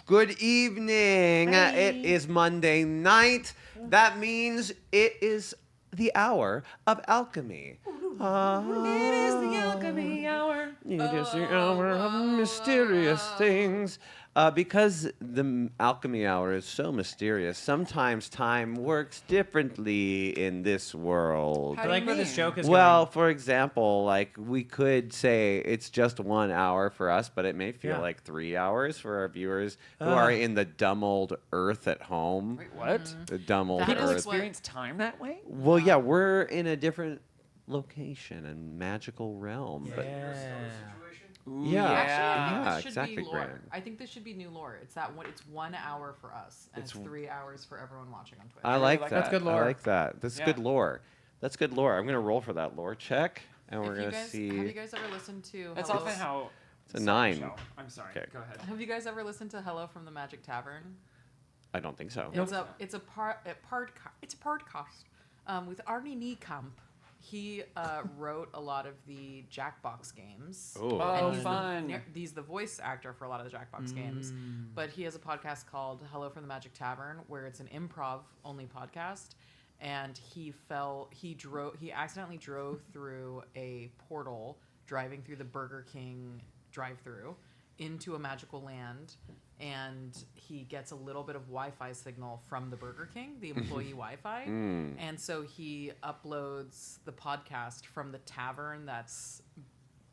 Good evening. Hi. It is Monday night. That means it is the hour of alchemy. It is the alchemy hour. It is the hour of mysterious things. Because the alchemy hour is so mysterious, sometimes time works differently in this world. I like where this joke is Well, going. for example, like we could say it's just 1 hour for us, but it may feel like 3 hours for our viewers who are in the dumb old earth at home. Wait, what? The dumb old People earth. experience time that way? Well, yeah, we're in a different location and magical realm. But Ooh, Yeah. Actually, I Yeah, think this should exactly, be lore. Graham. I think this should be new lore. It's that one. It's 1 hour for us, and it's It's- 3 hours for everyone watching on Twitch. I like like that. that. That's good I lore. like that. That's good lore. That's good lore. I'm gonna roll for that lore check, and we're If you gonna guys, see. Have you guys ever listened to? That's Hello? often how. It's a Sorry, 9. Michelle. I'm sorry. Okay. Go ahead. Have you guys ever listened to Hello from the Magic Tavern? I don't think so. It's a podcast with Arnie Niekamp. He wrote a lot of the Jackbox games. Oh. Oh, he's fun. He's the voice actor for a lot of the Jackbox games. But he has a podcast called Hello from the Magic Tavern, where it's an improv only podcast. And he accidentally drove through a portal, driving through the Burger King drive-through into a magical land. And he gets a little bit of Wi-Fi signal from the Burger King, the employee Wi-Fi. And so he uploads the podcast from the tavern that's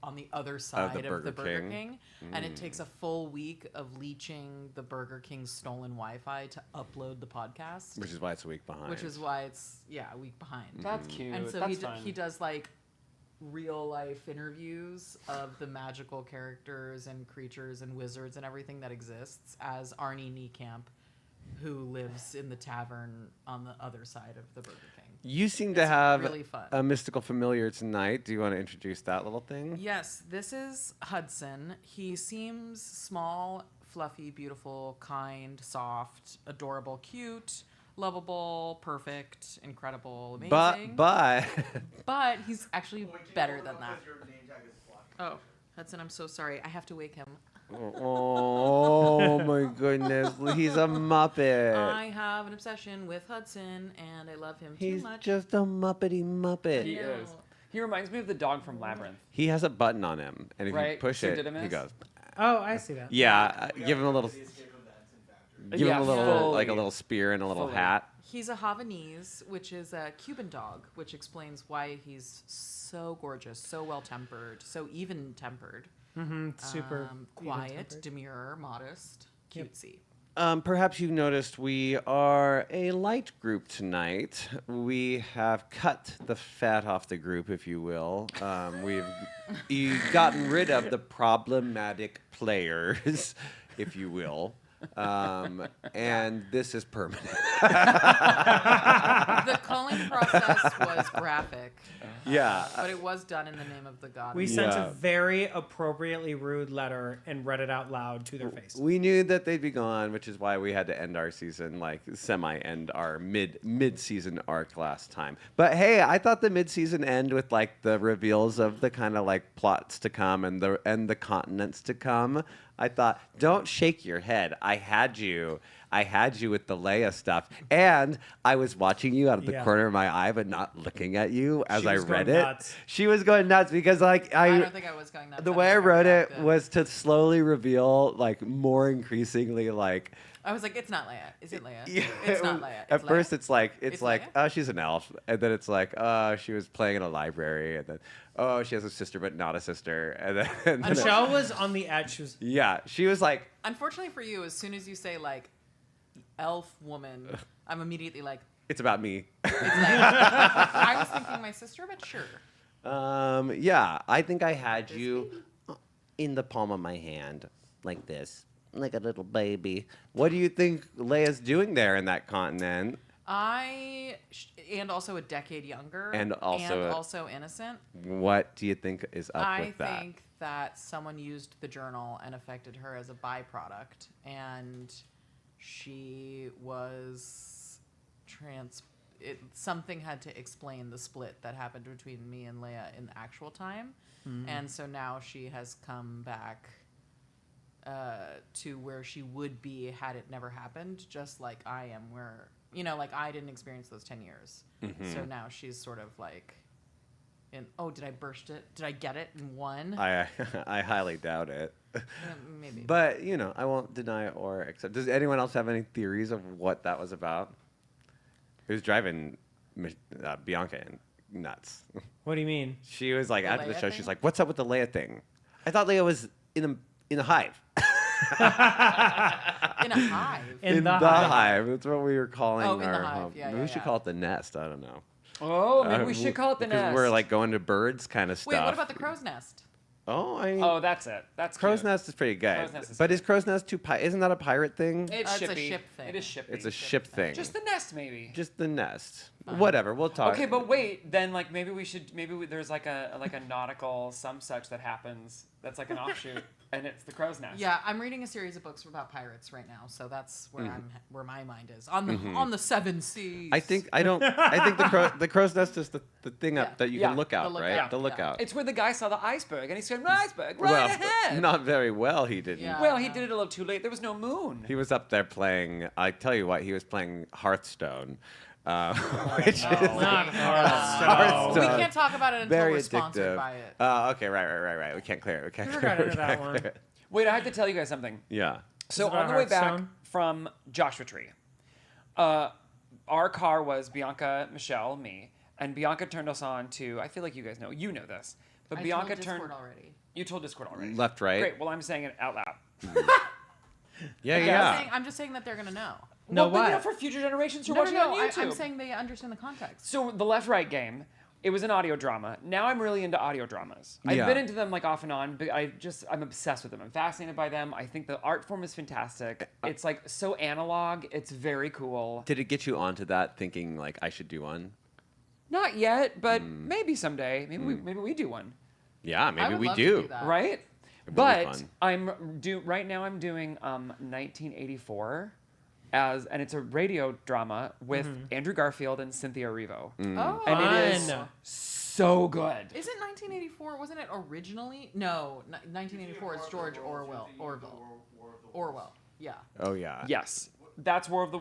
on the other side of the Burger King. And it takes a full week of leeching the Burger King's stolen Wi-Fi to upload the podcast. Which is why it's a week behind. Which is why it's, a week behind. That's cute. And so That's fun. he does like real life interviews of the magical characters and creatures and wizards and everything that exists as Arnie Niekamp, who lives in the tavern on the other side of the Burger King. You seem to It's have really fun. a mystical familiar tonight. Do you want to introduce that little thing? Yes, this is Hudson. He seems small, fluffy, beautiful, kind, soft, adorable, cute, lovable, perfect, incredible, amazing. But he's actually better than that. Oh, Hudson, I'm so sorry. I have to wake him. Oh my goodness. He's a Muppet. I have an obsession with Hudson, and I love him He's too much. just a Muppety Muppet. He know. is. He reminds me of the dog from Labyrinth. He has a button on him, and if you Right, push it, he Pseudodamus? goes. Oh, I see that. Yeah, give him a little. Give him a little, fully. like a little spear and a little Fully. hat. He's a Havanese, which is a Cuban dog, which explains why he's so gorgeous, so well-tempered, so even-tempered. Super Quiet, even-tempered. demure, modest, Yep. cutesy. Perhaps you've noticed we are a light group tonight. We have cut the fat off the group, if you will. Gotten rid of the problematic players, if you will. And this is permanent. The culling process was graphic, Yeah. but it was done in the name of the god. We sent Yeah. a very appropriately rude letter and read it out loud to their face. We knew that they'd be gone, which is why we had to end our season, like semi-end our mid-season arc last time. But hey, I thought the mid-season end with like the reveals of the kind of like plots to come and the continents to come. I thought, don't shake your head. I had you with the Leia stuff, and I was watching you out of the corner of my eye, but not looking at you as She I was read going it. nuts. She was going nuts because like I don't think I was going nuts. the I way I think wrote it reacted. was to slowly reveal like more increasingly like I was like, it's not Leia. Is it Leia? yeah, It's not Leia. At It's first Leia. it's like It's like Leia? oh, she's an elf, and then it's like oh, she was playing in a library, and then oh, she has a sister but not a sister, and then Michelle was on the edge. She was yeah, she was like Unfortunately for you, as soon as you say like elf woman, I'm immediately like, it's about me. it's Leia. I was thinking my sister, but sure. Yeah, I think I had you in the palm of my hand like this, like a little baby. What do you think Leia's doing there in that continent? And also a decade younger. And also innocent. What do you think is up I with that? think that someone used the journal and affected her as a byproduct, and she was something had to explain the split that happened between me and Leia in the actual time, and so now she has come back to where she would be had it never happened, just like I am where, like I didn't experience those 10 years. So now she's sort of like did I burst it? Did I get it in one? I highly doubt it. Maybe. But, I won't deny or accept. Does anyone else have any theories of what that was about? It was driving Bianca nuts. What do you mean? She was like, The after the Leia show, thing? she's like, what's up with the Leia thing? I thought Leia was in a hive. In a hive. In the hive. hive. That's what we were calling Oh, in the our hive. home. Yeah, Maybe yeah, we should yeah. call it the nest. I don't know. Oh, maybe we should call it the because nest. we're like going to birds kind of stuff. Wait, what about the crow's nest? Oh, I mean, Oh, that's it. That's Crow's cute. Nest is pretty good. Crow's Nest is But is Crow's Nest too isn't that a pirate thing? It's It's a shippy. ship thing. It is shippy. It's a ship thing. Just the nest, maybe. Just the nest. Whatever. We'll talk. Okay, but wait. Then, like, there's like a nautical some such that happens. That's like an offshoot, and it's the crow's nest. Yeah, I'm reading a series of books about pirates right now, so that's where my mind is on the seven seas. I think the crow's nest is the thing up that you Yeah. can look out, The right? lookout, The yeah. lookout. It's where the guy saw the iceberg, and he said, "Iceberg, right well, ahead." not very well. He didn't. Yeah. Well, he did it a little too late. There was no moon. He was up there playing. I tell you what, he was playing Hearthstone, which is Not Hearthstone. we can't talk about it until very we're sponsored addictive. by it. Okay, right. We can't clear it. We can't Never clear got it. into that one. Wait, I have to tell you guys something. Yeah. So about on the way back Hearthstone? from Joshua Tree, our car was Bianca, Michelle, me, and Bianca turned us on to. I feel like you guys know. You know this, but I Bianca told turned. Discord already. You told Discord already. Left, right. Great. Well, I'm saying it out loud. Yeah. I'm just saying that they're gonna know. No, well, what? for future generations who are No, watching no, on YouTube. I'm saying they understand the context. So the left-right game, it was an audio drama. Now I'm really into audio dramas. I've Yeah. been into them like off and on, but I'm obsessed with them. I'm fascinated by them. I think the art form is fantastic. It's like so analog. It's very cool. Did it get you onto that thinking like I should do one? Not yet, but maybe someday. Maybe we do one, Yeah, I maybe would we love to do. do that. right? be But fun. right now I'm doing 1984 and it's a radio drama with Andrew Garfield and Cynthia Erivo. Oh, And it is Fun. so good. Isn't 1984? Wasn't it originally? No, 1984 is George Orwell. Orwell. Yeah. Oh yeah. Yes, that's War of the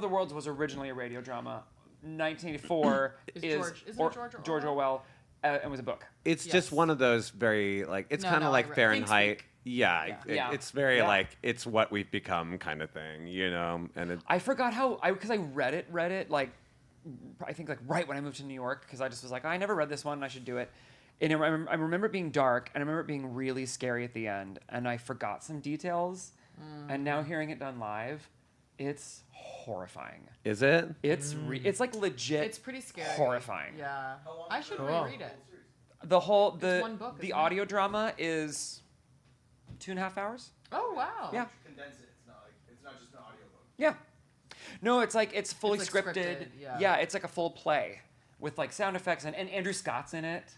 Worlds was originally a radio drama. 1984 Is is George- isn't it George George Orwell, and was a book. It's Yes. just one of those very like it's No, kind of no, like I re- Fahrenheit. Think Yeah, Yeah. Yeah. it's very Yeah. like it's what we've become kind of thing, and it, I forgot how because I read it like I think like right when I moved to New York because I just was like I never read this one and I should do it. And I remember it being dark and I remember it being really scary at the end and I forgot some details. And now hearing it done live, it's horrifying. is it? It's it's like legit. It's pretty scary. Horrifying. Yeah. I should Cool. reread it. The whole It's one book, the isn't it? audio drama is 2.5 hours. Oh wow. Yeah. Condense it. It's not just an audiobook. Yeah. No, it's like it's fully It's like scripted. scripted, yeah. It's like a full play with like sound effects and Andrew Scott's in it.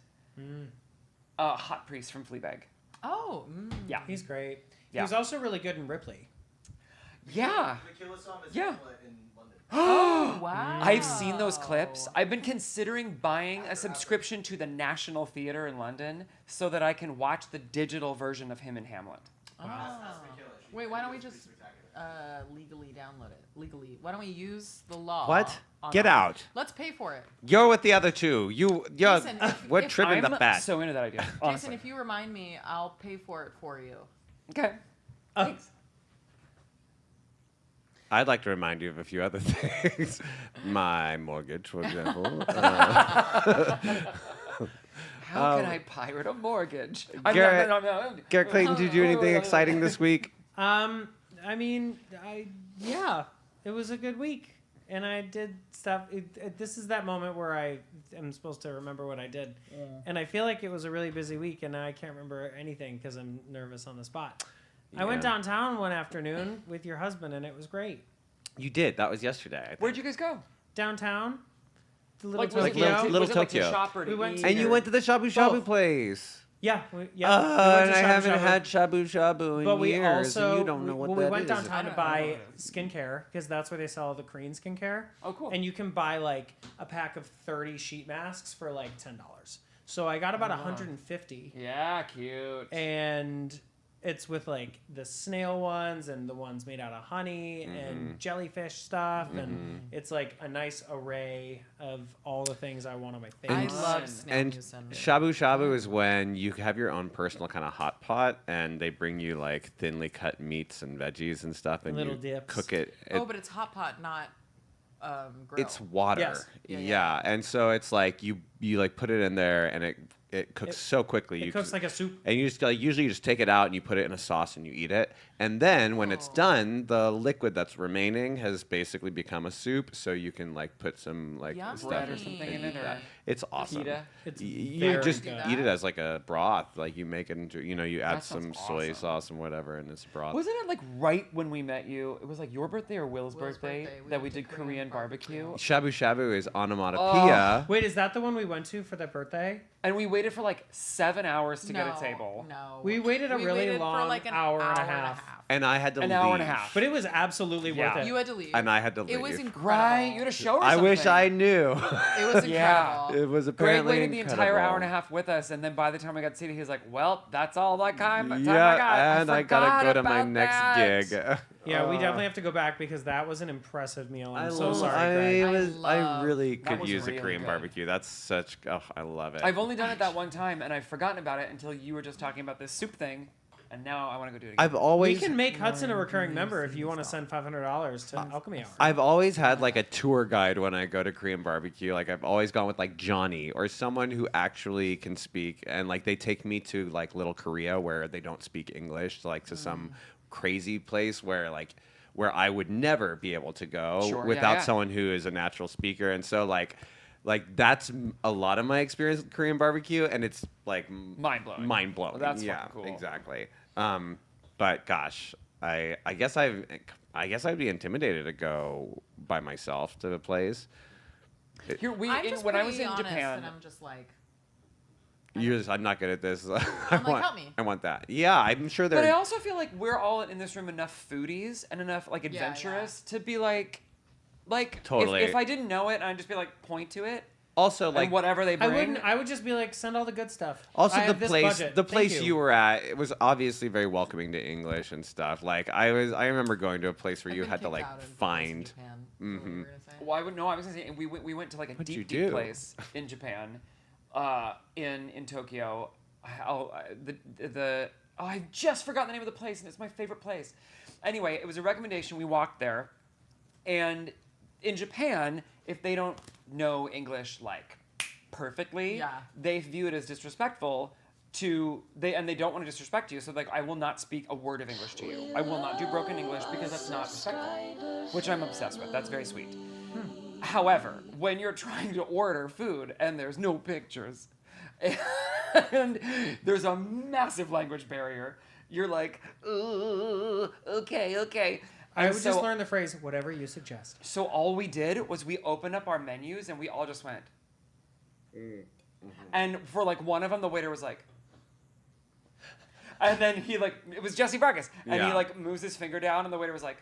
Hot Priest from Fleabag. Oh. Yeah. He's great. He Yeah. was also really good in Ripley. Yeah. The Killer Song is Yeah. in London. Oh wow. I've seen those clips. I've been considering buying a subscription to the National Theatre in London so that I can watch the digital version of him in Hamlet. Oh. Wait, why don't we just legally download it? Legally. Why don't we use the law? What? on Get our- out! Let's pay for it. You're with the other two. You're Jason, we're if- trimming the I'm fat. so into that idea. Jason, Honestly. if you remind me, I'll pay for it for you. Okay. Thanks. I'd like to remind you of a few other things. My mortgage, for example. How can I pirate a mortgage? Garrett- No. Garrett Clayton, did you do anything exciting this week? I mean, yeah, it was a good week, and I did stuff. This is that moment where I am supposed to remember what I did, and I feel like it was a really busy week, and now I can't remember anything because I'm nervous on the spot. I went Yeah. downtown one afternoon with your husband, and it was great. You did. That was yesterday. I think. Where'd you guys go? Downtown, the little Like, was it, Tokyo. Little was it like to Tokyo. shop or to We went eat to- And you or- went to the Shabu Shabu Both. place. Yeah, we went Oh, to and I Shabu haven't Shabu. had shabu shabu in But we years, also and you don't know what we that went is. downtown to I buy don't know. skincare because that's where they sell the Korean skincare. Oh, cool. And you can buy like a pack of 30 sheet masks for like $10. So I got about 150, Yeah, cute. and it's with like the snail ones and the ones made out of honey and jellyfish stuff, and it's like a nice array of all the things I want on my face. I love snail And mucin. shabu shabu is when you have your own personal kind of hot pot, and they bring you like thinly cut meats and veggies and stuff, and Little you dips. cook it. Oh, but it's hot pot, not grill. It's water. Yes. Yeah. And so it's like you like put it in there, and it cooks so quickly. It cooks like a soup. And you just like usually you just take it out and you put it in a sauce and you eat it. And then when it's done, the liquid that's remaining has basically become a soup. So you can like put some like Yummy. stuff Bread or something in it, or It's awesome. pita. It's You very just good. eat it as like a broth. Like you make it into you add That sounds some soy awesome. sauce and whatever, and it's broth. Wasn't it like right when we met you? It was like your birthday or Will's Will's birthday, birthday. We that went we to did Korean Korean barbecue. barbecue. Shabu shabu is onomatopoeia. Wait, is that the one we went to for that birthday? And we waited for like 7 hours to no, get a table. No. We waited a really waited long for like an hour and a half. And I had to An leave. hour and a half. But it was absolutely Yeah. worth it. You had to leave. And I had to leave. It was incredible. Right, you had a show or I something. wish I knew. It was incredible. Yeah. It was Greg apparently waited the entire incredible. hour and a half with us, and then by the time we got seated, he was like, "Well, that's all that time I got." Yeah, and I gotta forgot go to my about next that. gig. Yeah, we definitely have to go back because that was an impressive meal. I'm so love- sorry, Greg. I really That could was use a really Korean good. barbecue. That's such. Oh, I love it. I've only done it that one time, and I've forgotten about it until you were just talking about this soup thing, and now I want to go do it again. I've We always. can make Hudson a recurring member if you want to send $500 to Alchemy Hour. I've always had like a tour guide when I go to Korean barbecue. Like I've always gone with like Johnny or someone who actually can speak, and like they take me to like Little Korea where they don't speak English, like to some crazy place where I would never be able to go Sure, yeah, without yeah. someone who is a natural speaker. And so like that's a lot of my experience with Korean barbecue, and it's like Mind-blowing. Mind blowing. Well, that's yeah, fucking cool. exactly. But gosh, I guess I'd be intimidated to go by myself to the place. Here, I'm just when I was pretty in honest, Japan, and I'm just like, I'm not good at this. I'm like, help me. I want that. Yeah, I'm sure but I they're. also feel like we're all in this room enough foodies and enough like Yeah, yeah. adventurous to be like Totally. If I didn't know it, I'd just be like point to it Also, and like whatever they I bring. wouldn't. I would just be like, send all the good stuff. Also, I the have this place, budget. the Thank place you were at, it was obviously very welcoming to English and stuff. Like I remember going to a place where I've you been had to kicked like out in places in find. Japan. Is that what you were gonna say? Well, I was gonna say we went to like a What'd you deep do? place in Japan, in Tokyo. I just forgot the name of the place, and it's my favorite place. Anyway, it was a recommendation. We walked there, and in Japan, if they don't know English like perfectly, Yeah. they view it as disrespectful. They don't want to disrespect you, so like I will not speak a word of English to you. I will not do broken English because that's not respectful, which I'm obsessed with. That's very sweet. However, when you're trying to order food and there's no pictures, and there's a massive language barrier, you're like, ooh, okay. I And would so, just learn the phrase, whatever you suggest. So all we did was we opened up our menus and we all just went. And for like one of them, the waiter was like, and then he like, it was Jesse Vargas, and he Yeah. like moves his finger down, and the waiter was like,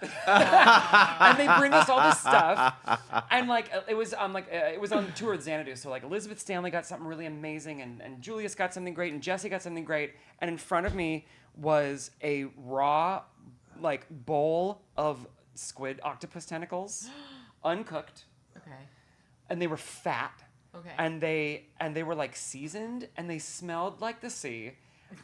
and they bring us all this stuff, and like it was on tour with Xanadu, so like Elizabeth Stanley got something really amazing, and Julius got something great, and Jesse got something great, and in front of me was a raw like bowl of squid octopus tentacles, uncooked, Okay. and they were fat. Okay. And they were like seasoned, and they smelled like the sea,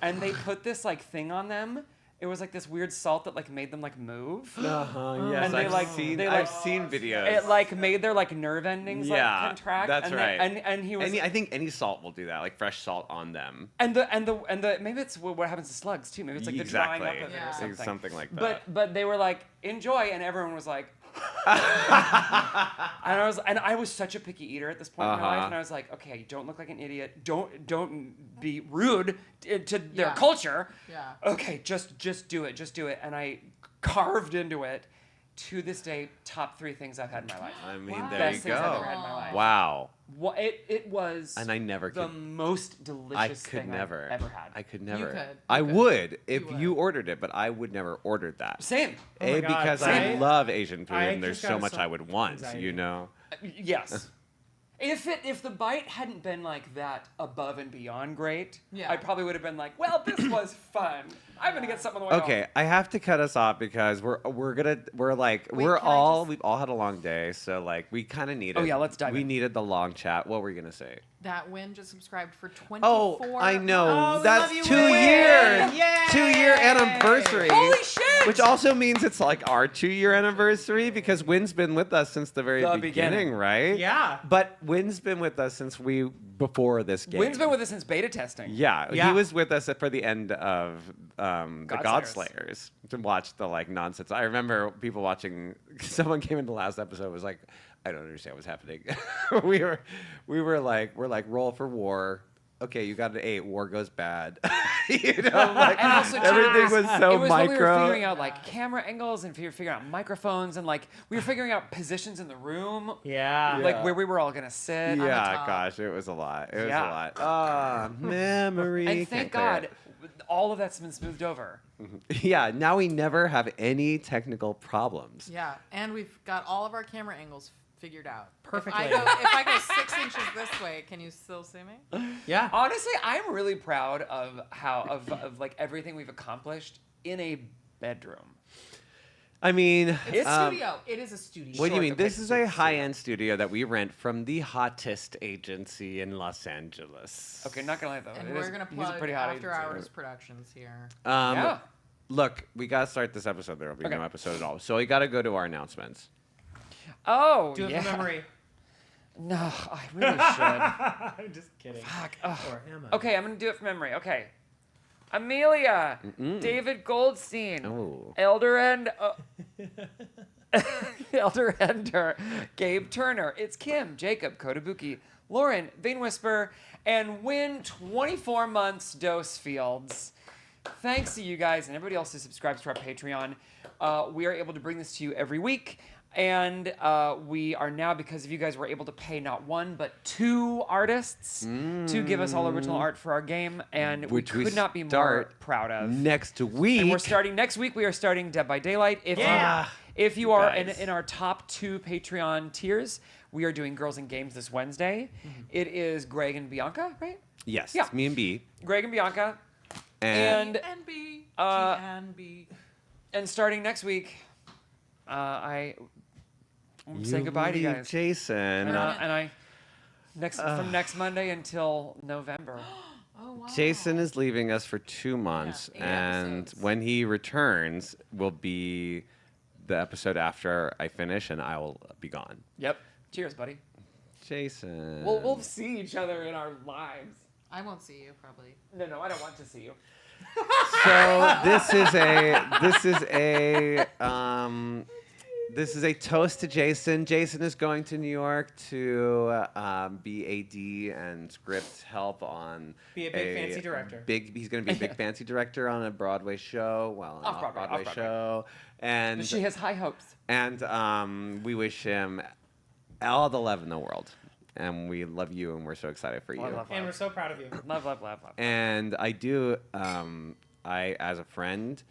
and they put this like thing on them. It was like this weird salt that like made them like move. Yes, And they, I've like- seen. they, I've like- seen videos. It like made their like nerve endings Yeah, like contract. that's and right. And he was I think any salt will do that, like fresh salt on them. and the maybe it's what happens to slugs too. Maybe it's like the drying Exactly. up of it Yeah. or something. Something like that. But they were like enjoy, and everyone was like. and I was such a picky eater at this point in my life, Uh-huh. and I was like, okay, don't look like an idiot. Don't be rude to their Yeah. culture. Yeah. Okay, just do it. And I carved into it. To this day, top 3 things I've had in my life. I mean, Wow. there Best you things I've ever go. had in my life. Wow. It was And I never the could. most delicious I could thing never. I've ever had. I could never. could. I You could. would if You would. you ordered it, but I would never order that. Same. Oh my God, Because I- I love Asian food, I and there's just so got much some I would want. anxiety. You know. Yes. If the bite hadn't been like that above and beyond great, Yeah. I probably would have been like, well, this was fun. I'm gonna get something on the way home. Okay, I have to cut us off because we're like Wait, we're can I all just- we've all had a long day, so like we kind of needed. Oh, yeah, let's dive We in. needed the long chat. What were you gonna say? That Win just subscribed for 24. Oh, I know. Oh, we That's love you, 2 Win. years. Yay! 2-year anniversary. Holy shit! Which also means it's like our 2-year anniversary because Wynn's been with us since the very The beginning, beginning. right? Yeah. But Wynn's been with us since before this game. Wynn's been with us since beta testing. Yeah, Yeah. he was with us for the end of the God Godslayers. Slayers to watch the like nonsense. I remember people watching. Someone came in the last episode was like, "I don't understand what's happening." we're like roll for war. Okay, you got an 8. War goes bad. You know, like And also, too, everything was so it was when we were micro. figuring out like camera angles and we were figuring out microphones and like we were figuring out positions in the room, Yeah. like where we were all gonna sit. Yeah, top. gosh, it was a lot. It was Yeah. a lot. Ah, memory. And thank Can't clear God, all of that's been smoothed over. it. Yeah, now we never have any technical problems. Yeah, and we've got all of our camera angles figured out. Perfectly. If I go 6 inches this way, can you still see me? Yeah. Honestly, I'm really proud of of like everything we've accomplished in a bedroom. I mean, It's a studio. It is a studio. what do you Sure, mean? compared This to is the a studio. high-end studio that we rent from the hottest agency in Los Angeles. Okay, not gonna lie though. And it we're is- gonna he's a plug pretty hot After agency. Hours Productions here. Yeah. Look, we gotta start this episode. There will be Okay. no episode at all. So we gotta go to our announcements. Oh, Do it yeah. from memory. No, I really should. I'm just kidding. Fuck. Ugh. Or am I? Okay, I'm gonna do it from memory. Okay. Amelia, David Goldstein, Oh. Elder Ender, Gabe Turner. It's Kim, Jacob, Kotobuki, Lauren, Vane Whisper, and Win 24 months Dose Fields. Thanks to you guys and everybody else who subscribes to our Patreon. We are able to bring this to you every week. And we are now, because of you guys, we're able to pay not 1 but 2 artists to give us all original art for our game, and Which we we could not be more start proud of. Next week. And we're starting next week. We are starting Dead by Daylight. Yeah. If you are Guys. in our top 2 Patreon tiers, we are doing Girls and Games this Wednesday. It is Greg and Bianca, right? Yes, Yeah. it's me and B. Greg and Bianca, And And B. Uh, and B. and starting next week, I'm saying goodbye to you guys. Jason. And I from next Monday until November. Oh wow. Jason is leaving us for 2 months, Yeah, 8 and episodes. when he returns, will be the episode after I finish, and I will be gone. Yep. Cheers, buddy. Jason. We'll see each other in our lives. I won't see you probably. No, I don't want to see you. So this is a toast to Jason. Jason is going to New York to be AD and script help on Be a big fancy director. He's going to be a big fancy director on a Broadway show. Well, an Off-Broadway, off-Broadway off-Broadway. show, and But she has high hopes. we wish him all the love in the world. And we love you, and we're so excited for you. Love. And we're so proud of you. Love. And I do, I as a friend,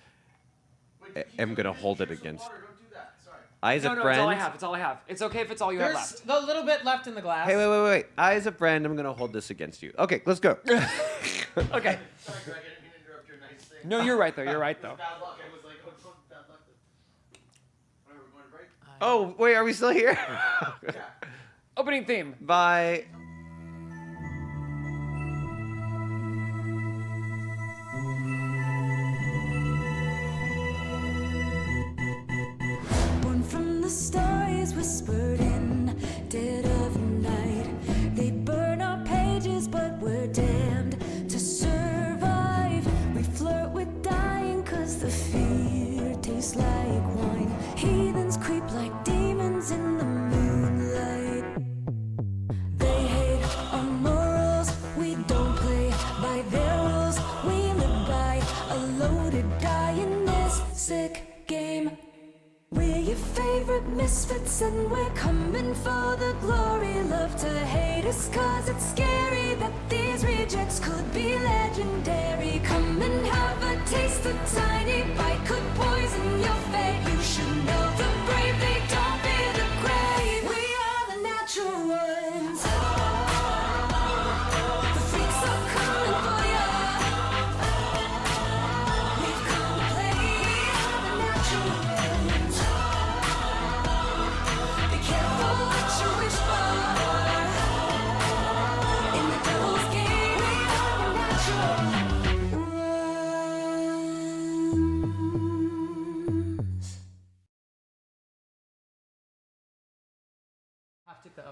am gonna hold it against. Water, don't do that. Sorry. I as a No, friend. it's all I have. It's okay if it's all you have There's left. the little bit left in the glass. Hey, wait. I as a friend, I'm gonna hold this against you. Okay, let's go. Okay. Sorry, Greg. I didn't mean to interrupt your nice thing. No, you're right though. You're right It though. was bad luck. I was like, oh, it's bad luck. Whatever, we're going to break? Oh, wait, are we still here? Yeah. Opening theme. Bye. Born from the stars, whispered in dead of night. They burn our pages, but we're damned to survive. We flirt with dying, cause the fear tastes like wine. Heathens creep like demons in the moonlight. They hate our morals, we don't play by their rules. We live by a loaded die in this sick game. We're your favorite misfits and we're coming for the glory. Love to hate us cause it's scary that these rejects could be legendary. Come and have a taste, a tiny bite could poison your fate. You should know the brave, they don't fear the grave. We are the natural ones. to go.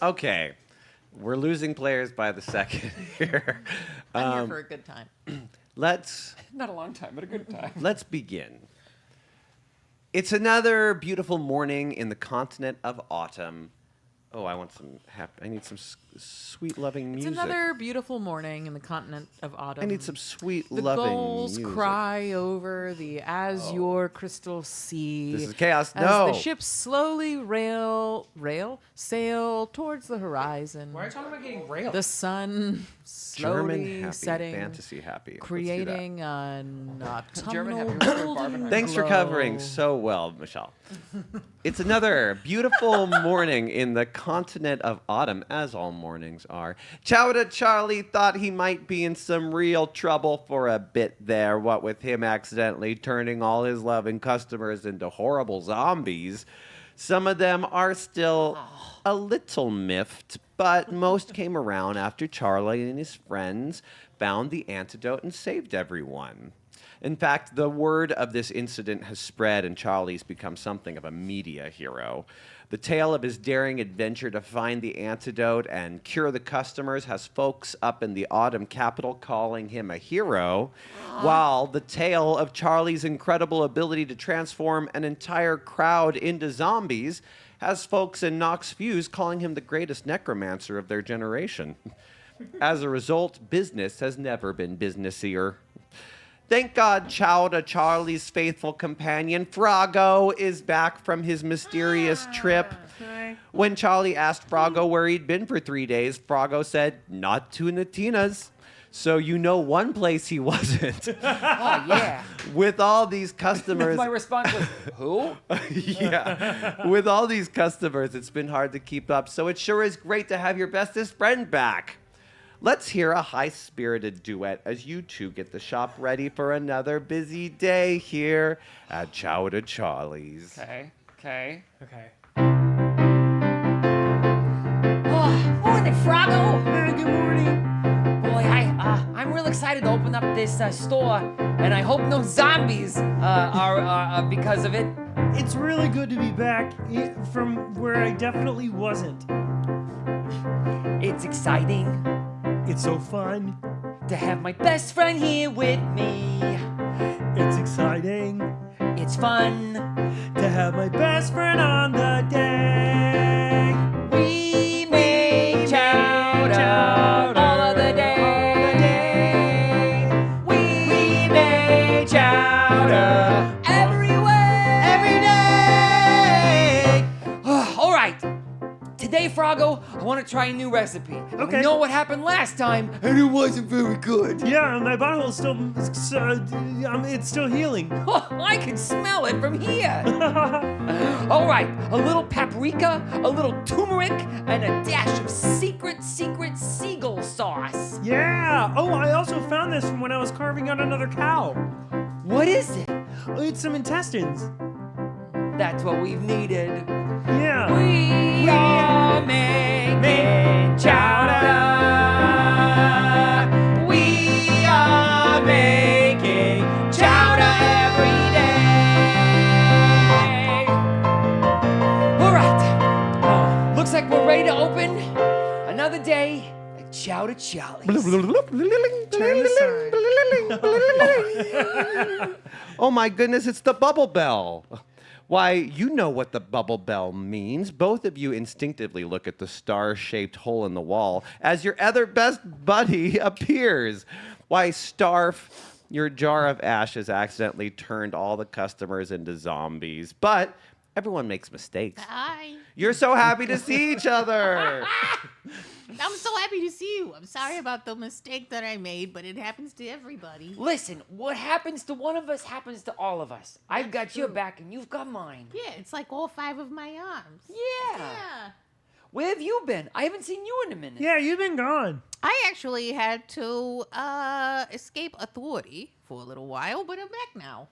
Okay. We're losing players by the second here. I'm here for a good time. Let's Not a long time, but a good time. let's begin. It's another beautiful morning in the continent of autumn. Oh, I need some sweet loving It's music. another beautiful morning in the continent of autumn. I need some sweet The loving gulls music. cry over the azure crystal sea. This is chaos. As No. the ships slowly sail towards the horizon. Why are you talking about getting railed? The sun German slowly happy, setting, fantasy happy. Let's do that. creating an German autumnal happy word for golden Barbenheimer. Thanks for covering glow. so well, Michelle. It's another beautiful morning in the continent of autumn, as all mornings are. Chowda Charlie thought he might be in some real trouble for a bit there, what with him accidentally turning all his loving customers into horrible zombies. Some of them are still a little miffed, but most came around after Charlie and his friends found the antidote and saved everyone. In fact, the word of this incident has spread, and Charlie's become something of a media hero. The tale of his daring adventure to find the antidote and cure the customers has folks up in the autumn capital calling him a hero, while the tale of Charlie's incredible ability to transform an entire crowd into zombies has folks in Knox Fuse calling him the greatest necromancer of their generation. As a result, business has never been businessier. Thank God Chowda Charlie's faithful companion, Froggo, is back from his mysterious trip. When Charlie asked Froggo where he'd been for 3 days, Froggo said, not to Natina's. So you know one place he wasn't. Oh, yeah. With all these customers... My response was, who? Yeah. With all these customers, it's been hard to keep up. So it sure is great to have your bestest friend back. Let's hear a high-spirited duet as you two get the shop ready for another busy day here at Chowda Charlie's. Okay. Okay. Oh, morning, Froggo. Good morning. Boy, I'm real excited to open up this store, and I hope no zombies are because of it. It's really good to be back from where I definitely wasn't. It's exciting It's so fun. to have my best friend here with me. It's exciting It's fun. to have my best friend on the day. We make chowder all of the day. We make chowder every day. All right. Today, Froggo, I want to try a new recipe. Okay. I know what happened last time, and it wasn't very good. Yeah, my bottle's still, it's still healing. I can smell it from here. All right, a little paprika, a little turmeric, and a dash of secret seagull sauce. Yeah. Oh, I also found this from when I was carving out another cow. What is it? It's some intestines. That's what we've needed. Yeah. We are making chowder. We are making chowder every day. All right. Looks like we're ready to open another day at Chowda Charlie's. Oh my goodness, it's the bubble bell. Why, you know what the bubble bell means. Both of you instinctively look at the star-shaped hole in the wall as your other best buddy appears. Why, Starf, your jar of ashes accidentally turned all the customers into zombies. But everyone makes mistakes. Hi. You're so happy to see each other. I'm so happy to see you. I'm sorry about the mistake that I made, but it happens to everybody. Listen, what happens to one of us happens to all of us. I've got your back and you've got mine. Yeah, it's like all 5 of my arms. Yeah. Yeah. Where have you been? I haven't seen you in a minute. Yeah, you've been gone. I actually had to escape authority for a little while, but I'm back now.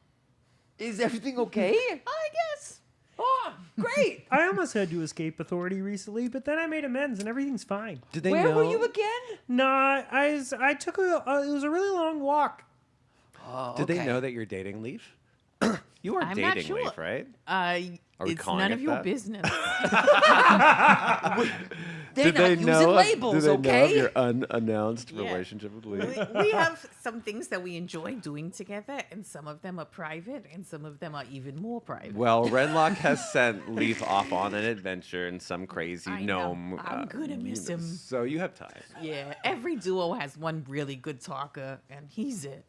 Is everything okay? I guess. Oh, great. I almost had to escape authority recently, but then I made amends and everything's fine. Did they Where know? were you again? No, I took it was a really long walk. Oh, Did they know that you're dating Leaf? You are I'm not dating sure. Leaf, right? Are we It's calling none it of your that? business. They're not using do labels, they know of okay? your unannounced Yeah. relationship with Lee? We have some things that we enjoy doing together, and some of them are private, and some of them are even more private. Well, Renlock has sent Leaf off on an adventure in some crazy I know. gnome. I'm gonna miss him. So you have time. Yeah, every duo has one really good talker, and he's it.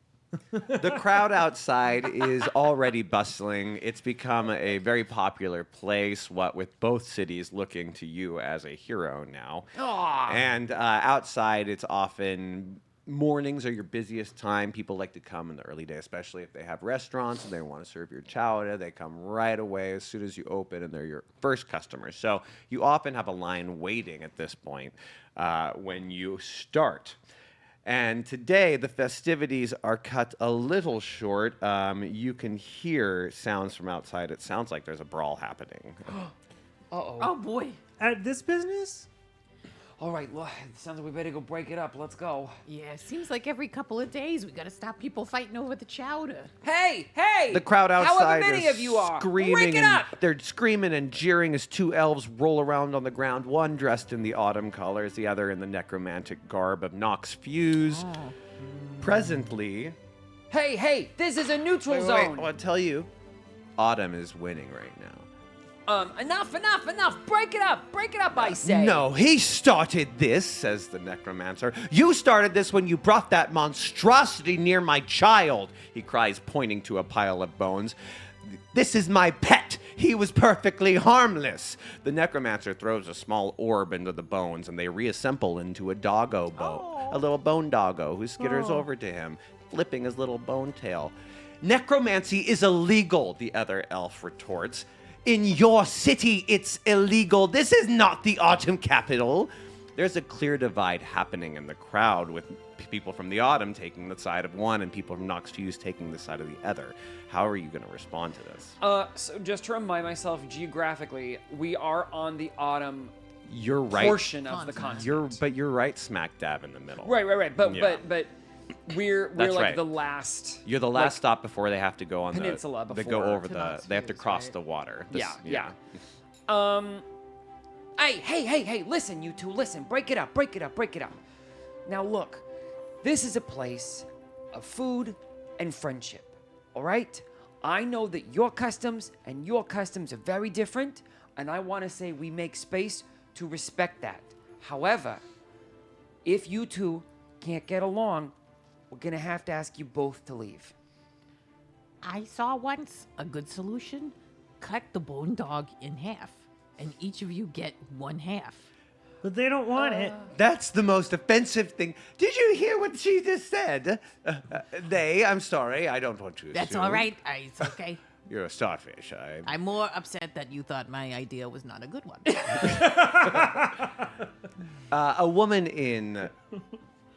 The crowd outside is already bustling. It's become a very popular place, what with both cities looking to you as a hero now. And outside, it's often mornings are your busiest time. People like to come in the early day, especially if they have restaurants and they want to serve your chowder. They come right away as soon as you open, and they're your first customers. So you often have a line waiting at this point when you start. And today, the festivities are cut a little short. You can hear sounds from outside. It sounds like there's a brawl happening. Oh boy. At this business? All right, well, it sounds like we better go break it up. Let's go. Yeah, seems like every couple of days we gotta stop people fighting over the chowder. Hey, hey! The crowd outside However many is of you are, screaming break it and up! they're screaming and jeering as two elves roll around on the ground, one dressed in the autumn colors, the other in the necromantic garb of Nox Fuse. Presently, Hey, hey! This is a neutral zone. I'll tell you, autumn is winning right now. Enough! Break it up, I say. No, he started this, says the necromancer. You started this when you brought that monstrosity near my child, he cries, pointing to a pile of bones. This is my pet. He was perfectly harmless. The necromancer throws a small orb into the bones, and they reassemble into a doggo a little bone doggo who skitters over to him, flipping his little bone tail. Necromancy is illegal, the other elf retorts. In your city, it's illegal. This is not the autumn capital. There's a clear divide happening in the crowd with people from the autumn taking the side of one and people from Nox Fuse taking the side of the other. How are you going to respond to this? So just to remind myself geographically, we are on the autumn You're right. portion of the continent. You're right smack dab in the middle. Right. But Yeah. but we're That's like right. the last. You're the last stop before they have to go on peninsula They go before over to the. Nox They have to Fuse, cross right? the water. Yeah. Hey, listen, you two, listen. Break it up. Now look, this is a place of food and friendship, all right? I know that your customs and your customs are very different, and I want to say we make space to respect that. However, if you two can't get along, we're gonna have to ask you both to leave. I saw once a good solution. Cut the bone dog in half, and each of you get one half. But they don't want it. That's the most offensive thing. Did you hear what she just said? I'm sorry. I don't want to. That's assume. all right. It's okay. You're a starfish. I'm more upset that you thought my idea was not a good one. A woman in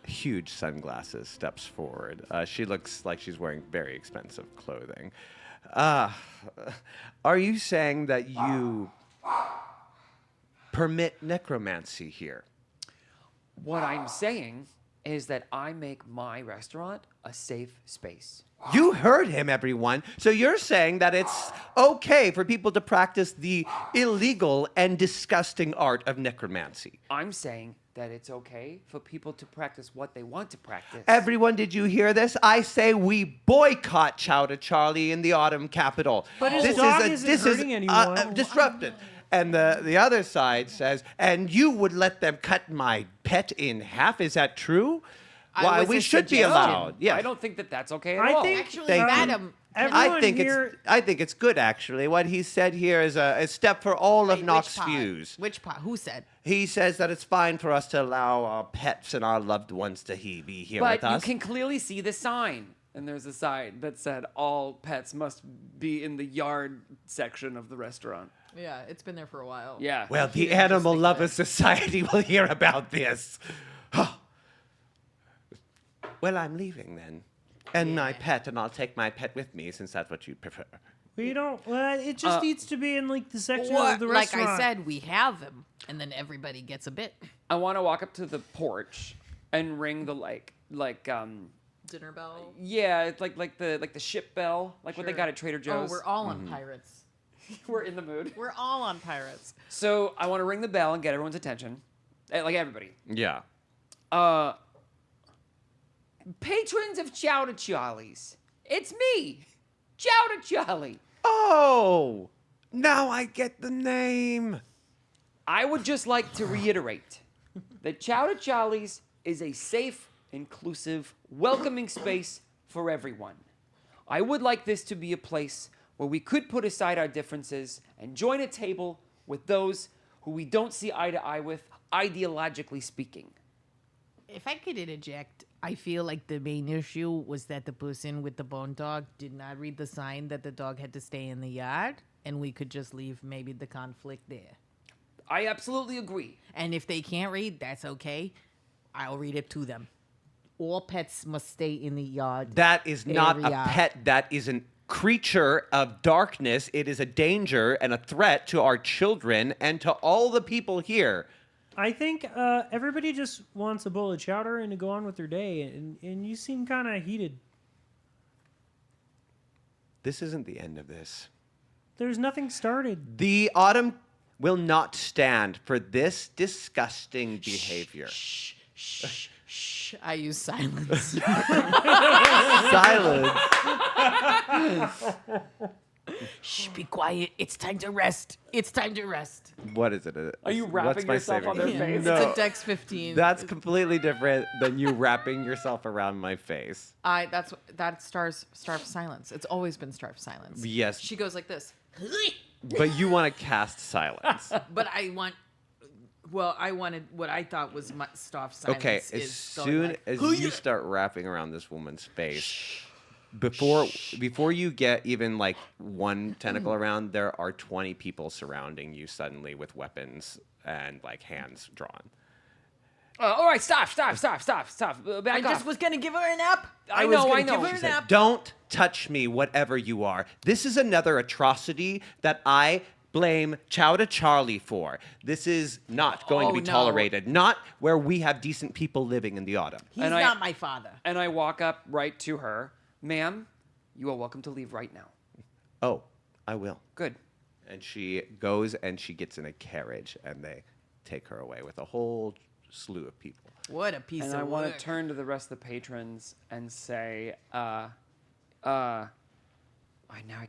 huge sunglasses steps forward. She looks like she's wearing very expensive clothing. Are you saying that you permit necromancy here? What I'm saying is that I make my restaurant a safe space. You heard him, everyone. So you're saying that it's okay for people to practice the illegal and disgusting art of necromancy. I'm saying that it's okay for people to practice what they want to practice. Everyone, did you hear this? I say we boycott Chowder Charlie in the autumn capital. But his dog isn't hurting anyone. Disrupted. And the other side says, and you would let them cut my pet in half? Is that true? Why, was we a should be suggestion. allowed. Yeah. I don't think that that's okay at I all. think- Actually, Thank you. madam. Everyone I think here, it's good actually. What he said here is a step for all of Wait, Nox which part? Fuse. Which part? Who said? He says that it's fine for us to allow our pets and our loved ones to be here But with you us. can clearly see the sign. And there's a sign that said all pets must be in the yard section of the restaurant. Yeah, it's been there for a while. Yeah. Well, He the didn't just Animal think Lovers that. Society will hear about this. Well, I'm leaving then. And my pet, and I'll take my pet with me since that's what you prefer. we don't. Well, it just needs to be in like the section Or, of the like restaurant. I said, we have them, and then everybody gets a bit. I want to walk up to the porch and ring the Dinner bell. yeah, it's like the ship bell, like what they Sure. got at Trader Oh, Joe's. we're all on pirates. We're in the mood. We're all on pirates. So I want to ring the bell and get everyone's attention. Like everybody. Yeah. Patrons of Chowder Charlie's. It's me, Chowder Charlie. Oh, now I get the name. I would just like to reiterate that Chowder Charlie's is a safe, inclusive, welcoming space for everyone. I would like this to be a place where we could put aside our differences and join a table with those who we don't see eye to eye with, ideologically speaking. If I could interject, I feel like the main issue was that the person with the bone dog did not read the sign that the dog had to stay in the yard, and we could just leave maybe the conflict there. I absolutely agree. And if they can't read, that's okay. I'll read it to them. All pets must stay in the yard. That is not a area. pet. That is a creature of darkness. It is a danger and a threat to our children and to all the people here. I think everybody just wants a bowl of chowder and to go on with their day, and you seem kind of heated. This isn't the end of this. There's nothing started. The autumn will not stand for this disgusting behavior. Shh. I use silence. Silence. Shh, be quiet. It's time to rest. It's time to rest. What is it? Are you What's wrapping my yourself on their saving? face? No. It's a Dex 15. That's completely different than you wrapping yourself around my face. That's starved silence. It's always been starved silence. Yes. She goes like this. But you want to cast silence. But I wanted what I thought was my starved silence. Okay, as is going soon like, as you start wrapping around this woman's face, before you get even like one tentacle around, there are 20 people surrounding you suddenly with weapons and like hands drawn. All right, stop. Back I off. just was gonna give her an app. I was know, gonna I know. Give her She an Said, app. don't touch me, whatever you are. This is another atrocity that I blame Chowder Charlie for. This is not going to be no. tolerated. Not where we have decent people living in the autumn. He's And not my father. And I walk up right to her. Ma'am, you are welcome to leave right now. Oh, I will. Good. And she goes and she gets in a carriage and they take her away with a whole slew of people. What a piece And of I want work. to turn to the rest of the patrons and say, now I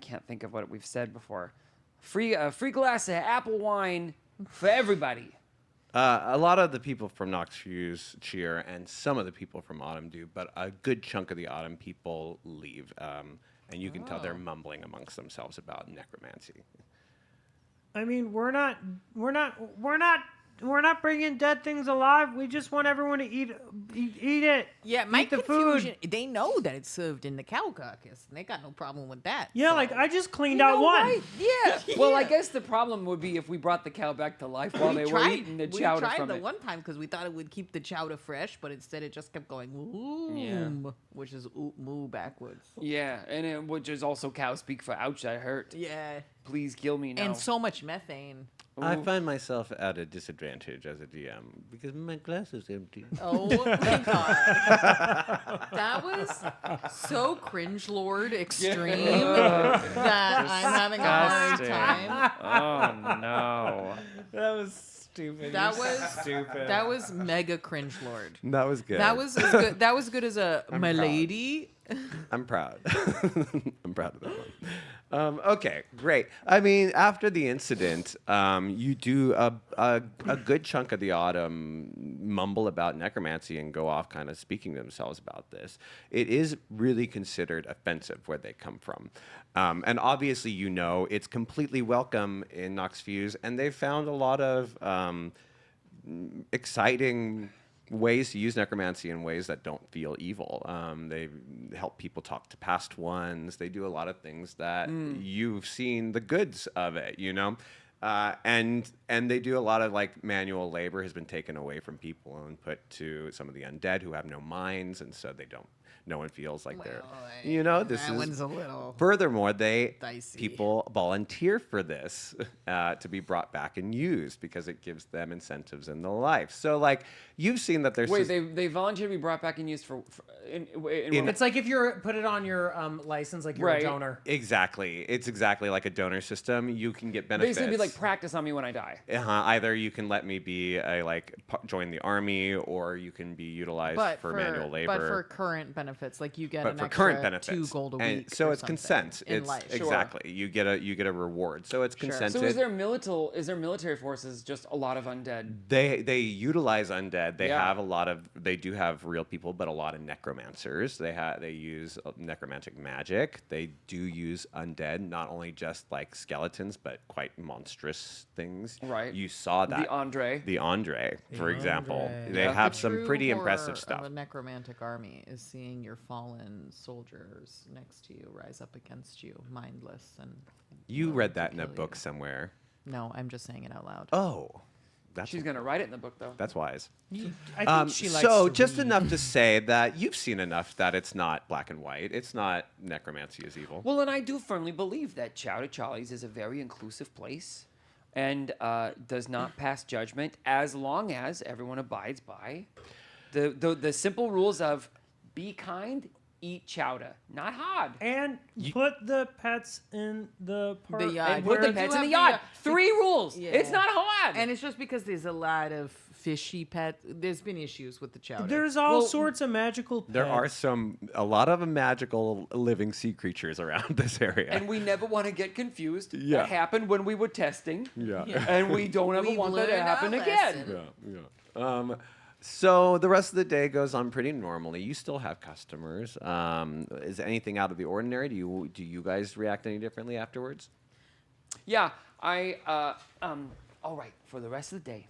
can't think of what we've said before. Free glass of apple wine for everybody. A lot of the people from Nox Fuse cheer, and some of the people from Autumn do, but a good chunk of the Autumn people leave, and you can tell they're mumbling amongst themselves about necromancy. I mean, we're not bringing dead things alive. We just want everyone to eat it. Yeah, my Eat the confusion. They know that it's served in the cow carcass, and they got no problem with that. Yeah, so- like I just cleaned out one. Right? Yeah. Well, I guess the problem would be if we brought the cow back to life while they were eating the chowder We tried from the it. one time because we thought it would keep the chowder fresh, but instead it just kept going oom, which is moo backwards. Yeah, and which is also cow speak for ouch, that hurt. Yeah, Please kill me now. and so much methane. I Ooh. find myself at a disadvantage as a DM because my glass is empty. Oh my god. That was so cringe lord extreme that I'm having a hard time. Oh no. That was stupid. That You're was stupid. That was mega cringe lord. That was good. That was as good. That was good as a I'm my proud. lady. I'm proud. I'm proud of that one. Okay, great. I mean, after the incident, you do a good chunk of the autumn mumble about necromancy and go off kind of speaking to themselves about this. It is really considered offensive where they come from. And obviously, you know, it's completely welcome in Nox Fuse, and they've found a lot of exciting ways to use necromancy in ways that don't feel evil. They help people talk to past ones. They do a lot of things that you've seen the goods of it, you know? And they do a lot of like manual labor has been taken away from people and put to some of the undead who have no minds, and so they don't no one feels like they're, Well, this that is. one's a little Furthermore, dicey. people volunteer for this to be brought back and used because it gives them incentives in the life. So, like, you've seen that there's Wait, they volunteer to be brought back and used for It's like if you're put it on your license, like you're Right. a donor. exactly. It's exactly like a donor system. You can get benefits. basically be like practice on me when I die. Either you can let me be join the army, or you can be utilized for manual labor. But for current benefits, like you get But an for extra current benefits, 2 gold a and week. so or it's something consent. in It's life. exactly you get a reward. So it's Sure. consented. So is there military forces just a lot of undead? They utilize undead. They Yeah. have they do have real people, but a lot of necromancers. They use necromantic magic. They do use undead, not only just like skeletons, but quite monstrous things. Right. You saw that. The Andre. For example. Andre. They Yeah. have The some true pretty horror impressive stuff. Of a necromantic army is seeing your fallen soldiers next to you rise up against you, mindless and. You willing read to that in a kill book you. somewhere. No, I'm just saying it out loud. Oh, She's gonna write it in the book though. that's wise. I think she likes So to just read. enough to say that you've seen enough that it's not black and white. It's not necromancy is evil. Well, and I do firmly believe that Chow to Charlie's is a very inclusive place and does not pass judgment as long as everyone abides by the simple rules of be kind, eat chowder. Not hard. And put the pets in the park. yard. And put the Where- pets in have the the, yard. uh, 3 rules. Yeah. It's not hard. And it's just because there's a lot of fishy pet. There's been issues with the chowder. There's all Well, sorts of magical pets. There are a lot of magical living sea creatures around this area. And we never want to get confused. Yeah. That happened when we were testing. yeah. And we don't ever We've want that to learned our happen again. lesson. Yeah. So the rest of the day goes on pretty normally. You still have customers. Is anything out of the ordinary? Do you guys react any differently afterwards? Yeah, all right, for the rest of the day,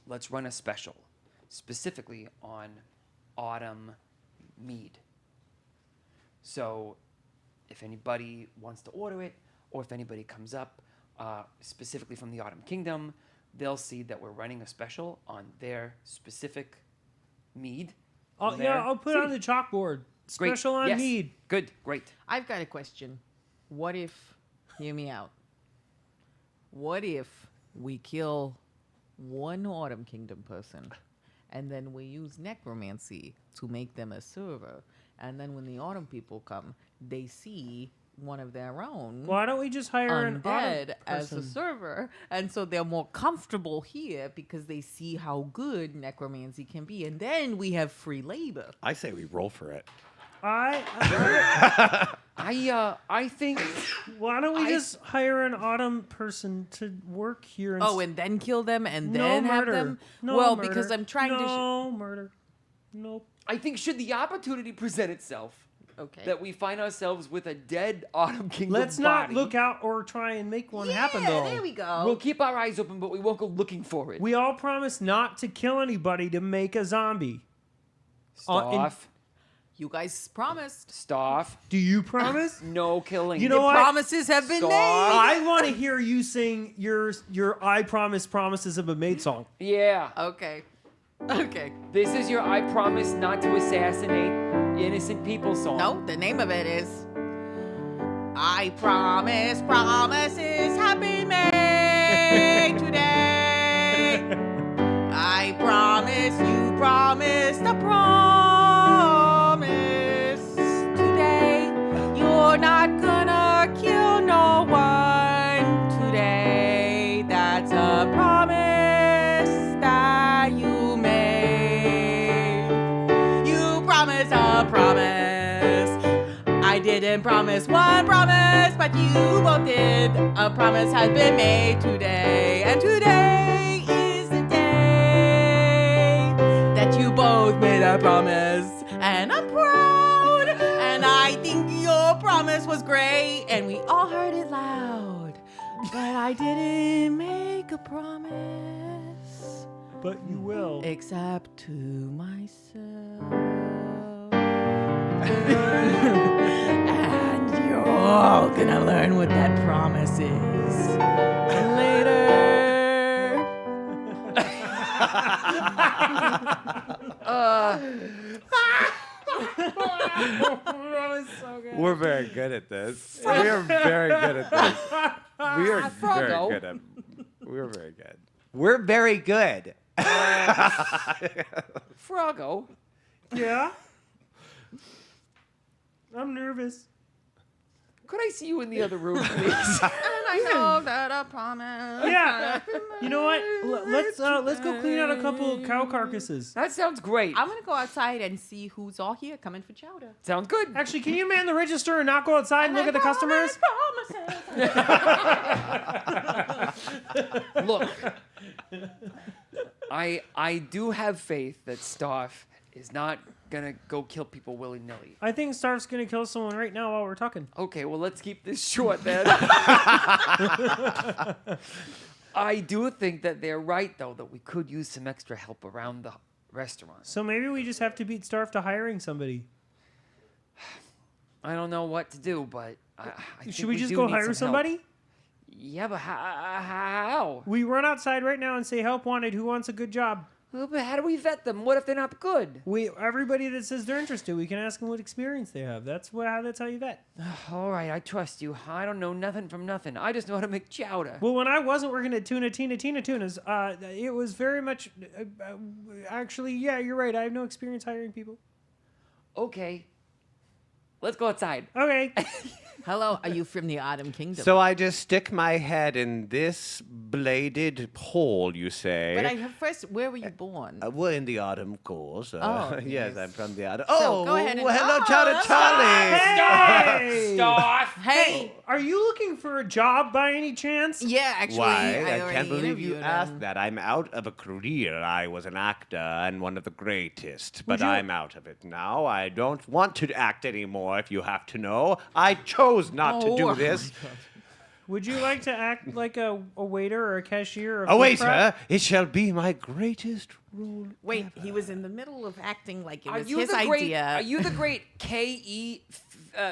let's run a special, specifically on autumn mead. So if anybody wants to order it, or if anybody comes up specifically from the Autumn Kingdom, they'll see that we're running a special on their specific mead. from their I'll put it on the city. chalkboard. Great. Special on Yes. mead. Good, great. I've got a question. What if, hear me out. What if we kill one Autumn Kingdom person and then we use necromancy to make them a server? And then when the Autumn people come, they see one of their own Why don't we just hire an undead autumn as a person? server, and so they're more comfortable here because they see how good necromancy can be, and then we have free labor. I say we roll for it. I think Why don't we I- just hire an autumn person to work here? Oh, and then kill them, and no then have murder. them. No well, murder. because I'm trying to. No murder. Nope. I think should the opportunity present itself Okay. that we find ourselves with a dead Autumn Kingdom Let's not body, look out or try and make one happen, though. there we go. we'll keep our eyes open, but we won't go looking for it. We all promise not to kill anybody to make a zombie. Staff. You guys promised. Staff. Do you promise? No killing. You know The what? promises have been Stop. made. I want to hear you sing your I promise promises of a maid song. Yeah. Okay. Okay. This is your I promise not to assassinate innocent people song. No, the name of it is I promise promises have been made today. I promise you promised a promise today. You're not gonna kill no one today. That's a promise that you made. You promised a promise. I didn't promise one promise, but you both did. A promise has been made today, and today is the day that you both made a promise. And I'm proud, and I think your promise was great, and we all heard it loud. But I didn't make a promise, But you will. except to myself. And you're all gonna learn what that promise is later. was so good. We're very good at this. We are very good at this. We are very Froggo. good at. We're very good. We're very good. Froggo. Yeah. I'm nervous. Could I see you in the other room, please? I know that I promise. Yeah. You know what? Let's go clean out a couple of cow carcasses. That sounds great. I'm gonna go outside and see who's all here coming for chowder. Sounds good. Actually, can you man the register and not go outside and look at the customers? Look, I do have faith that Staff is not gonna go kill people willy-nilly. I think Starf's gonna kill someone right now while we're talking. Okay, well, let's keep this short then. I do think that they're right, though, that we could use some extra help around the restaurant. So maybe we just have to beat Starf to hiring somebody. I don't know what to do, but I think Should we just do go need hire some help. somebody? Yeah, but how? We run outside right now and say help wanted. Who wants a good job? Well, but how do we vet them? What if they're not good? Everybody that says they're interested, we can ask them what experience they have. That's how you vet. All right, I trust you. I don't know nothing from nothing. I just know how to make chowder. Well, when I wasn't working at Tina Tunas, it was very much. Actually, yeah, you're right. I have no experience hiring people. Okay. Let's go outside. Okay. Hello, are you from the Autumn Kingdom? So I just stick my head in this bladed hole, you say? but first, where were you born? Well, in the autumn, of course. Oh, yes, yes. I'm from the autumn. So, go ahead and- well, hello, Oh, Chowder Charlie. Hey! Stop! Hey, Are you looking for a job by any chance? yeah, actually, Why? I already can't believe you interviewed asked him. that. I'm out of a career. I was an actor and one of the greatest, but you- I'm out of it now. I don't want to act anymore, if you have to know. I chose not to do Oh, this. Would you like to act like a waiter or a cashier? Or A waiter, it shall be my greatest role. Wait, he was in the middle of acting like it Are was you his the great? idea. Are you the great K.E.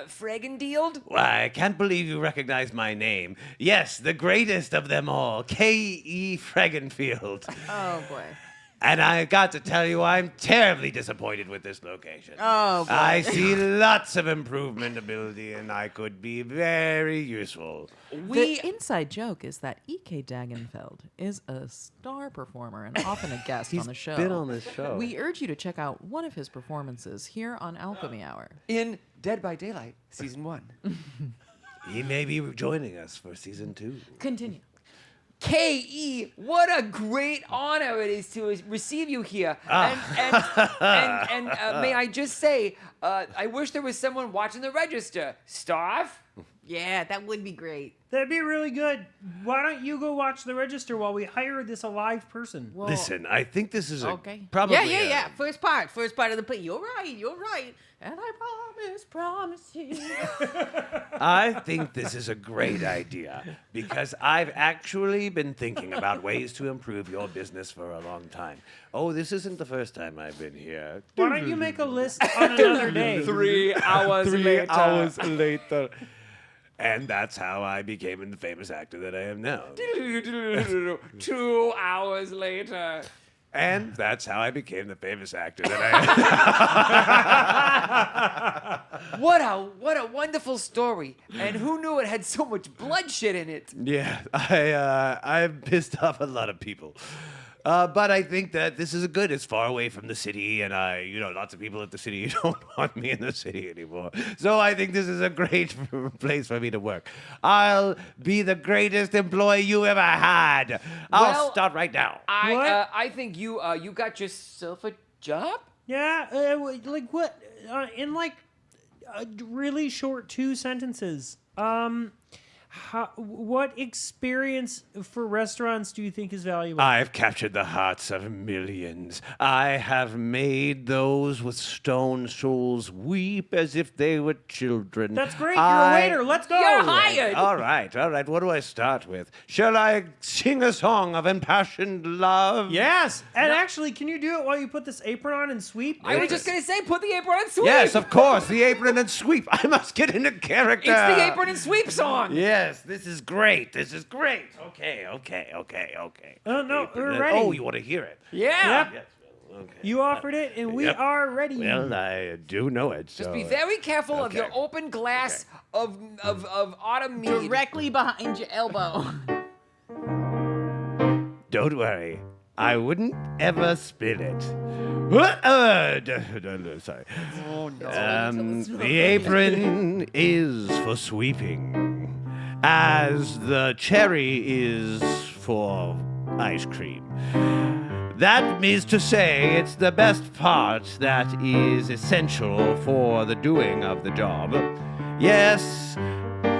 Fragendield? Why, I can't believe you recognize my name. Yes, the greatest of them all, K.E. Fragenfield. Oh boy. And I got to tell you, I'm terribly disappointed with this location. Oh boy. I see lots of improvement ability, and I could be very useful. The inside joke is that E.K. Dagenfeld is a star performer and often a guest on the show. been on this show. We urge you to check out one of his performances here on Alchemy Hour. In Dead by Daylight, season 1. He may be joining us for season 2. Continue. K.E., what a great honor it is to receive you here. And may I just say, I wish there was someone watching the register. Staff? Yeah, that would be great. That'd be really good. Why don't you go watch the register while we hire this alive person? Well, Listen, I think this is okay. probably Yeah. First part of the play. You're right. And I promise you. I think this is a great idea because I've actually been thinking about ways to improve your business for a long time. Oh, this isn't the first time I've been here. Why don't you make a list on another day? 3 hours 3 later. hours later. And that's how I became the famous actor that I am now. 2 hours later. And that's how I became the famous actor that I am. What a wonderful story. And who knew it had so much bloodshed in it? Yeah, I've pissed off a lot of people. But I think that this is good. It's far away from the city, and lots of people at the city don't want me in the city anymore. So I think this is a great place for me to work. I'll be the greatest employee you ever had. I'll start right now. I think you got yourself a job? Yeah, like what? In like really short 2 sentences. What experience for restaurants do you think is valuable? I've captured the hearts of millions. I have made those with stone souls weep as if they were children. That's great. You're a waiter. Let's go. You're hired. All right. What do I start with? Shall I sing a song of impassioned love? Yes. And actually, can you do it while you put this apron on and sweep? I was just going to say, put the apron and sweep. Yes, of course. The apron and sweep. I must get into character. It's the apron and sweep song. Yes, this is great. Okay. Oh, no, Apron we're and- ready. Oh, you want to hear it? Yeah. Yep. Yes. Okay. You offered it, and we Yep. are ready. Well, I do know it. Just be very careful of your Okay. open glass of autumn mead. Directly behind your elbow. Don't worry. I wouldn't ever spill it. Sorry. Oh no. The apron is for sweeping, as the cherry is for ice cream. That is to say, it's the best part that is essential for the doing of the job. Yes,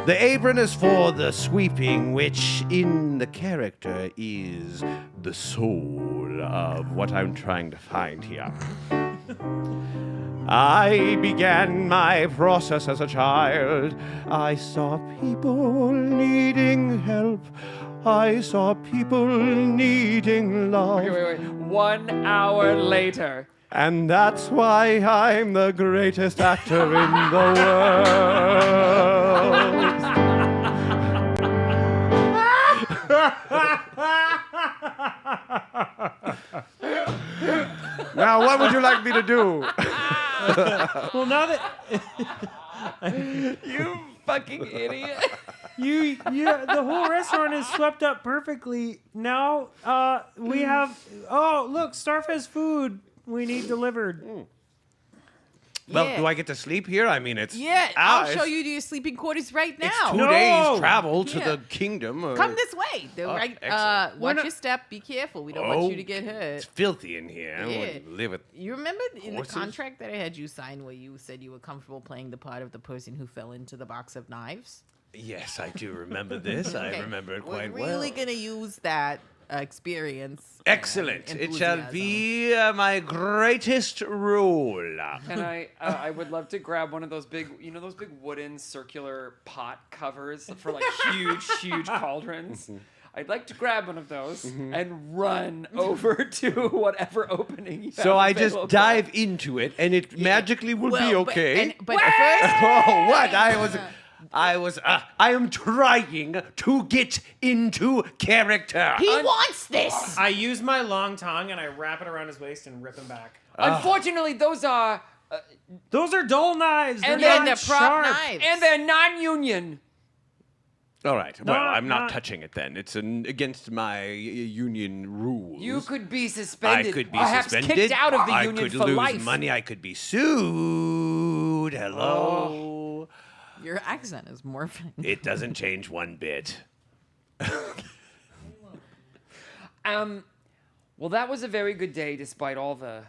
the apron is for the sweeping, which in the character is the soul of what I'm trying to find here. I began my process as a child. I saw people needing help. I saw people needing love. Wait. 1 hour later. And that's why I'm the greatest actor in the world. Now, what would you like me to do? Well, now that You fucking idiot. the whole restaurant is swept up perfectly. Now we have. Oh, look, Starf has food we need delivered. Well, Yeah. do I get to sleep here? I mean, it's Yeah, Ah, I'll show it's- you to your sleeping quarters right It's now. 2 No. days travel to Yeah. the kingdom. Come this way. They're Oh, right. excellent. Watch not- your step. Be careful. We don't want you to get hurt. It's filthy in here. I don't Yeah. want to live with. You remember in the Horses? contract that I had you sign where you said you were comfortable playing the part of the person who fell into the box of knives? Yes, I do remember this. I Okay. remember it quite We're really well. going to use that experience. Excellent. and It shall enthusiasm. be my greatest role. And I would love to grab one of those big, those big wooden circular pot covers for like huge cauldrons. I'd like to grab one of those and run over to whatever opening you So have I just available. dive into it, and it magically will be Well, okay. But first, Oh, what? I am trying to get into character. he wants this. I use my long tongue and I wrap it around his waist and rip him back. Unfortunately, those are Those are dull knives. And they're then not they're prop sharp. knives. and they're non-union. All right. Well, I'm not not- touching it then. It's against my union rules. You could be I suspended. could be perhaps suspended. kicked out of the I union could for lose life. money. I could be sued. Hello. Your accent is morphing. It doesn't change one bit. Well, that was a very good day, despite all the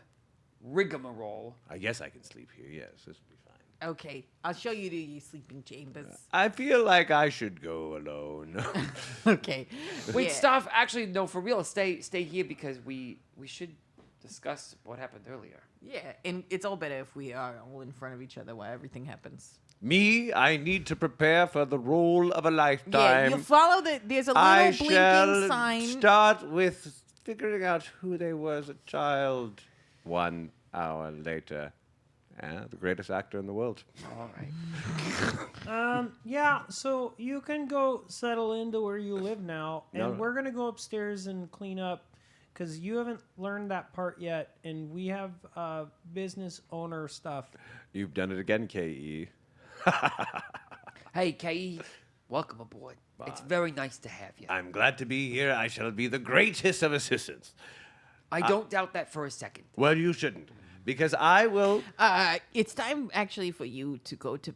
rigmarole. I guess I can sleep here. Yes, this will be fine. Okay, I'll show you to your sleeping chambers. I feel like I should go alone. Okay. Wait, Yeah. Staff. Actually, no, for real. Stay here because we should discuss what happened earlier. Yeah, and it's all better if we are all in front of each other while everything happens. Me, I need to prepare for the role of a Yeah, lifetime. you follow the. There's a little I blinking shall sign. start with figuring out who they were as a child. 1 hour later. The greatest actor in the world. All right. Yeah, so you can go settle into where you live now, and No. we're gonna go upstairs and clean up because you haven't learned that part yet, and we have business owner stuff. You've done it again, K.E. Hey, Kay, welcome aboard. It's very nice to have you. I'm glad to be here. I shall be the greatest of assistants. I don't doubt that for a second. Well, you shouldn't, because I will. It's time actually for you to go to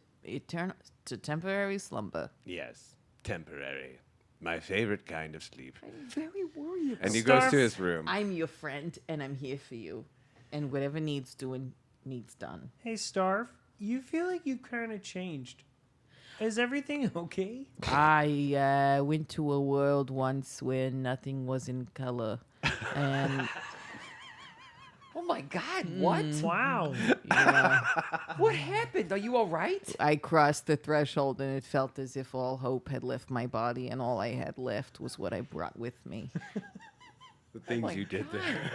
temporary slumber. Yes, temporary. My favorite kind of sleep. Very worried. And he goes to Starf, his room. I'm your friend, and I'm here for you. And whatever needs doing, needs done. Hey, Starf, you feel like you kind of changed. Is everything okay? I went to a world once where nothing was in color, and Oh my God! What? Wow. What happened? Are you all right? I crossed the threshold, and it felt as if all hope had left my body, and all I had left was what I brought with me. The things you did there.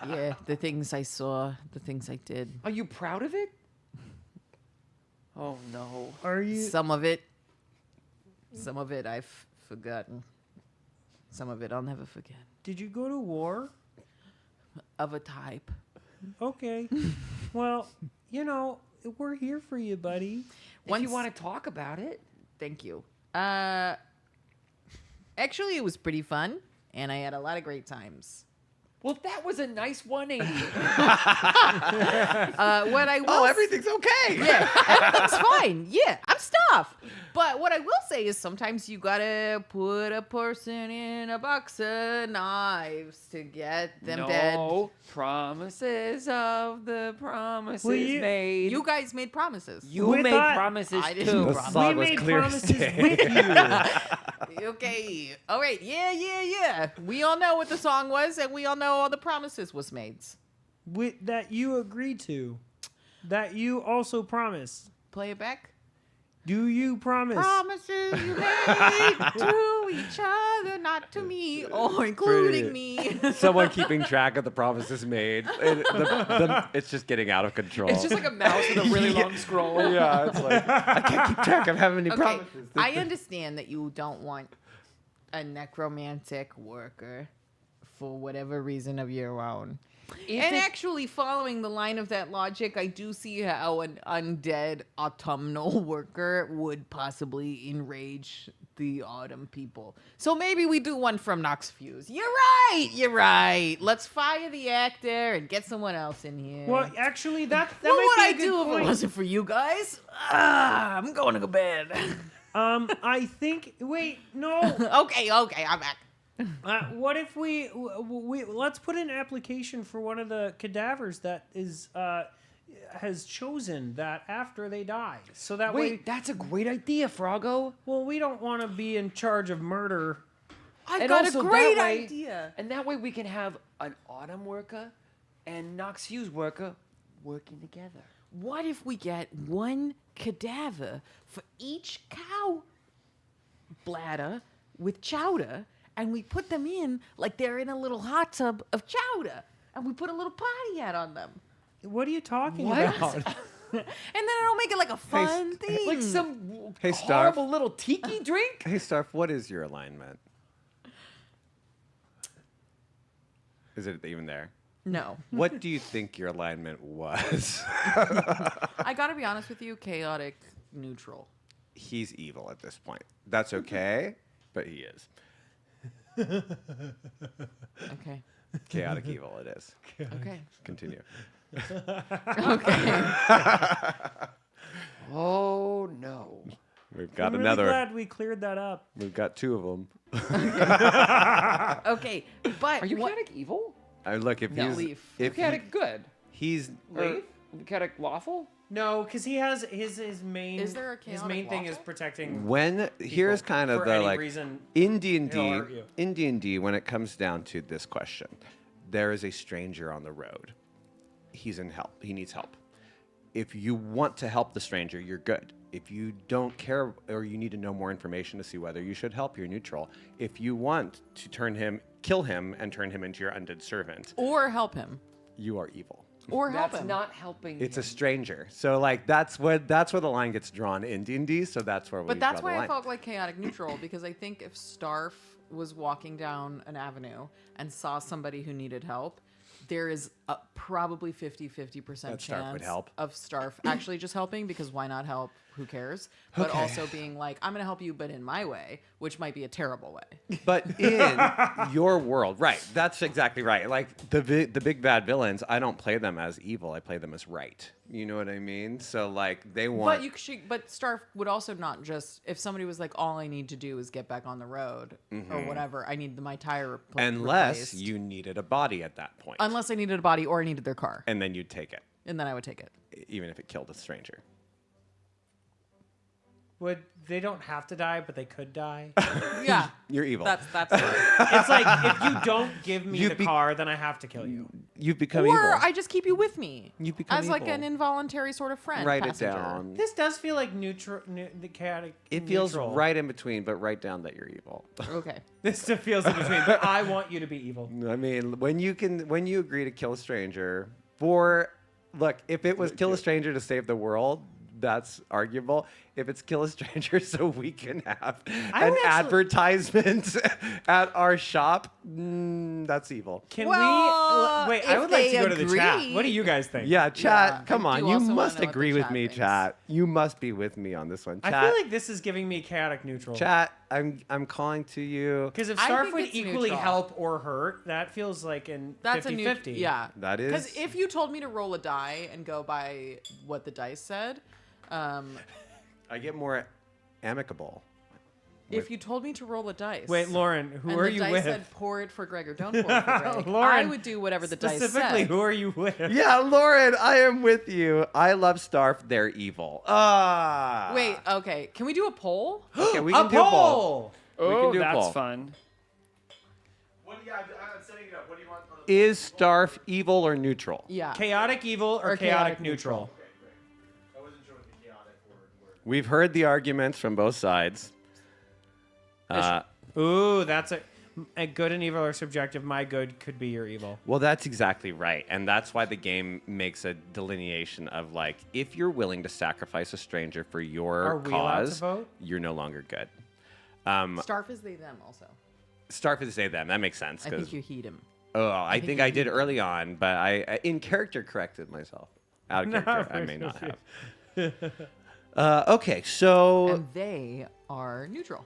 Yeah, the things I saw, the things I did. Are you proud of it? Oh no. Are you? Some of it I've forgotten. Some of it I'll never forget. Did you go to war? of a type. Okay. Well, we're here for you, buddy. If you want to talk about it. Thank you. Actually, it was pretty fun, and I had a lot of great times. Well, that was a nice 180. What I will everything's okay. yeah, everything's fine. Yeah, I'm stuffed. But what I will say is sometimes you gotta put a person in a box of knives to get them dead. No promises of the promises Well, you- made. You guys made promises. You We made thought- promises I didn't too. The promise. song We was made clear as promises day. with you. Okay. All right. Yeah. We all know what the song was, and we all know all the promises was made. That you agreed to. That you also promised. Play it back. Do you promise? Promises you made to each other, not to me, or including me. Someone keeping track of the promises made. It's just getting out of control. It's just like a mouse with a really long scroll. yeah, it's like I can't keep track of how many Okay, promises. I understand that you don't want a necromantic worker for whatever reason of your own. And actually, following the line of that logic, I do see how an undead autumnal worker would possibly enrage the autumn people. So maybe we do one from Nox Fuse. You're right. Let's fire the actor and get someone else in here. Well, actually, that what might would be I a good do if point. it wasn't for you guys? I'm going to go bed. I think. Wait, no. okay, I'm back. What if we let's put an application for one of the cadavers that is has chosen that after they die, so that way. Wait, that's a great idea, Froggo. Well, we don't want to be in charge of murder. I've And got also a great that way- idea. And that way we can have an autumn worker and Nox Hughes worker working together. What if we get one cadaver for each cow bladder with chowder, and we put them in like they're in a little hot tub of chowder, and we put a little party hat on them. What are you talking What? about? And then it'll make it like a fun thing. Like some Hey, Starf. horrible little tiki drink? Hey, Starf, what is your alignment? Is it even there? No. What do you think your alignment was? I gotta be honest with you, chaotic neutral. He's evil at this point. That's okay, but he is. Okay. Chaotic evil it is. Okay. Continue. Okay. Oh no. We've got I'm really another. glad we cleared that up. We've got two of them. Okay. But Are you what? chaotic evil? Look, if No. he's Leaf. if Chaotic good. he's Leaf? Chaotic lawful? No, because he has his main. Is there a his chaotic main thing is waffle? protecting. when here's people kind of for the any like reason in he'll D&D hurt you. in D&D when it comes down to this question, there is a stranger on the road. He's in help. He needs help. If you want to help the stranger, you're good. If you don't care or you need to know more information to see whether you should help, you're neutral. If you want to kill him and turn him into your undead servant, Or help him. you are evil. Or help That's him. not helping. It's a him. stranger. So like that's where the line gets drawn in D&D, so that's where we But that's draw the why I line. felt like chaotic neutral, because I think if Starf was walking down an avenue and saw somebody who needed help, there is a probably 50% That chance Starf would help. of Starf actually just helping, because why not help? Who cares? But Okay. also being like, I'm going to help you, but in my way, which might be a terrible way. But in your world, right? That's exactly right. Like the big bad villains, I don't play them as evil. I play them as right. You know what I mean? So like they want. But Starf would also not just, if somebody was like, all I need to do is get back on the road or whatever, I need my tire unless replaced. you needed a body at that point, Unless I needed a body or I needed their car. and then you'd take it, And then I would take it. even if it killed a stranger. Would they don't have to die, but they could die. Yeah. You're evil. That's It's like if you don't give me You've the be- car, then I have to kill you. You've become Or evil. I just keep you with me. You've become as like evil. an involuntary sort of friend. Write passenger. it down. This does feel like the chaotic. It feels neutral. right in between, but write down that you're evil. Okay. This still feels in between, but I want you to be evil. I mean, when you agree to kill a stranger look, if it was kill a stranger to save the world, that's arguable. if it's kill a stranger so we can have I an would actually- advertisement at our shop, that's evil. Can Well, we? Wait, I if would like to they go to the chat. agree- What do you guys think? Yeah, chat, Yeah, come I on. do You also wanna must know what the agree with chat me, thinks. chat. You must be with me on this one. Chat, I feel like this is giving me chaotic neutral. chat, I'm calling to you. Because if I Starf think would it's equally neutral. help or hurt, that feels like an That's 50-50. Yeah. That is. Because if you told me to roll a die and go by what the dice said, I get more amicable. if you told me to roll a dice. Wait, Lauren, who and are the you dice with? said pour it for Greg or don't pour it for Greg, I Lauren, would do whatever the dice Specifically, said. who are you with? Yeah, Lauren, I am with you. I love Starf. They're evil. Wait, okay. Can we do a poll? Okay, we A can do a poll. poll! We can Oh, do a that's poll. fun. I'm setting it up. What do you want? On the Is Starf evil or neutral? Yeah. Chaotic evil or Or chaotic chaotic neutral? Okay, great. I wasn't sure what the chaotic word. We've heard the arguments from both sides. Ooh, that's a good and evil are subjective. My good could be your evil. Well, that's exactly right. And that's why the game makes a delineation of like, if you're willing to sacrifice a stranger for your Are we allowed to cause, vote? you're no longer good. Starf is they them also. Starf is they them. That makes sense. I 'Cause- think you heat him. Oh, I think you I did did. early on, but I in character corrected myself. Out of character, I may not have. Okay, so And they are neutral.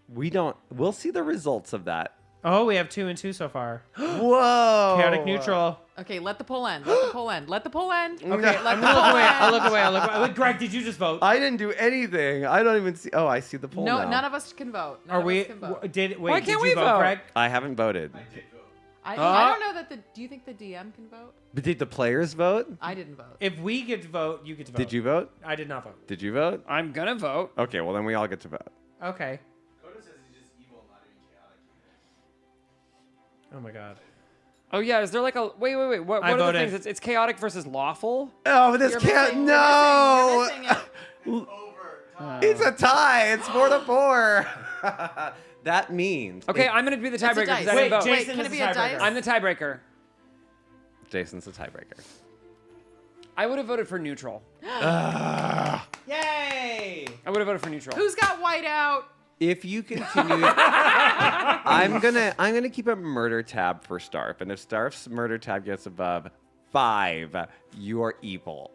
we'll see the results of that. Oh, we have 2 and 2 so far. Whoa! Chaotic neutral. Okay, let the poll end. Let the poll end. Let the poll end. Okay, let I'm the gonna look poll away. end. I'll look away. I'll look away. Wait, Greg, did you just vote? I didn't do anything. I don't even see. Oh, I see the poll No, now. none of us can vote. None Are of we? us can vote. Wait, Why did can't you we vote, vote? Greg? I haven't voted. I don't know that the. Do you think the DM can vote? But did the players vote? I didn't vote. If we get to vote, you get to vote. Did you vote? I did not vote. Did you vote? I'm gonna vote. Okay, well then we all get to vote. Okay. Coda says he's just evil, not even chaotic. Oh my god. Oh yeah, is there like a wait? What I are the voted. things? It's chaotic versus lawful. Oh, this You're can't. missing- No. You're missing it. Over. It's a tie. It's 4-4. That means. Okay, it- I'm gonna be the a tiebreaker dice. because I Wait, didn't vote. Wait, Jason can is it be the a dice? tiebreaker. I'm the tiebreaker. Jason's the tiebreaker. I would have voted for neutral. Yay! I would have voted for neutral. Who's got white out? If you continue, I'm gonna keep a murder tab for Starf, and if Starf's murder tab gets above 5, you are evil.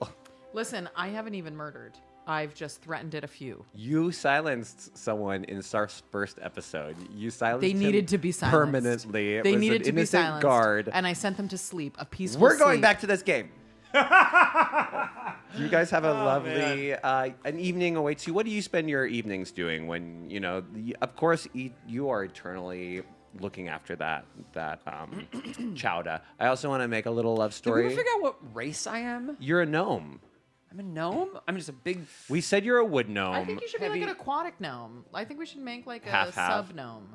Listen, I haven't even murdered. I've just threatened it a few. You silenced someone in Starf's first episode. You silenced They him needed to be silenced. permanently. It They was needed an to be innocent silenced. guard. And I sent them to sleep, a peaceful We're going sleep. back to this game. You guys have a Oh, lovely an evening awaits you. What do you spend your evenings doing when of course you are eternally looking after that chowda. I also want to make a little love Did we ever story. figure out what race I am? You're a gnome. I'm a gnome. I'm just a big. We said you're a wood gnome. I think you should be like Heavy- an aquatic gnome. I think we should make like a Half-half. sub gnome.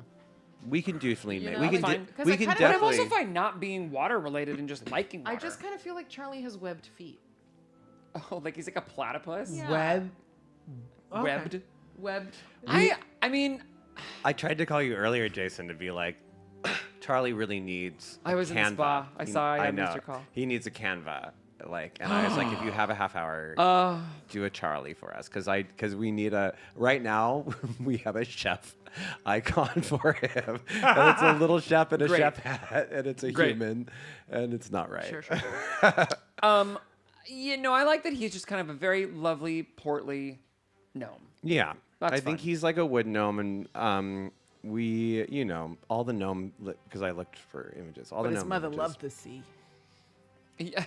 We can definitely You make. know, We can. like, de- 'cause we I can kinda- But I'm definitely. also fine not being water related and just liking water. I just kind of feel like Charlie has webbed feet. Oh, like he's like a platypus. Yeah. Web. Okay. Webbed. Webbed. I mean, I tried to call you earlier, Jason, to be like, Charlie really needs. I was in the Canva. spa. I saw I know. missed your call. He needs a Canva. And I was like, if you have a half hour, do a Charlie for us, because we need a. Right now, we have a chef icon for him, and it's a little chef in a Great. chef hat, and it's a Great. human, and it's not right. Sure, sure. I like that he's just kind of a very lovely, portly gnome. Yeah, That's I think fun. he's like a wood gnome, and we, all the gnome, because I looked for images. All But the his gnome mother images. loved the sea. Yeah.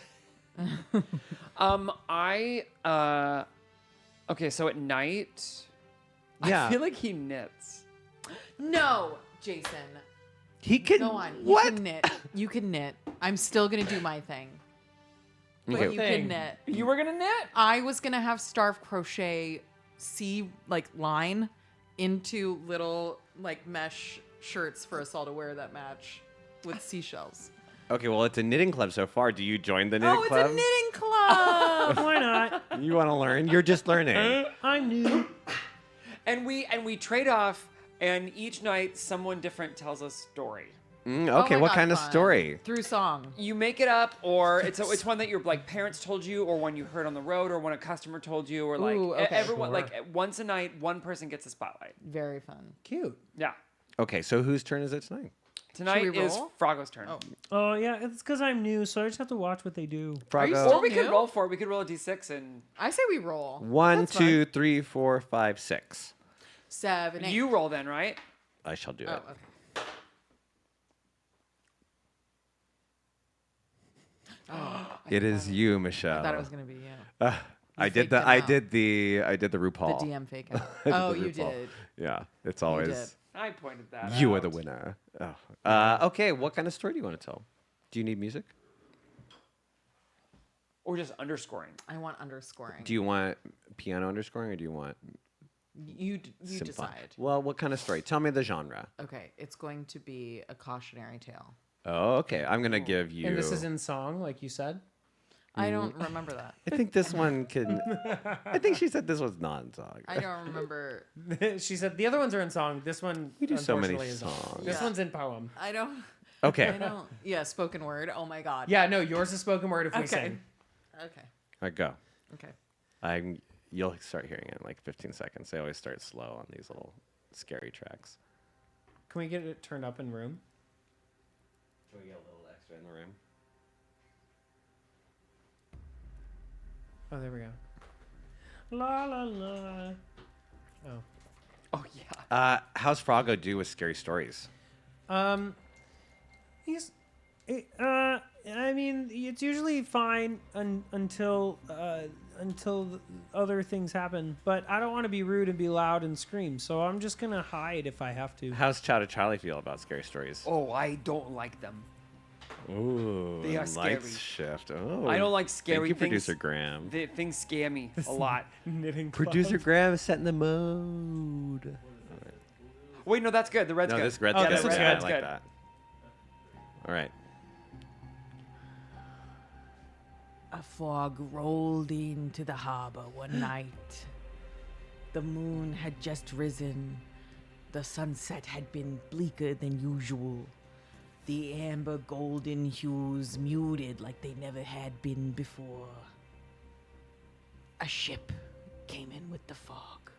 Okay, so at night, Yeah. I feel like he knits. No, Jason. He can. Go on. What? You can knit. You can knit. I'm still gonna do my thing. But Okay. you Thing. can knit. You were gonna knit? I was gonna have Starf crochet line into little mesh shirts for us all to wear that match with seashells. Okay, well, it's a knitting club so far. Do you join the knitting Oh, it's club? a knitting club. Why not? You want to learn? You're just learning. I'm new. And we trade off, and each night someone different tells us story. Okay, my what God, kind of fun. story? Through song. You make it up, or it's one that your like parents told you, or one you heard on the road, or one a customer told you, or like Ooh, okay. everyone like once a night, one person gets a spotlight. Very fun. Cute. Yeah. Okay, so whose turn is it tonight? Tonight we is roll? Froggo's turn. Oh. Oh yeah, it's because I'm new, so I just have to watch what they do. Are you Froggo. still Or we could new? roll for it. We could roll a d6 and I say we roll. 1, That's 2, fine. 3, 4, 5, 6. 7, 8. you roll then, right? I shall do Oh, it. okay. It is you, Michelle. I thought it was gonna be you. I did faked the him I out. did the The RuPaul. DM fake out. I did Oh, the you RuPaul. did. Yeah, it's did. always I pointed that you are out. the winner. Okay, what kind of story do you want to tell? Do you need music? Or just underscoring. I want underscoring. Do you want piano underscoring or do you want you symphonic? decide. Well, what kind of story? Tell me the genre. Okay, it's going to be a cautionary tale. Oh, okay. I'm gonna give you. And this is in song, like you said. I don't remember that. I think this one can. I think she said this was non-song. I don't remember. She said the other ones are in song. This one We do so many unfortunately, is not. songs. This Yeah. one's in poem. I don't. Okay. I don't. Yeah, spoken word. Oh my god. Yeah, no, yours is spoken word if we Okay. sing. Okay. I go. Okay. You'll start hearing it in like 15 seconds. They always start slow on these little scary tracks. Can we get it turned up in room? Can we get a little extra in the room? Oh, there we go. La la la. Oh. Oh yeah. How's Froggo do with scary stories? I mean, it's usually fine until other things happen. But I don't want to be rude and be loud and scream, so I'm just gonna hide if I have to. How's Chowder Charlie feel about scary stories? Oh, I don't like them. Ooh, They are lights scary. shift. Oh, I don't like scary thank you, things. Producer Graham. Things scare me a lot. Knitting Producer gloves. Graham is setting the mode. Wait, no, that's good. The red's No, good. this red's Oh, good. this is Yeah, good. I like that. All right. A fog rolled into the harbor one night. The moon had just risen. The sunset had been bleaker than usual. The amber golden hues muted like they never had been before. A ship came in with the fog,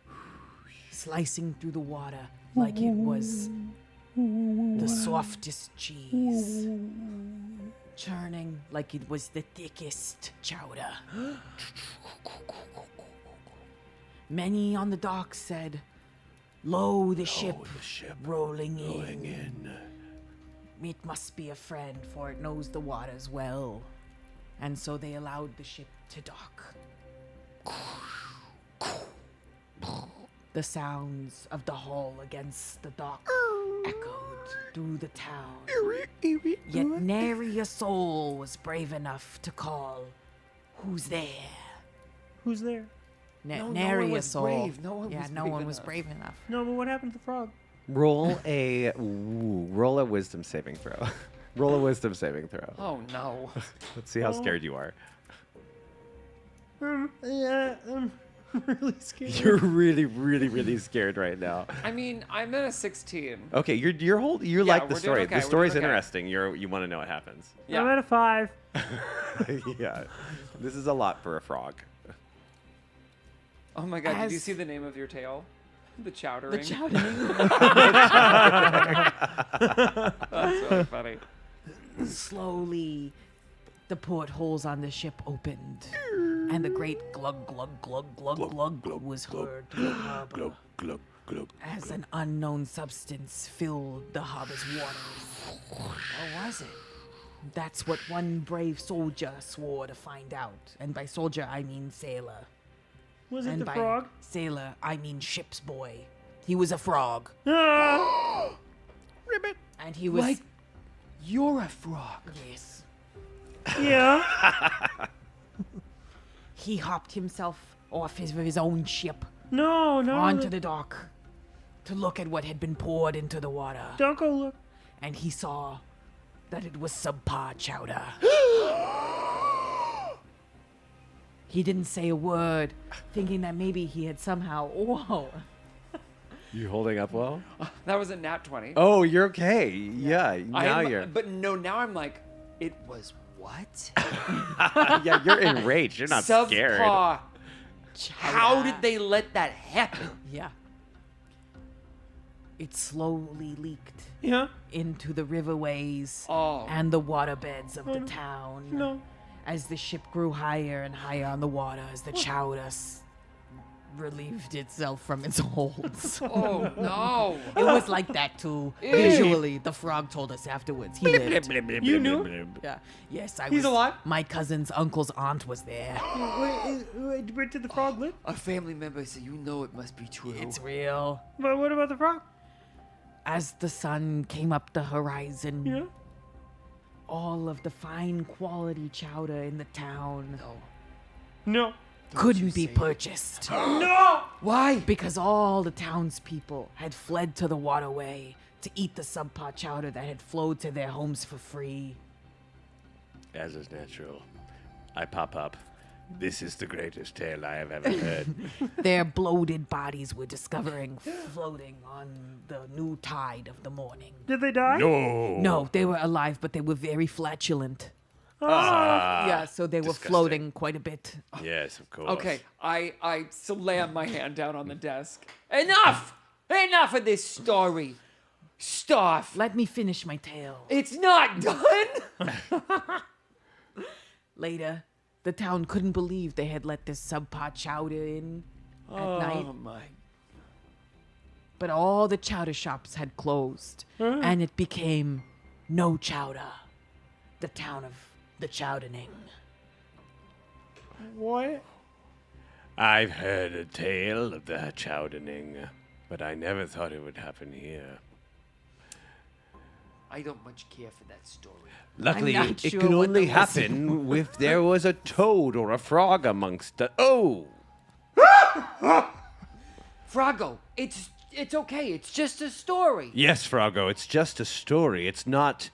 slicing through the water like it was the softest cheese, churning like it was the thickest chowder. Many on the dock said, "Lo, the ship, rolling in. It must be a friend, for it knows the waters well." And so they allowed the ship to dock. The sounds of the hull against the dock echoed through the town. Yet nary a soul was brave enough to call, "Who's there?" Who's there? No Nary one a was soul. brave. No one yeah, was no brave one was enough. brave enough. No, but what happened to the frog? Roll a wisdom saving throw. Roll a wisdom saving throw. Oh no. Let's see how scared you are. Yeah, I'm really scared. You're really, really, really scared right now. I mean, I'm at a 16. Okay, you Yeah, like the we're doing story. okay, The we're story's doing okay. interesting. You want to know what happens. Yeah. I'm at a 5. Yeah, this is a lot for a frog. Oh my god, did you As- see the name of your tail? The chowdering. The chowdering. That's really funny. Slowly, the portholes on the ship opened, and the great glug glug glug glug glug was heard through the harbor as an unknown substance filled the harbor's waters. Or was it? That's what one brave soldier swore to find out, and by soldier I mean sailor. Was it And the by frog? sailor I mean ship's boy. He was a frog, Ah! Ribbit. and he was Like, you're a frog. yes. Yeah. He hopped himself off his own ship No, no. onto the dock to look at what had been poured into the water, Don't go look. and he saw that it was subpar chowder. He didn't say a word, thinking that maybe he had somehow You holding up well? That was a nat 20. Oh, you're okay. Yeah. Now you're. But no, now I'm like, it was what? Yeah, you're enraged. You're not scared. Subpar. How did they let that happen? Yeah. It slowly leaked Yeah. into the riverways Oh. and the waterbeds of the town. No. As the ship grew higher and higher on the water, as the chowder relieved itself from its holds. Oh, no. It was like that too. Visually, the frog told us afterwards. He lived. You knew? Yeah. Yes, I He's was. alive? My cousin's uncle's aunt was there. Where did the frog live? A family member said, you know it must be true. It's real. But what about the frog? As the sun came up the horizon, Yeah. all of the fine quality chowder in the town No. couldn't be purchased. No! Why? Because all the townspeople had fled to the waterway to eat the subpar chowder that had flowed to their homes for free. As is natural. I pop up. This is the greatest tale I have ever heard. Their bloated bodies were discovering floating on the new tide of the morning. Did they die? No. No, they were alive, but they were very flatulent. Ah, Yeah, so they were disgusting. floating quite a bit. Yes, of course. Okay, I slam my hand down on the desk. Enough! Enough of this story. Stop. Let me finish my tale. It's not done. Later, the town couldn't believe they had let this subpar chowder in at night. Oh my. But all the chowder shops had closed, and it became no chowder. The town of the chowdening. What? I've heard a tale of the chowdening, but I never thought it would happen here. I don't much care for that story. Luckily, not it sure could what only the happen if there was a toad or a frog amongst the. Oh! Froggo, it's okay. It's just a story. Yes, Froggo, it's just a story. It's not.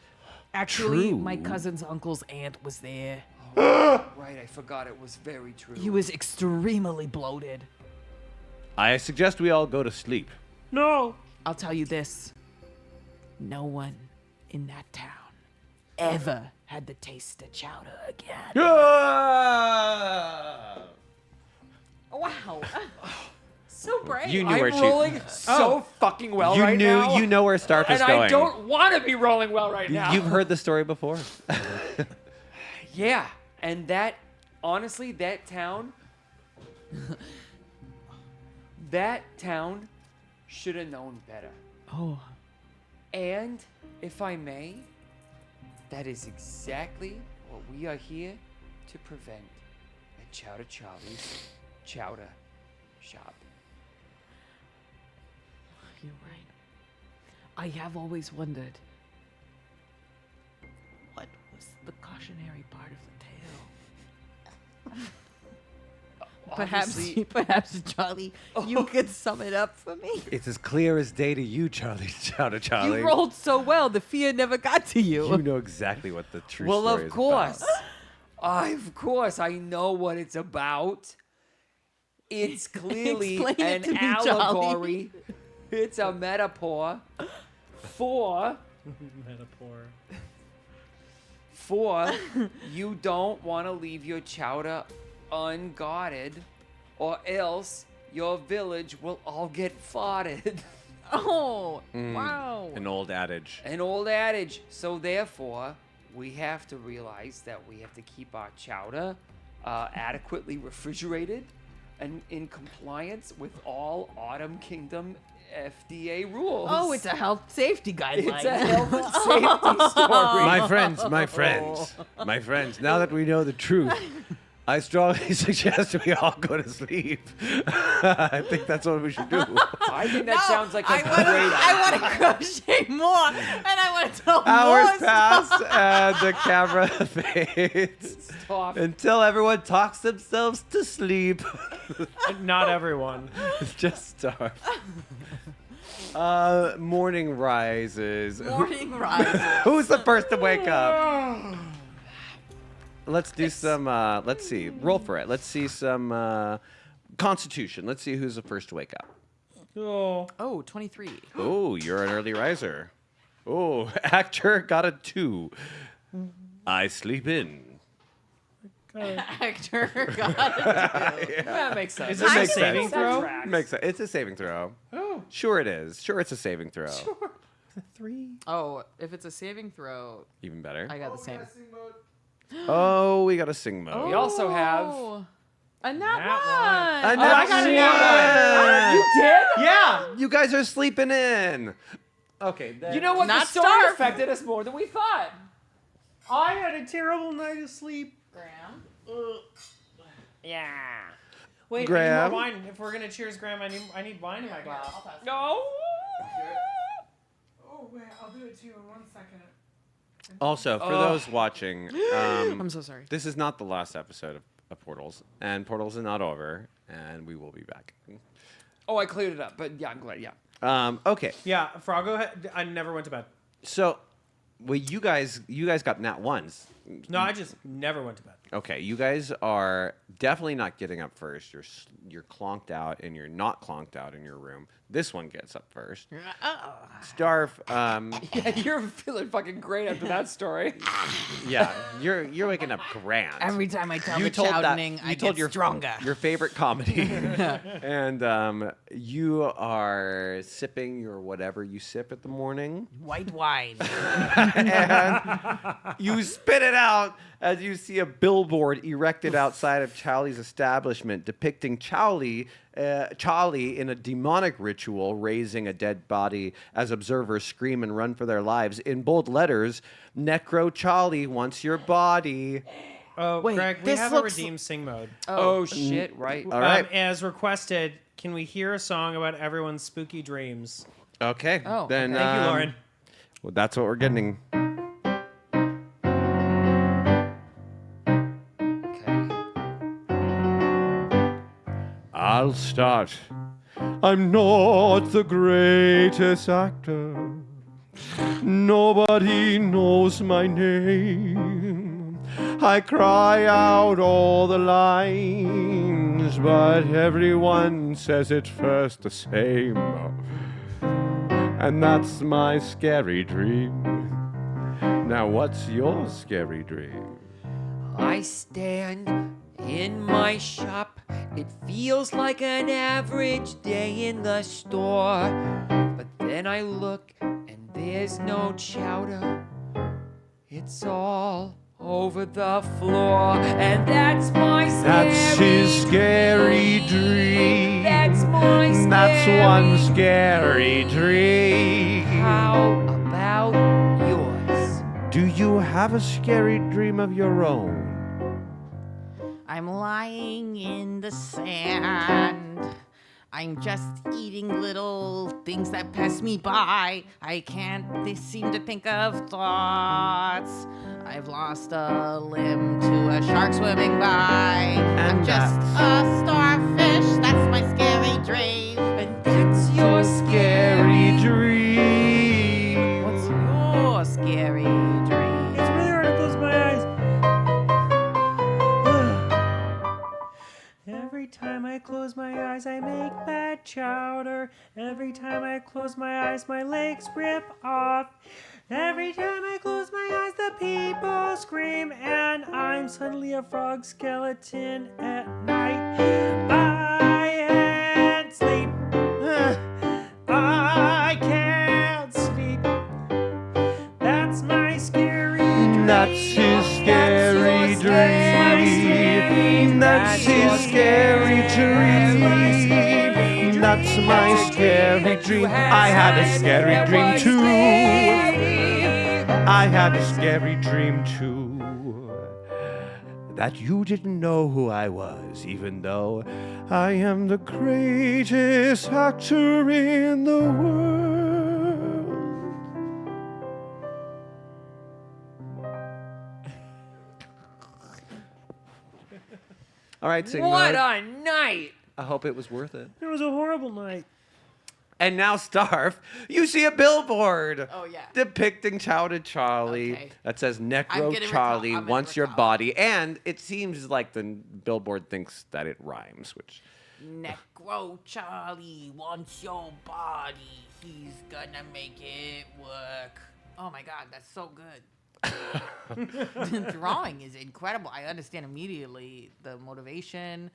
Actually, True. my cousin's uncle's aunt was there. Right, I forgot it was very true. He was extremely bloated. I suggest we all go to sleep. No. I'll tell you this. No one in that town ever had the taste of chowder again. Wow. So brave. You knew I'm where she. rolling so fucking well you right knew. now. You know where Starf is and going. I don't want to be rolling well right now. You've heard the story before. Yeah, and that, honestly, that town should have known better. Oh, And, if I may, that is exactly what we are here to prevent at Chowder Charlie's Chowder Shop. you're right. I have always wondered, what was the cautionary part of the tale? Obviously- Perhaps, Charlie, you could sum it up for me. It's as clear as day to you, Charlie. Chowder Charlie. You rolled so well, the fear never got to you. You know exactly what the true Well, story of is course. about. Of course, I know what it's about. It's clearly Explain it an to me, Charlie. allegory. It's a metaphor for you don't want to leave your chowder unguarded, or else your village will all get farted. Oh, wow. An old adage. An old adage. So therefore, we have to realize that we have to keep our chowder adequately refrigerated and in compliance with all Autumn Kingdom FDA rules. Oh, it's a health safety guideline. It's a health and safety story. My friends, now that we know the truth, I strongly suggest we all go to sleep. I think that's what we should do. I think that sounds like a great I idea. want to crochet more, and I want to tell Hours more pass stuff. and the camera fades Stop. until everyone talks themselves to sleep. Not everyone. Just Starf. Morning rises. Morning rise. Who's the first to wake up? Let's do some, let's see. Roll for it. Let's see some Constitution. Let's see who's the first to wake up. Oh. Oh, 23. Oh, you're an early riser. Oh, actor got a 2. I sleep in. Actor got it. That makes sense. Is this a makes saving sense. throw? tracks. Makes sense. It's a saving throw. Oh. Sure it is. Sure it's a saving throw. 3. Oh, if it's a saving throw, Even better. I got the same. Oh, we got a sing mode. We also have. Oh, a nat Nat one. A Oh, I got a nat one. You did? Yeah. You guys are sleeping in. Okay. Then. You know what? Not The story starve. affected us more than we thought. I had a terrible night of sleep. Graham. Yeah. Wait, I need Graham? more wine. If we're gonna cheers, Graham, I need wine in my glass. I'll pass. No. Oh wait, I'll do it to you in 1 second. Also, for those watching, I'm so sorry. this is not the last episode of Portals, and Portals is not over, and we will be back. Oh, I cleared it up, but yeah, I'm glad. Yeah. Okay, Yeah, Froggo. I never went to bed. so well, you guys got nat ones. No, I just never went to bed. Okay, you guys are definitely not getting up first. You're clonked out, and you're not clonked out in your room. This one gets up first. Starf, Yeah, you're feeling fucking great after that story. yeah, you're waking up grand. Every time I tell You the told that- chowdening, you I told get your stronger. Your favorite comedy, and you are sipping your whatever you sip at the morning, White wine. and you spit it out as you see a billboard erected outside of Charlie's establishment depicting Charlie in a demonic ritual raising a dead body as observers scream and run for their lives. In bold letters, Necro Charlie wants your body. Oh, Wait, Greg, we this have a looks- redeem sing mode. Oh shit! Right. All right. As requested, can we hear a song about everyone's spooky dreams? Okay. Oh, then Thank you, Lauren. Well, that's what we're getting. Okay. I'll start. I'm not the greatest actor. Nobody knows my name. I cry out all the lines, but everyone says it first the same. And that's my scary dream. Now, what's your scary dream? I stand in my shop. It feels like an average day in the store. But then I look and there's no chowder. It's all over the floor. And that's my scary That's his scary dream. That's my scary That's one scary dream. How about yours? Do you have a scary dream of your own? I'm lying in the sand. I'm just eating little things that pass me by. I can't seem to think of thoughts. I've lost a limb to a shark swimming by. I'm just a starfish. That's my scary dream. And that's your Scary dream. What's your scary dream? It's really hard to close my eyes. Every time I close my eyes, I make bad chowder. Every time I close my eyes, my legs rip off. Every time I close my eyes, the people scream, and I'm suddenly a frog skeleton at night. I can't sleep. I can't sleep. That's my scary dream. That's his scary dream. That's his scary dream. That's my scary dream. I had a scary dream too. I had a scary dream too. That you didn't know who I was, even though I am the greatest actor in the world. All right, sing What mode. a night! I hope it was worth it. It was a horrible night. And now, Starf, you see a billboard. Oh, yeah. Depicting Chowder Charlie Okay. that says I'm Necro gonna Charlie I'm gonna wants your recall. body. And it seems like the billboard thinks that it rhymes, which Necro Charlie wants your body. He's gonna make it work. Oh my god, that's so good. The drawing is incredible. I understand immediately the motivation.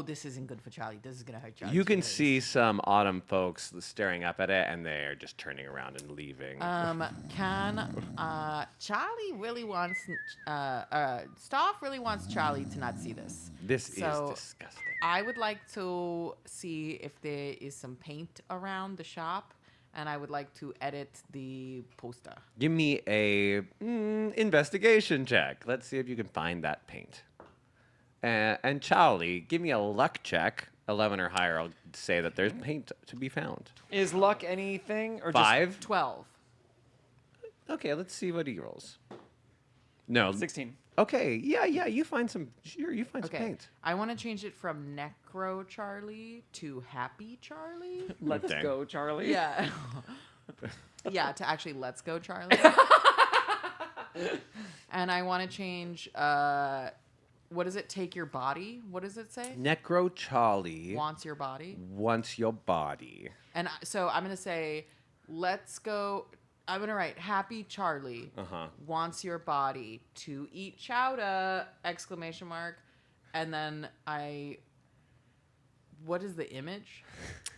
This isn't good for Charlie. This is gonna hurt Charlie. You can see some Autumn folks staring up at it, and they're just turning around and leaving. Charlie really wants Staff really wants Charlie to not see this. This is So, disgusting. I would like to see if there is some paint around the shop, and I would like to edit the poster. Give me a investigation check. Let's see if you can find that paint. And Charlie, give me a luck check. 11 or higher, I'll say that there's paint to be found. Is luck anything or 5? 12. Okay, let's see what he rolls. No. just 16? Okay, yeah, you find some. Sure, you find some Okay. paint. I want to change it from Necro Charlie to Happy Charlie. Let's Okay. go, Charlie. Yeah. Yeah, to actually Let's Go Charlie. And I want to change what does it? Take your body? What does it say? Necro Charlie Wants your body. wants your body. And so I'm going to say, let's go. I'm going to write Happy Charlie wants your body to eat chowder, ! And then what is the image?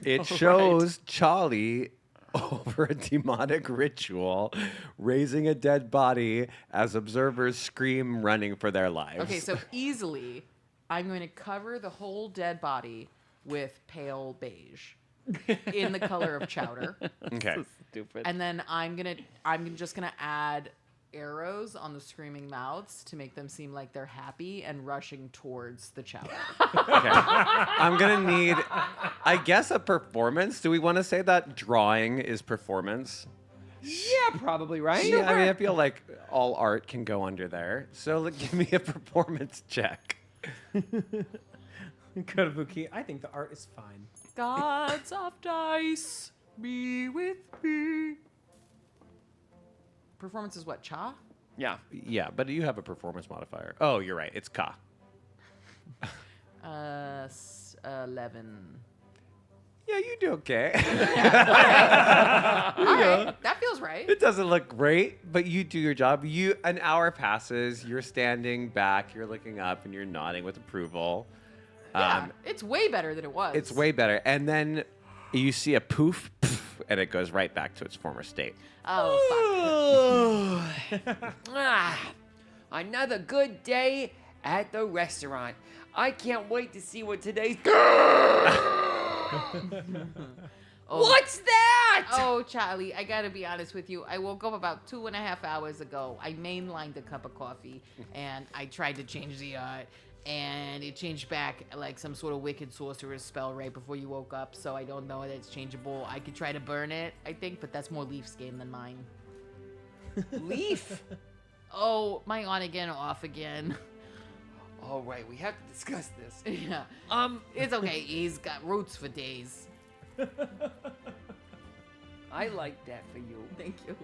It shows Charlie over a demonic ritual, raising a dead body as observers scream, running for their lives. Okay, so easily, I'm going to cover the whole dead body with pale beige in the color of chowder. Okay. Stupid. And then I'm just gonna add arrows on the screaming mouths to make them seem like they're happy and rushing towards the chowder. Okay. I'm going to need, I guess, a performance. Do we want to say that drawing is performance? Yeah, probably, right? Yeah, I mean, I feel like all art can go under there. So give me a performance check. Kotobuki, I think the art is fine. Gods of dice, be with me. Performance is what? Cha? Yeah. Yeah, but you have a performance modifier. Oh, you're right. It's Ka. 11. Yeah, you do okay. All right, that feels right. It doesn't look great, but you do your job. An hour passes. You're standing back. You're looking up, and you're nodding with approval. Yeah, it's way better than it was. It's way better. And then you see a poof, and it goes right back to its former state. Oh, Another good day at the restaurant. I can't wait to see what today's. What's that? Oh, Charlie, I gotta be honest with you. I woke up about 2.5 hours ago. I mainlined a cup of coffee, and I tried to change the art, and it changed back like some sort of wicked sorcerer's spell right before you woke up, so I don't know that it's changeable. I could try to burn it, I think, but that's more Leaf's game than mine. Leaf. Oh, my on again, off again. All right, we have to discuss this. Yeah. It's okay. He's got roots for days. I like that for you. Thank you.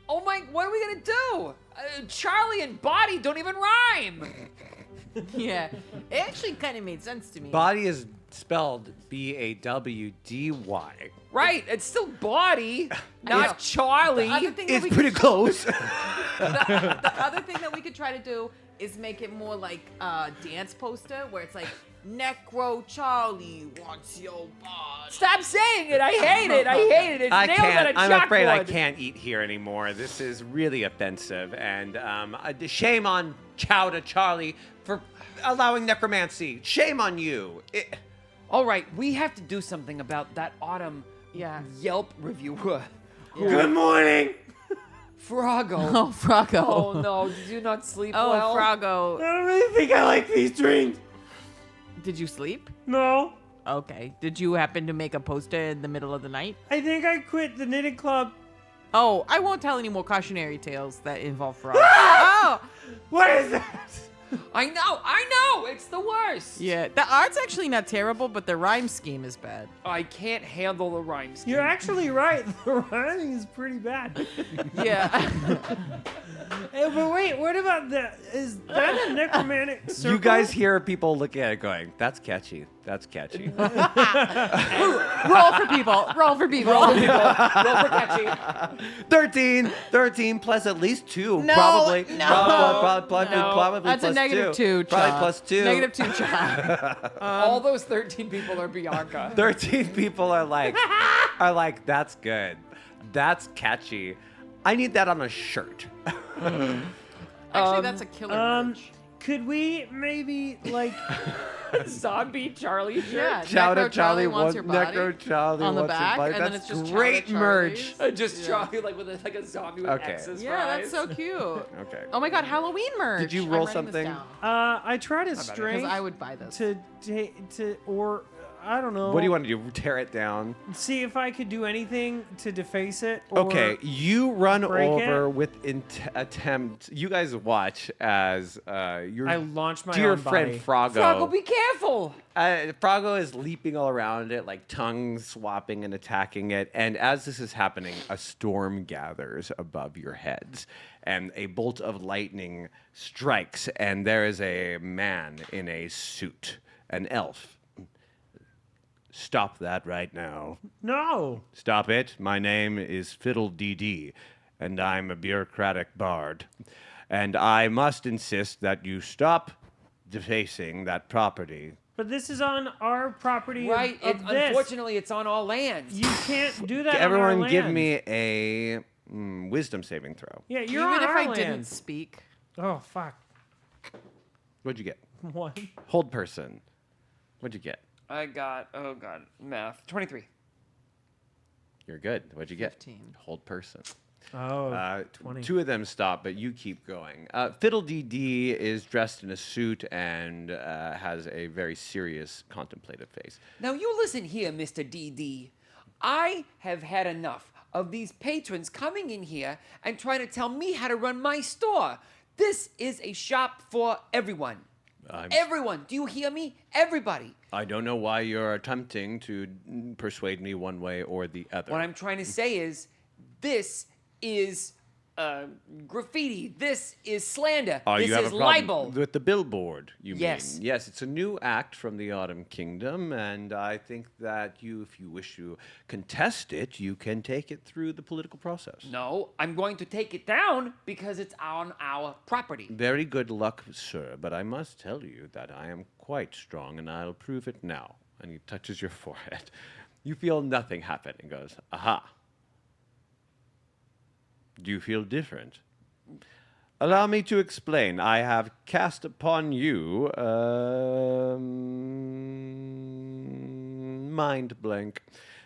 Oh my, what are we gonna do? Charlie and body don't even rhyme. Yeah. It actually kind of made sense to me. Body is spelled Bawdy. Right, it's still body, know. not Charlie. The other thing that It's we pretty close. the other thing that we could try to do is make it more like a dance poster where it's like Necro Charlie wants your body. Stop saying it. I hate it. I hate it. It's I nailed on can't. a I'm afraid I chalkboard. can't eat here anymore. This is really offensive, and shame on Chowder Charlie for allowing necromancy. Shame on you. All right, we have to do something about that Autumn Yeah. Yelp reviewer. Good morning. Froggo. Oh, Froggo. Oh no, did you not sleep Oh, well? Froggo. I don't really think I like these dreams. Did you sleep? No, Okay. Did you happen to make a poster in the middle of the night? I think I quit the knitting club. Oh, I won't tell any more cautionary tales that involve frogs. Oh! What is that? I know. It's the worst. Yeah, the art's actually not terrible, but the rhyme scheme is bad. I can't handle the rhyme scheme. You're actually right. The rhyming is pretty bad. Yeah. Hey, but wait, what about that? Is that a necromantic circle? You guys hear people looking at it going, that's catchy. That's catchy. Roll for people. Roll for people. Roll for catchy. 13 plus at least 2. No, probably. no. Probably That's plus a negative 2. Probably Chuck. plus 2. Negative 2, Chuck. All those 13 people are Bianca. 13 people are like, that's good. That's catchy. I need that on a shirt. Actually, that's a killer merch. Could we maybe like Zombie Charlie shirt. Yeah, Chowder Necro Charlie wants your body Necro Charlie on the wants your back, body. and then That's it's just great Chowder merch. Charlies. Just Yeah. Charlie like with a zombie with Okay. X's Yeah, fries. that's so cute. Okay. Oh my God, Halloween merch. Did you I'm roll writing this something? down, I tried a 'cause strength I would buy this. to or I don't know. What do you want to do? Tear it down? See if I could do anything to deface it. Or Okay, you run break over it? with attempt. You guys watch as your I launch my dear own friend body. Froggo. Froggo, be careful. Froggo is leaping all around it, like tongue swapping and attacking it. And as this is happening, a storm gathers above your heads, and a bolt of lightning strikes, and there is a man in a suit, an elf. Stop that right now. No. Stop it. My name is Fiddle Deedee, and I'm a bureaucratic bard. And I must insist that you stop defacing that property. But this is on our property. Right. Of this. Unfortunately, it's on all lands. You can't do that. Everyone on our give land. me a wisdom saving throw. Yeah, you're Even on if our I land. didn't speak. Oh fuck. What'd you get? One. Hold person. What'd you get? I got, oh God, math. 23. You're good. What'd you get? 15. Hold person. Oh, 20. 2 of them stop, but you keep going. Fiddle Deedee is dressed in a suit and has a very serious, contemplative face. Now you listen here, Mr. DD. I have had enough of these patrons coming in here and trying to tell me how to run my store. This is a shop for everyone. Everyone. Do you hear me? Everybody. I don't know why you're attempting to persuade me one way or the other. What I'm trying to say is, this is graffiti. This is slander. Oh, this you have is a problem libel. with the billboard, you Yes. mean? Yes, it's a new act from the Autumn Kingdom, and I think that if you wish to contest it, you can take it through the political process. No, I'm going to take it down because it's on our property. Very good luck, sir, but I must tell you that I am quite strong, and I'll prove it now. And he touches your forehead. You feel nothing happen and goes, aha. Do you feel different? Allow me to explain. I have cast upon you mind blank.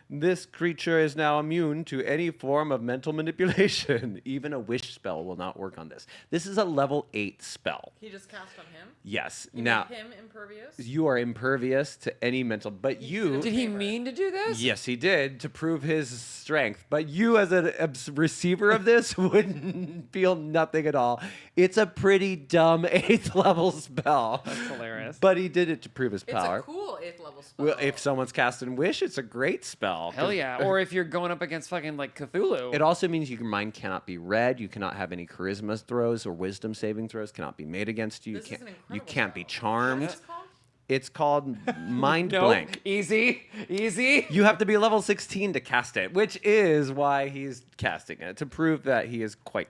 This creature is now immune to any form of mental manipulation. Even a wish spell will not work on this. This is a level 8 spell. He just cast on him. Yes. You Now, made him impervious. you are impervious to any mental, but you... Did he mean to do this? Yes, he did to prove his strength. But you, as a receiver of this, wouldn't feel nothing at all. It's a pretty dumb 8th level spell. That's hilarious. But he did it to prove his It's power. a cool 8th level spell. Well, if someone's casting Wish, it's a great spell. Hell yeah. Or if you're going up against fucking like Cthulhu. It also means your mind cannot be read. You cannot have any charisma throws or wisdom saving throws. Cannot be made against you. This is You an can't. You incredible can't be spell. charmed. What's it called? It's called Mind No, Blank. easy. You have to be level 16 to cast it, which is why he's casting it, to prove that he is quite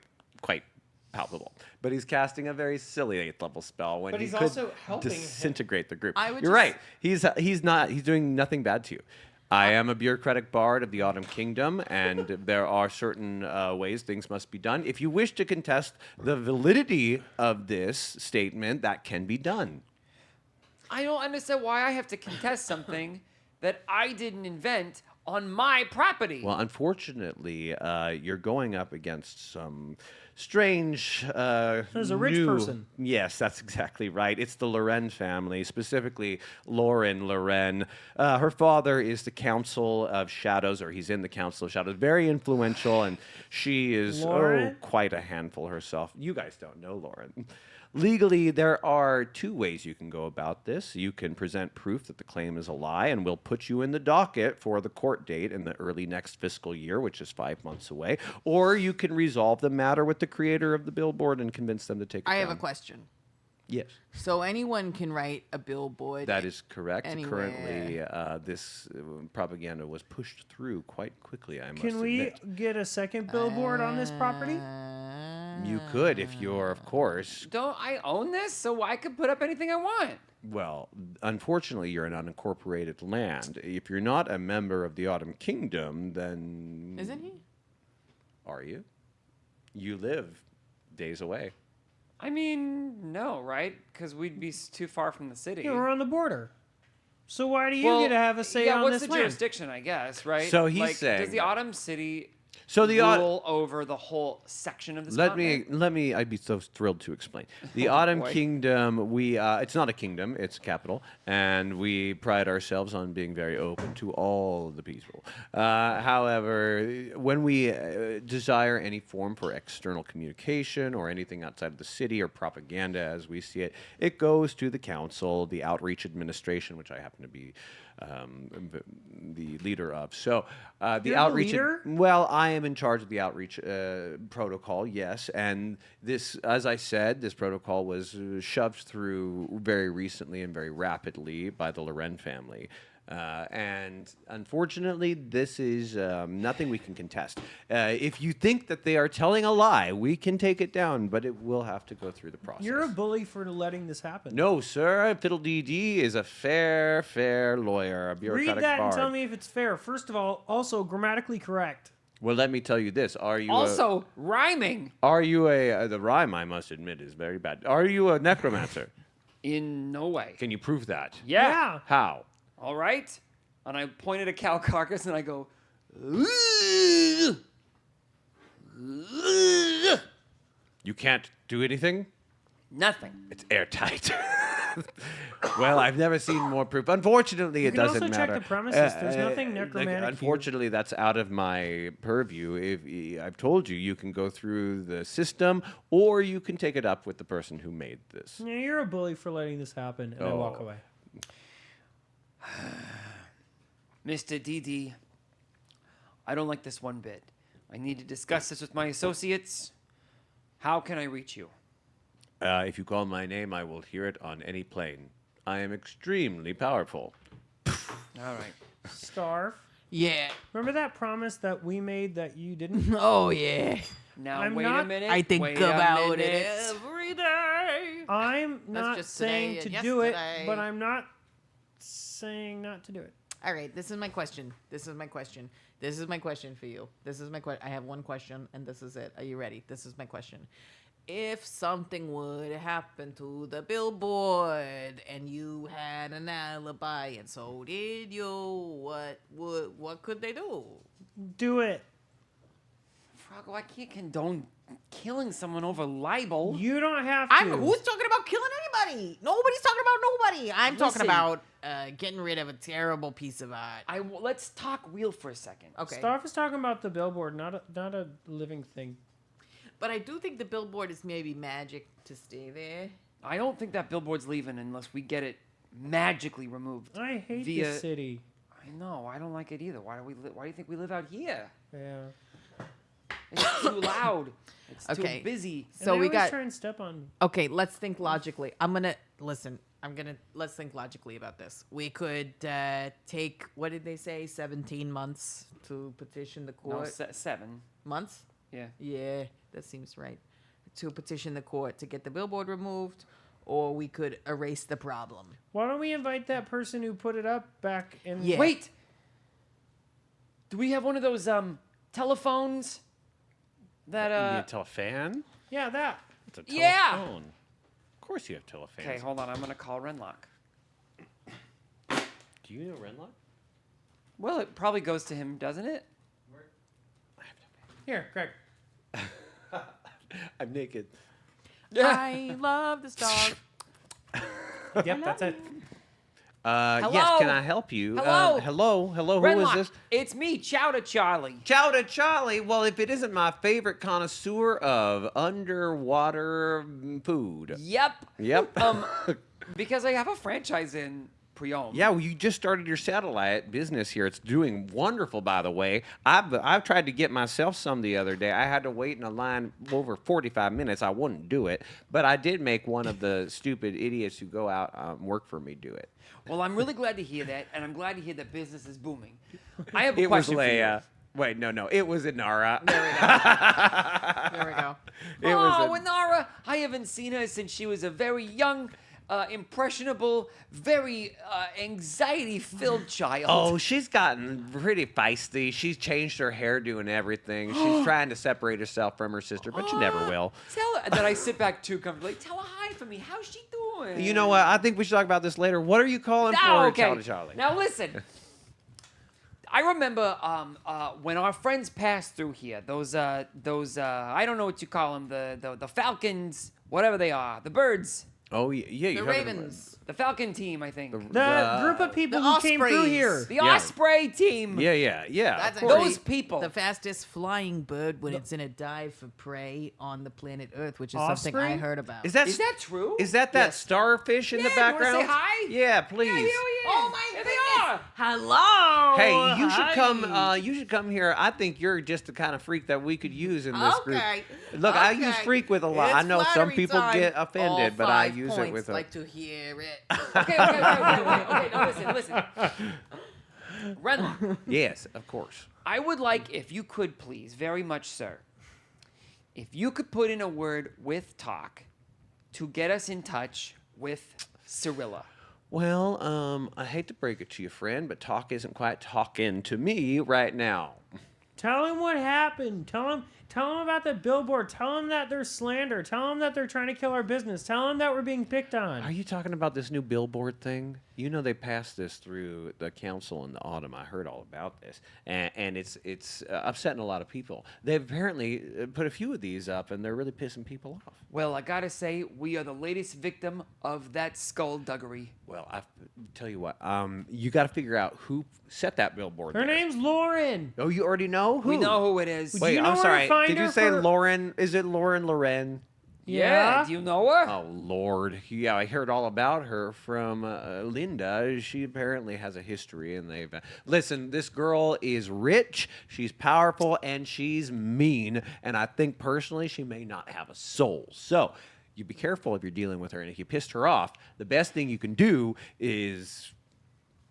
palpable. But he's casting a very silly 8th level spell when But he he's could also helping him. disintegrate the group. I would You're just- right. He's doing nothing bad to you. I am a bureaucratic bard of the Autumn Kingdom, and there are certain ways things must be done. If you wish to contest the validity of this statement, that can be done. I don't understand why I have to contest something that I didn't invent on my property. Well, unfortunately, you're going up against some strange. There's a rich person. Yes, that's exactly right. It's the Loren family, specifically Lauren Loren. Her father is the Council of Shadows, or he's in the Council of Shadows. Very influential, and she is Lauren? quite a handful herself. You guys don't know Lauren. Legally, there are two ways you can go about this. You can present proof that the claim is a lie, and we'll put you in the docket for the court date in the early next fiscal year, which is 5 months away. Or you can resolve the matter with the creator of the billboard and convince them to take it I down. have a question. Yes. So anyone can write a billboard. That is correct. Anywhere. Currently, this propaganda was pushed through quite quickly, I must Can we admit. get a second billboard on this property? You could if you're, of course. Don't I own this? So I could put up anything I want. Well, unfortunately, you're an unincorporated land. If you're not a member of the Autumn Kingdom, then... Isn't he? Are you? You live days away. I mean, no, right? Because we'd be too far from the city. Yeah, we're on the border. So why do you get to have a say on what's this the land? jurisdiction, I guess, right? So he's like, saying- does the Autumn City So the rule over the whole section of this continent? Let me. I'd be so thrilled to explain. The Autumn boy. Kingdom. It's not a kingdom. It's a capital, and we pride ourselves on being very open to all the people. However, when we desire any form for external communication or anything outside of the city or propaganda, as we see it, it goes to the council, the outreach administration, which I happen to be the leader of. So the You're the outreach. leader? Well, I am in charge of the outreach protocol, yes. And this, as I said, this protocol was shoved through very recently and very rapidly by the Loren family. And unfortunately, this is nothing we can contest. If you think that they are telling a lie, we can take it down, but it will have to go through the process. You're a bully for letting this happen. No, sir. Fiddle Deedee is a fair lawyer, a bureaucratic Read that bard. and tell me if it's fair. First of all, also grammatically correct. Well, let me tell you this. Are you Also, rhyming. Are you the rhyme, I must admit, is very bad. Are you a necromancer? In no way. Can you prove that? Yeah. How? All right. And I point at a cow carcass and I go, You can't do anything? nothing. It's airtight. Well, I've never seen more proof. Unfortunately, it can doesn't also check matter. the premises. There's nothing necromantic here. Unfortunately, that's out of my purview. If I've told you, you can go through the system, or you can take it up with the person who made this. Yeah, you're a bully for letting this happen, and I walk Oh. away. Mr. Deedee, I don't like this one bit. I need to discuss this with my associates. How can I reach you? If you call my name, I will hear it on any plane. I am extremely powerful. All right. Starve. Yeah. Remember that promise that we made that you didn't? Oh yeah. Now, I'm wait a not- minute. I think wait about a it minute. every day. I'm not just saying today to and do it, yesterday. but I'm not saying not to do it. All right, this is my question. This is my question. This is my question for you. This is my question. I have one question, and this is it. Are you ready? This is my question. If something would happen to the billboard and you had an alibi and so did you, what could they do? Do it. Froggo, I can't condone killing someone over libel. You don't have to. Who's talking about killing anybody? Nobody's talking about nobody. I'm talking Listen. about getting rid of a terrible piece of art. Let's talk real for a second. Okay. Starf is talking about the billboard, not a living thing. But I do think the billboard is maybe magic to stay there. I don't think that billboard's leaving unless we get it magically removed. I hate via... this city. I know. I don't like it either. Why do you think we live out here? Yeah. It's too loud. It's Okay. too busy. And So they we always got. try and step on me. Okay, let's think logically. Let's think logically about this. We could take, what did they say, 17 months to petition the No, court? 7. Months? Yeah. Yeah, that seems right. To petition the court to get the billboard removed, or we could erase the problem. Why don't we invite that person who put it up back in? Yeah. Wait. Do we have one of those telephones that you need a telefan? Yeah, that. It's a Yeah. telephone. Of course you have telefans. Okay, hold on. I'm gonna call Renlock. Do you know Renlock? Well, it probably goes to him, doesn't it? Here, Craig. I'm naked. I love this dog. Yep, that's it. Yes, can I help you? Hello? Hello, who is Renlock, this? it's me, Chowder Charlie. Chowder Charlie. Well, if it isn't my favorite connoisseur of underwater food. Yep. Yep. Because I have a franchise in Priom. Yeah, well, you just started your satellite business here. It's doing wonderful, by the way. I've tried to get myself some the other day. I had to wait in a line over 45 minutes. I wouldn't do it, but I did make one of the stupid idiots who go out work for me do it. Well, I'm really glad to hear that, and I'm glad to hear that business is booming. I have a It was question for you. Leia. Wait, no, it was Inara. There we go. It was a- Inara, I haven't seen her since she was a very young, impressionable, very anxiety-filled child. Oh, she's gotten pretty feisty. She's changed her hairdo and everything. She's trying to separate herself from her sister, but she never will. Tell her that I sit back too comfortably. Tell her hi for me. How's she doing? You know what? I think we should talk about this later. What are you calling Oh, for, okay. Chowder Charlie? Now listen. I remember when our friends passed through here. Those I don't know what you call them. The Falcons, whatever they are, the birds, Oh, yeah. The you Ravens. the Falcon team. I think The group of people the who came through Ospreys. here. the Yeah. Osprey team. Yeah. That's of course. Those people. The fastest flying bird when it's in a dive for prey on the planet Earth, which is something Osprey? I heard about. Is Is that true? Is that Yes. starfish in the Yeah, you wanna background? say hi? Yeah, please. Yeah, hell yeah. Oh my There goodness. they are. Hello. Hey, you should Hi. come. You should come here. I think you're just the kind of freak that we could use in this group. Okay. Look, I use Okay. freak with a lot. I It's know some flattery people time. get offended, All but I 5 use it points with a. like to hear it. Okay. Now listen. Renlock, Yes, of course. I would like if you could please, very much, sir, if you could put in a word with Talk to get us in touch with Cirilla. Well, I hate to break it to you, friend, but talk isn't quite talking to me right now. Tell him what happened. Tell him about the billboard. Tell him that there's slander. Tell him that they're trying to kill our business. Tell him that we're being picked on. Are you talking about this new billboard thing? You know they passed this through the council in the autumn. I heard all about this, and it's upsetting a lot of people. They've apparently put a few of these up, and they're really pissing people off. Well, I gotta say, we are the latest victim of that skullduggery. Well, I tell you what, you got to figure out who set that billboard. Her there. name's Lauren. Oh, you already know who? We know who it is. Wait, you know I'm where to sorry. find Did you her say for- Lauren? Is it Lauren Loren? Yeah. Do you know her? Oh Lord, yeah, I heard all about her from Linda. She apparently has a history, and they've listen. This girl is rich, she's powerful, and she's mean. And I think personally, she may not have a soul. So you be careful if you're dealing with her. And if you pissed her off, the best thing you can do is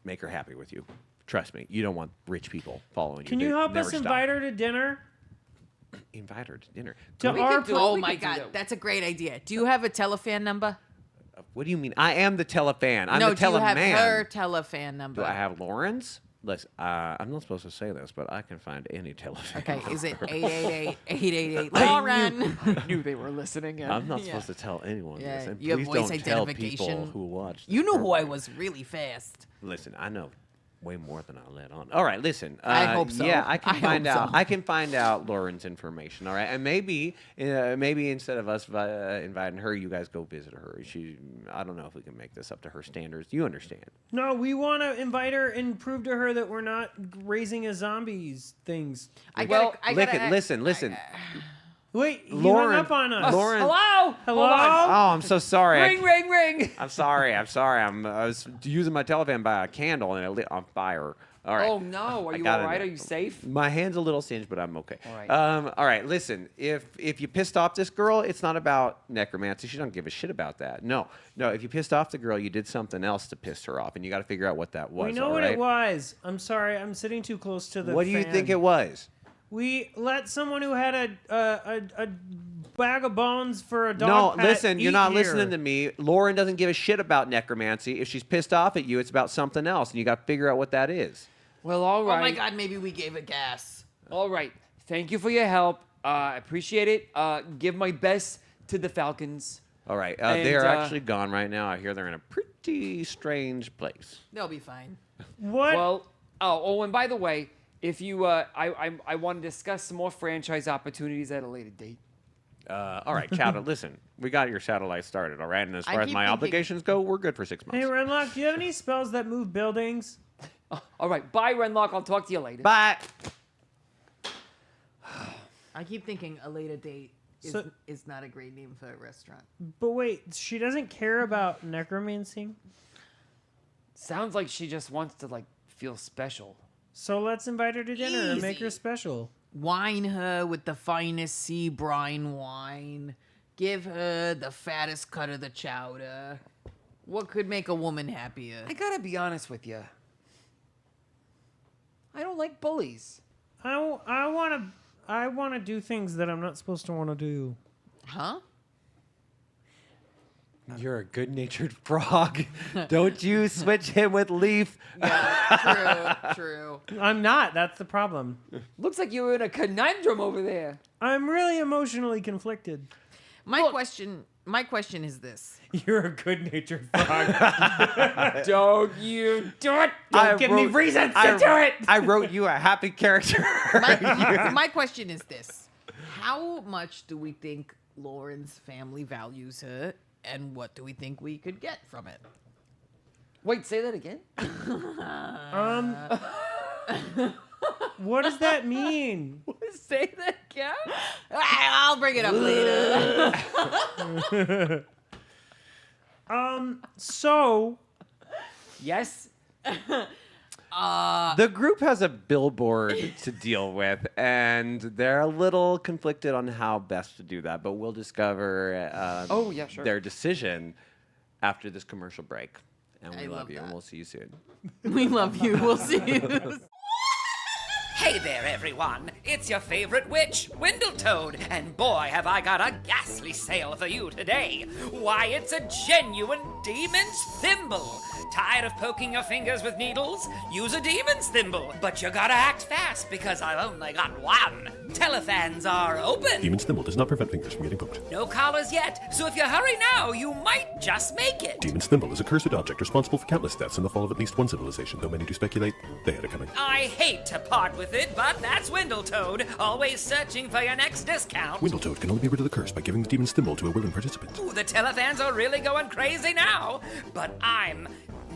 make her happy with you. Trust me, you don't want rich people following you. Can you They help never us stop. invite her to dinner? Invite her to dinner. To We our could do- pla- Oh we my could do God, that. that's a great idea. Do you have a telefan number? What do you mean? I am the telefan. I'm no, the do you have teleman. her telefan number? Do I have Lauren's? Listen, I'm not supposed to say this, but I can find any telephone. Okay, is it 888-888 Lauren? I knew they were listening in. I'm not supposed to tell anyone Yeah, this. And you have please voice don't tell people identification. who watch. You this knew who I program. was really fast. Listen, I know way more than I let on. All right, listen. I hope so. Yeah, I can I find hope out. so. I can find out Lauren's information. All right, and maybe instead of us inviting her, you guys go visit her. I don't know if we can make this up to her standards. You understand? No, we want to invite her and prove to her that we're not raising a zombies things. Listen. Wait, you Lauren- hung up on us. Lauren- Hello? Hello? Hold on. Oh, I'm so sorry. Ring. I'm sorry. I was using my telephone by a candle and it lit on fire. All right. Oh no, are I you got all it right? now. Are you safe? My hand's a little singed, but I'm okay. All right. All right. Listen, if you pissed off this girl, it's not about necromancy. She don't give a shit about that. No. If you pissed off the girl, you did something else to piss her off, and you got to figure out what that was. We know all what right? it was. I'm sorry, I'm sitting too close to the What do you fan. think it was? We let someone who had a bag of bones for a dog No, pet listen, you're eat not here. listening to me. Lauren doesn't give a shit about necromancy. If she's pissed off at you, it's about something else, and you got to figure out what that is. Well, all right. Oh my God, maybe we gave it gas. All right. Thank you for your help. I appreciate it. Give my best to the Falcons. All right. And, They're actually gone right now. I hear they're in a pretty strange place. They'll be fine. What? Well, and by the way, if you, I want to discuss some more franchise opportunities at a later date. All right, Chowder, listen. We got your satellite started, all right? And as I far as keep my thinking- obligations go, we're good for 6 months. Hey, Renlock, do you have any spells that move buildings? All right, bye, Renlock. I'll talk to you later. Bye. I keep thinking a later date So- is not a great name for a restaurant. But wait, she doesn't care about necromancy? Sounds like she just wants to like feel special. So let's invite her to dinner and make her Easy. special. Wine her with the finest sea brine wine. Give her the fattest cut of the chowder. What could make a woman happier? I gotta be honest with you. I don't like bullies. I want to do things that I'm not supposed to want to do. Huh? You're a good-natured frog. Don't you switch him with Leaf. Yeah, true. I'm not. That's the problem. Looks like you're in a conundrum over there. I'm really emotionally conflicted. My question is this. You're a good-natured frog. Don't you do it. I Give me wrote- reasons I- to do it. I wrote you a happy character. My question is this. How much do we think Lauren's family values her, and what do we think we could get from it? Wait, say that again? What does that mean? Say that again? I'll bring it up later. So Yes. The group has a billboard to deal with, and they're a little conflicted on how best to do that. But we'll discover Oh, yeah, sure. their decision after this commercial break. And we I love love you, and that. we'll see you soon. We love you. We'll see you. Hey there, everyone. It's your favorite witch, Windletoad, and boy, have I got a ghastly sale for you today. Why, it's a genuine demon's thimble. Tired of poking your fingers with needles? Use a demon's thimble. But you gotta act fast because I've only got one. Telefans are open. Demon's Thimble does not prevent fingers from getting poked. No collars yet, so if you hurry now, you might just make it. Demon's Thimble is a cursed object responsible for countless deaths and the fall of at least one civilization, though many do speculate they had it coming. I hate to part with it, but that's Windletoad, always searching for your next discount. Windletoad can only be rid of the curse by giving the Demon's Thimble to a willing participant. Ooh, the telefans are really going crazy now, but I'm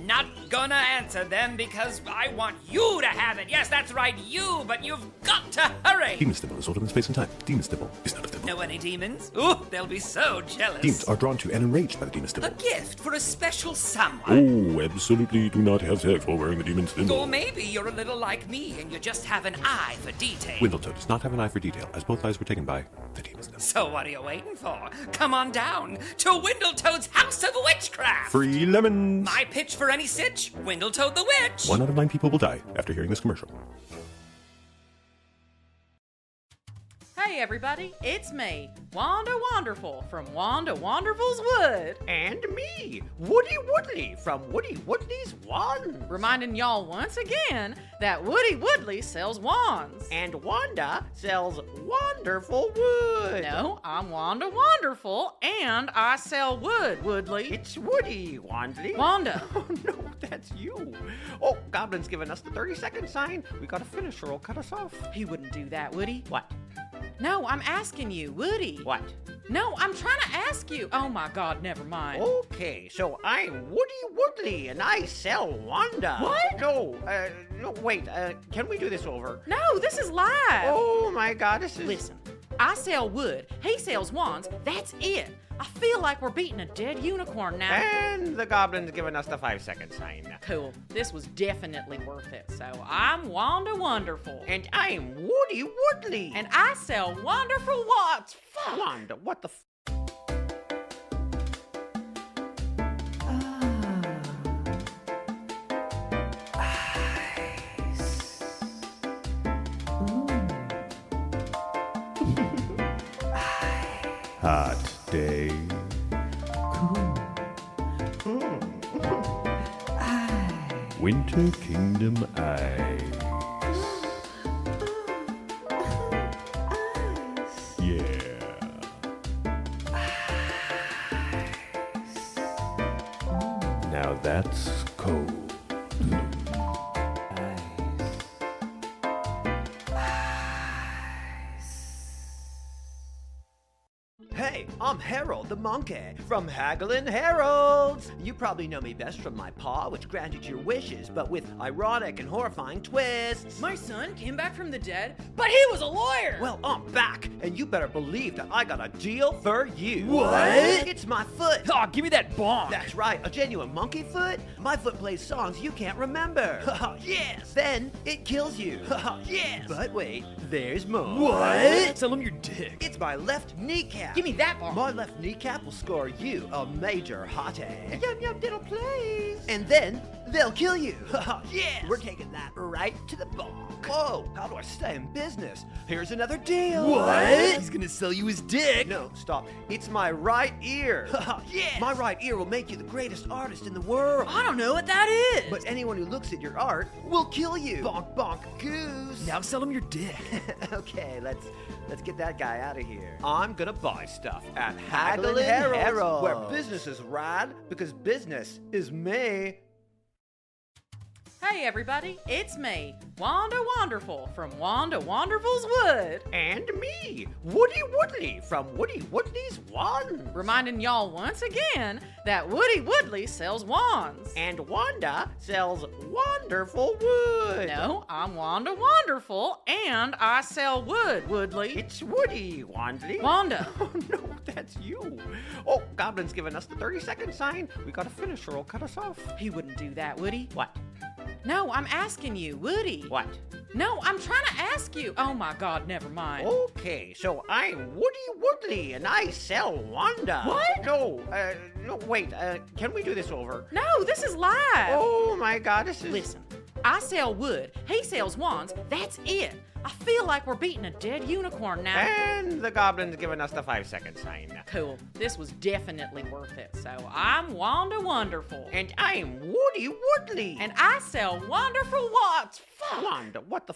not gonna answer them because I want you to have it. Yes, that's right, you, but you've got to hurry. Demon's Thimble is older than space and time. Demon's Thimble is not a thimble. Know any demons? Ooh, they'll be so jealous. Demons are drawn to and enraged by the Demon's A Thimble. gift for a special someone. Oh, absolutely do not have sex while wearing the Demon's Thimble. Or maybe you're a little like me and you just have an eye for detail. Windletoad does not have an eye for detail, as both eyes were taken by the Demon's Thimble. So what are you waiting for? Come on down to Windletoad's House of Witchcraft. Free lemons! My pitch for any sitch, Windletoad the Witch. 1 out of 9 people will die after hearing this commercial. Hey everybody, it's me, Wanda Wonderful from Wanda Wonderful's Wood. And me, Woody Woodley from Woody Woodley's Wands. Reminding y'all once again that Woody Woodley sells wands. And Wanda sells wonderful wood. No, I'm Wanda Wonderful and I sell wood, Woodley. It's Woody, Wandley. Wanda. Oh no, that's you. Oh, Goblin's giving us the 30-second sign. We gotta finish or he'll cut us off. He wouldn't do that, would he? What? No, I'm asking you, Woody. What? No, I'm trying to ask you. Oh my God, never mind. Okay, so I'm Woody Woodley and I sell Wanda. What? No, wait, can we do this over? No, this is live. Oh my God, this is... Listen, I sell wood, he sells wands, that's it. I feel like we're beating a dead unicorn now. And the Goblin's giving us the 5-second sign. Cool, this was definitely worth it. So I'm Wanda Wonderful. And I'm Woody Woodley. And I sell wonderful wands. Fuck. Wanda, what the Hot day. Winter Kingdom Ice. Yeah. Now that's cold. Hey, I'm Harold the Monkey from Haggling Heralds. You probably know me best from my paw, which granted your wishes, but with ironic and horrifying twists. My son came back from the dead, but he was a lawyer. Well, I'm back, and you better believe that I got a deal for you. What? It's my foot. Oh, give me that bonk. That's right, a genuine monkey foot. My foot plays songs you can't remember. Yes. Then it kills you. Yes. But wait, there's more. What? Tell him your dick. It's my left kneecap. Give me that bonk. My left kneecap will score you a major hottie. Yum yum diddle please. And then they'll kill you. Yes. We're taking that right to the bonk. Whoa, how do I stay in business? Here's another deal. What? He's gonna sell you his dick. No, stop. It's my right ear. Yes. My right ear will make you the greatest artist in the world. I don't know what that is. But anyone who looks at your art will kill you. Bonk bonk goose. Now sell him your dick. Okay, let's get that guy out of here. I'm gonna buy stuff at Haggling Haggling Heralds, Heralds. where business is rad because business is me. Hey everybody, it's me, Wanda Wonderful from Wanda Wonderful's Wood. And me, Woody Woodley from Woody Woodley's Wands. Reminding y'all once again that Woody Woodley sells wands. And Wanda sells wonderful wood. No, I'm Wanda Wonderful and I sell wood, Woodley. It's Woody Wandley. Wanda. Oh no, that's you. Oh, Goblin's giving us the 30-second sign. We gotta finish or he'll cut us off. He wouldn't do that, Woody. What? No, I'm asking you, Woody. What? No, I'm trying to ask you. Oh my God, never mind. Okay, so I'm Woody Woodley and I sell Wanda. What? No, wait, can we do this over? No, this is live. Oh my God, this is... Listen, I sell wood, he sells wands, that's it. I feel like we're beating a dead unicorn now. And the Goblin's giving us the 5-second sign. Cool, this was definitely worth it. So I'm Wanda Wonderful. And I'm Woody Woodley. And I sell wonderful wands. Fuck. Wanda, what the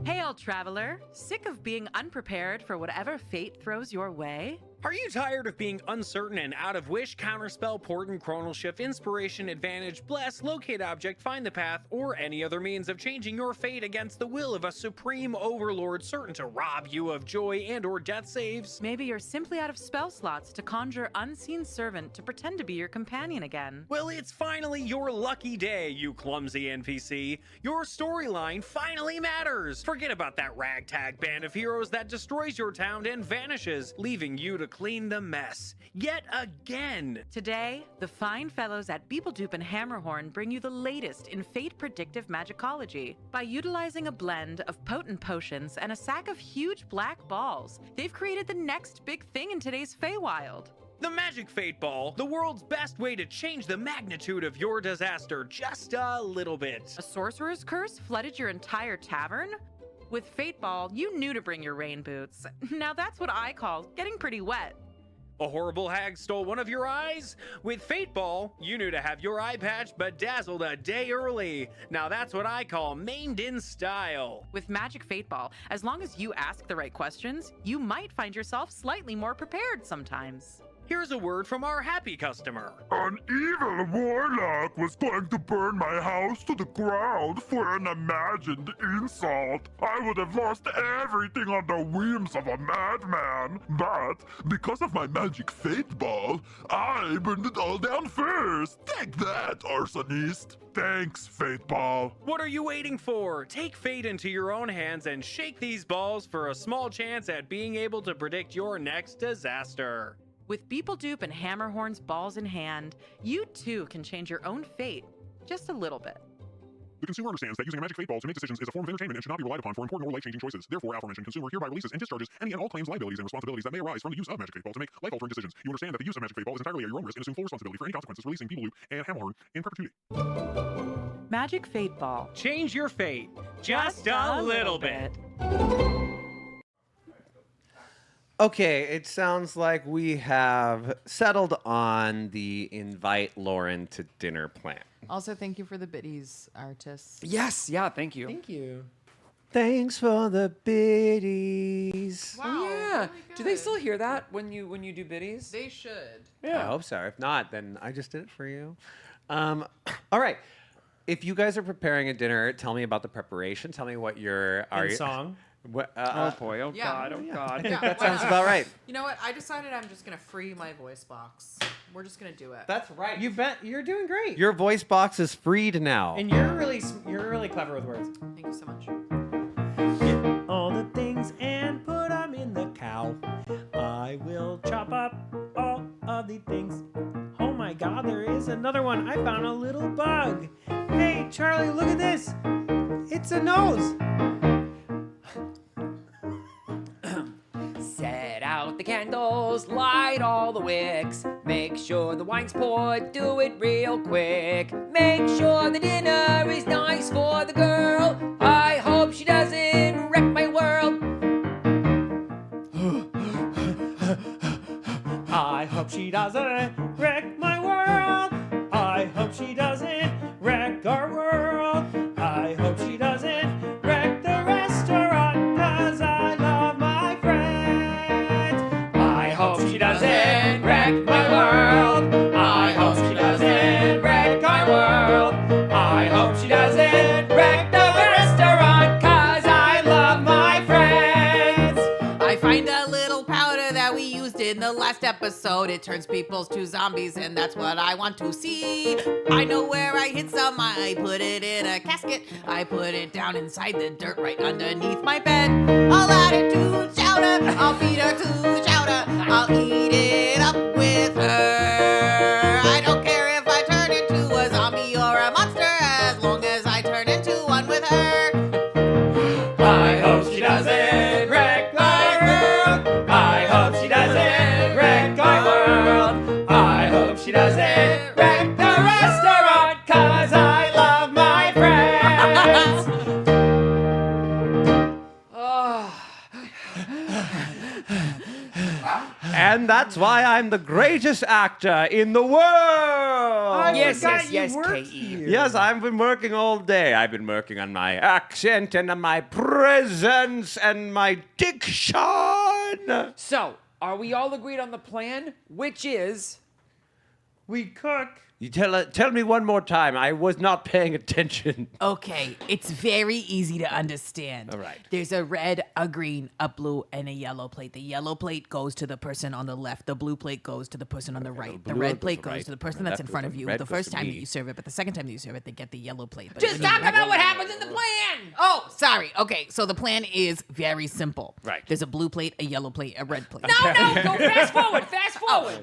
Hail, traveler. Sick of being unprepared for whatever fate throws your way? Are you tired of being uncertain and out of wish, counterspell, portent, chronal shift, inspiration, advantage, bless, locate object, find the path, or any other means of changing your fate against the will of a supreme overlord certain to rob you of joy and or death saves? Maybe you're simply out of spell slots to conjure unseen servant to pretend to be your companion again. Well, it's finally your lucky day, you clumsy NPC. Your storyline finally matters. Forget about that ragtag band of heroes that destroys your town and vanishes, leaving you to clean the mess yet again. Today, the fine fellows at Beepledoop and Hammerhorn bring you the latest in fate predictive magicology. By utilizing a blend of potent potions and a sack of huge black balls, they've created the next big thing in today's Feywild. The Magic Fate Ball, the world's best way to change the magnitude of your disaster just a little bit. A sorcerer's curse flooded your entire tavern? With Fate Ball, you knew to bring your rain boots. Now that's what I call getting pretty wet. A horrible hag stole one of your eyes? With Fate Ball, you knew to have your eye patch bedazzled a day early. Now that's what I call maimed in style. With Magic Fate Ball, as long as you ask the right questions, you might find yourself slightly more prepared sometimes. Here's a word from our happy customer. An evil warlock was going to burn my house to the ground for an imagined insult. I would have lost everything on the whims of a madman. But because of my magic fate ball, I burned it all down first. Take that, arsonist. Thanks, Fate Ball. What are you waiting for? Take fate into your own hands and shake these balls for a small chance at being able to predict your next disaster. With Beepledoop and Hammerhorn's balls in hand, you too can change your own fate, just a little bit. The consumer understands that using a magic fate ball to make decisions is a form of entertainment and should not be relied upon for important or life-changing choices. Therefore, aforementioned consumer hereby releases and discharges any and all claims, liabilities, and responsibilities that may arise from the use of magic fate ball to make life-altering decisions. You understand that the use of magic fate ball is entirely at your own risk and assume full responsibility for any consequences, releasing Beepledoop and Hammerhorn in perpetuity. Magic Fate Ball. Change your fate, just a little bit. Okay, it sounds like we have settled on the invite Lauren to dinner plan. Also, thank you for the biddies, artists. Yes, yeah, thank you. Thank you. Thanks for the biddies. Wow, Oh yeah. really Do they good. still hear that when you do biddies? They should. I hope so. If not, then I just did it for you. All right. If you guys are preparing a dinner, tell me about the preparation. Tell me what your Song. Oh boy! Oh Yeah. god! Oh god! Yeah, That why sounds not? about right. You know what? I decided I'm just gonna free my voice box. We're just gonna do it. That's right. You bet. You're doing great. Your voice box is freed now. And you're really clever with words. Thank you so much. Get all the things and put them in the cow. I will chop up all of the things. Oh my god, there is another one. I found a little bug. Hey, Charlie, look at this. It's a nose. Set out the candles, light all the wicks. Make sure the wine's poured, do it real quick. Make sure the dinner is nice for the girl. I hope she doesn't wreck my world. I hope she doesn't wreck my world. I hope she doesn't wreck our world. I hope she doesn't wreck the restaurant, 'cause I love my friends. I hope she doesn't wreck my world. I hope she doesn't wreck our world. I hope she doesn't wreck the restaurant, 'cause I love my friends. I find a little powder that we used in the last episode. It turns people to zombies, and that's what I want to see. I know where I hid some. I put it in a casket. I put it down inside the dirt right underneath my bed. I'll add it to Chowder. I'll feed her to Chowder. I'll eat it up with her. I don't care if I turn into a zombie or a monster, as long as I turn into one with her. I hope she doesn't wreck our world. I hope she doesn't wreck our world. I hope she doesn't wreck the restaurant, 'cause I love my friends. And that's why I'm the greatest actor in the world. Yes, Ke. Yes, I've been working all day. I've been working on my accent and on my presence and my diction. So, are we all agreed on the plan? Which is We cook. You tell me one more time. I was not paying attention. Okay, it's very easy to understand. All right. There's a red, a green, a blue, and a yellow plate. The yellow plate goes to the person on the left. The blue plate goes to the person on the right. The blue red goes plate to goes right, to the person the that's left in front goes of to- you red the goes first to time that me. you serve it, but the second time that you serve it, they get the yellow plate. But just talk about what happens in the plan? Oh, sorry. Okay, so the plan is very simple. Right. There's a blue plate, a yellow plate, a red plate. No, go fast forward, fast forward.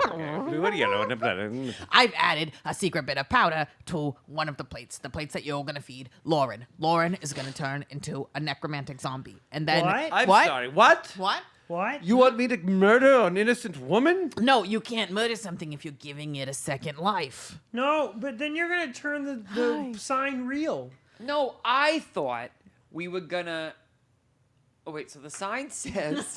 Blue and yellow and a blood. I've added a secret bit of powder to one of the plates that you're gonna feed Lauren. Lauren is gonna turn into a necromantic zombie, and then What? I'm what? sorry. What? What? What? You want me to murder an innocent woman? No, you can't murder something if you're giving it a second life. No, but then you're gonna turn the sign real. No, I thought we were gonna. Oh wait, so the sign says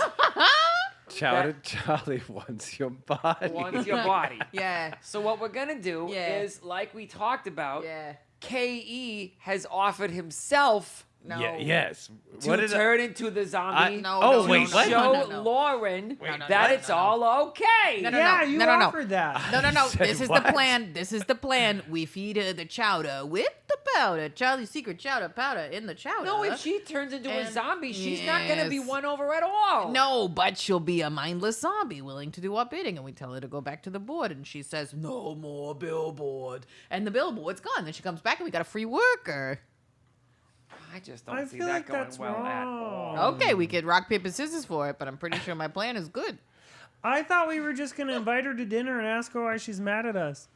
Chowder Charlie wants your body. wants your body. Yeah. So what we're gonna do Yeah. is, like we talked about, Yeah. KE has offered himself No. Yes. to turn into the zombie. No, Oh, no, wait, no, what? Show no, no, no. Lauren no, that no, it's no, no. all okay. No, no, Yeah, no, you no, no, no. offered that. No. Said This is what? the plan. This is the plan. We feed her the chowder with the powder. Charlie's secret chowder powder in the chowder. No, if she turns into a And- zombie, she's not gonna be Yes. won over at all. No, but she'll be a mindless zombie willing to do our bidding. And we tell her to go back to the board. And she says, no more billboard. And the billboard's gone. Then she comes back and we got a free worker. I just don't I see feel that like going that's well at all. wrong. Okay, we could rock, paper, scissors for it. But I'm pretty sure my plan is good. I thought we were just gonna invite her to dinner and ask her why she's mad at us.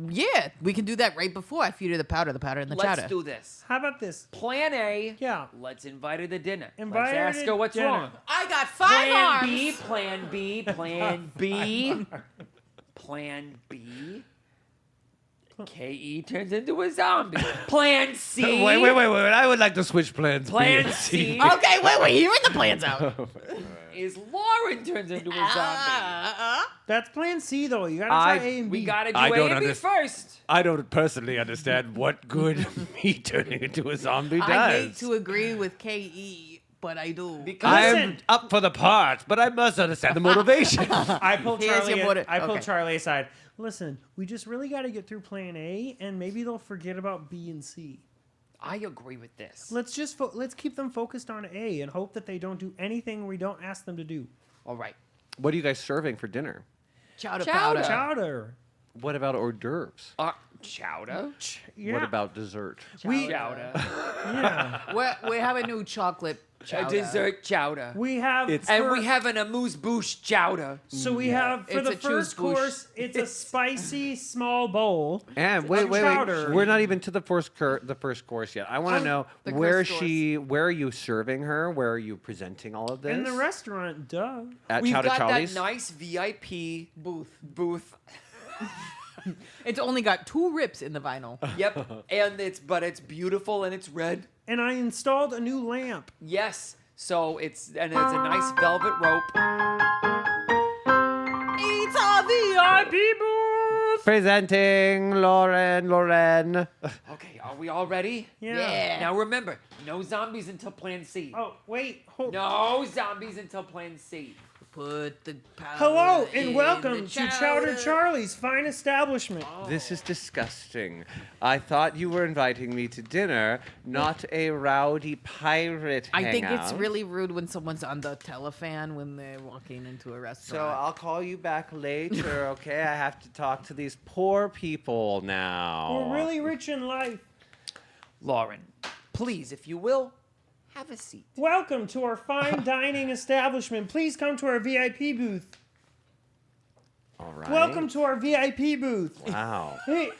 Yeah, we can do that right before I feed her the powder and the Let's chowder. do this. How about this? Plan A. Yeah. Let's invite her to dinner. Invite Let's her ask to her what's dinner. wrong. I got 5 Plan arms. B, plan B, plan B. Plan B. KE turns into a zombie. Plan C. Wait. I would like to switch plans. B Plan and C. Okay, wait, hearing the plans out. Is Lauren turns into a zombie. That's plan C though. You gotta try A and B. We gotta do I A don't and B understand. first. I don't personally understand what good me turning into a zombie does. I hate to agree with KE, but I do. I'm Listen. up for the part, but I must understand the motivation. I pulled Here's Charlie. your motive. I pulled Okay. Charlie aside. Listen, we just really got to get through plan A, and maybe they'll forget about B and C. I agree with this. Let's just let's keep them focused on A and hope that they don't do anything we don't ask them to do. All right. What are you guys serving for dinner? Chowder Chowder. powder. Chowder. What about hors d'oeuvres? Chowder? Yeah. What about dessert? Chowder. Yeah. We have a new chocolate A chowder. dessert chowder. We have And we have an amuse-bouche chowder. So we have for It's the a first choose-bouche. course, it's a spicy small bowl. And of wait. chowder. We're not even to the first course yet. I want to know the where course where are you serving her? Where are you presenting all of this? In the restaurant, duh. At We've Chowder got Charlie's? that nice VIP booth. It's only got 2 rips in the vinyl. Yep. And it's beautiful and it's red. And I installed a new lamp. Yes. So it's a nice velvet rope. It's a VIP booth. Presenting Lauren. Okay, are we all ready? Yeah. Now remember, no zombies until Plan C. Oh, wait. Hold. No zombies until Plan C. Put the powder Hello and in welcome the to Chowder chowder. Charlie's fine establishment. This is disgusting. I thought you were inviting me to dinner, not a rowdy pirate I think it's hangout. really rude when someone's on the telefan when they're walking into a So restaurant. I'll call you back later, okay? I have to talk to these poor people now. We're really rich in life. Lauren, please, if you will, have a seat. Welcome to our fine dining establishment. Please come to our VIP booth. All right. Welcome to our VIP booth. Wow. Hey,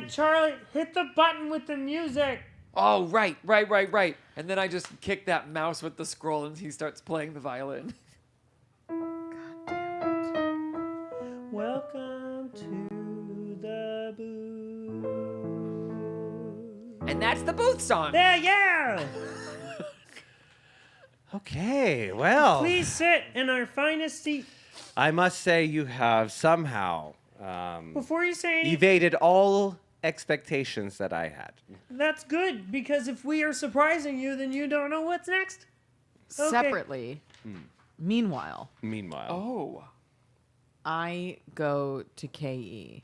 Charlie, hit the button with the music. Oh, right. And then I just kick that mouse with the scroll and he starts playing the violin. Welcome to the booth. And that's the booth song. Yeah. Okay, well. Please sit in our finest seat. I must say you have somehow Before you say anything, evaded all expectations that I had. that's good because if we are surprising you, then you don't know what's next. Okay. Separately. Meanwhile, Meanwhile. Oh. I go to KE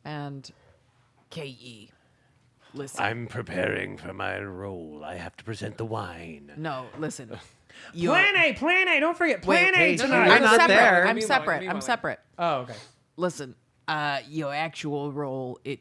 and KE. Listen. I'm preparing for my role. I have to present the wine. No, listen. Plan A. Don't forget Plan A wait, tonight. you're I'm not separate. there. I'm Meanwhile, separate. meanwhile. I'm separate. Oh, okay. Listen, your actual role, it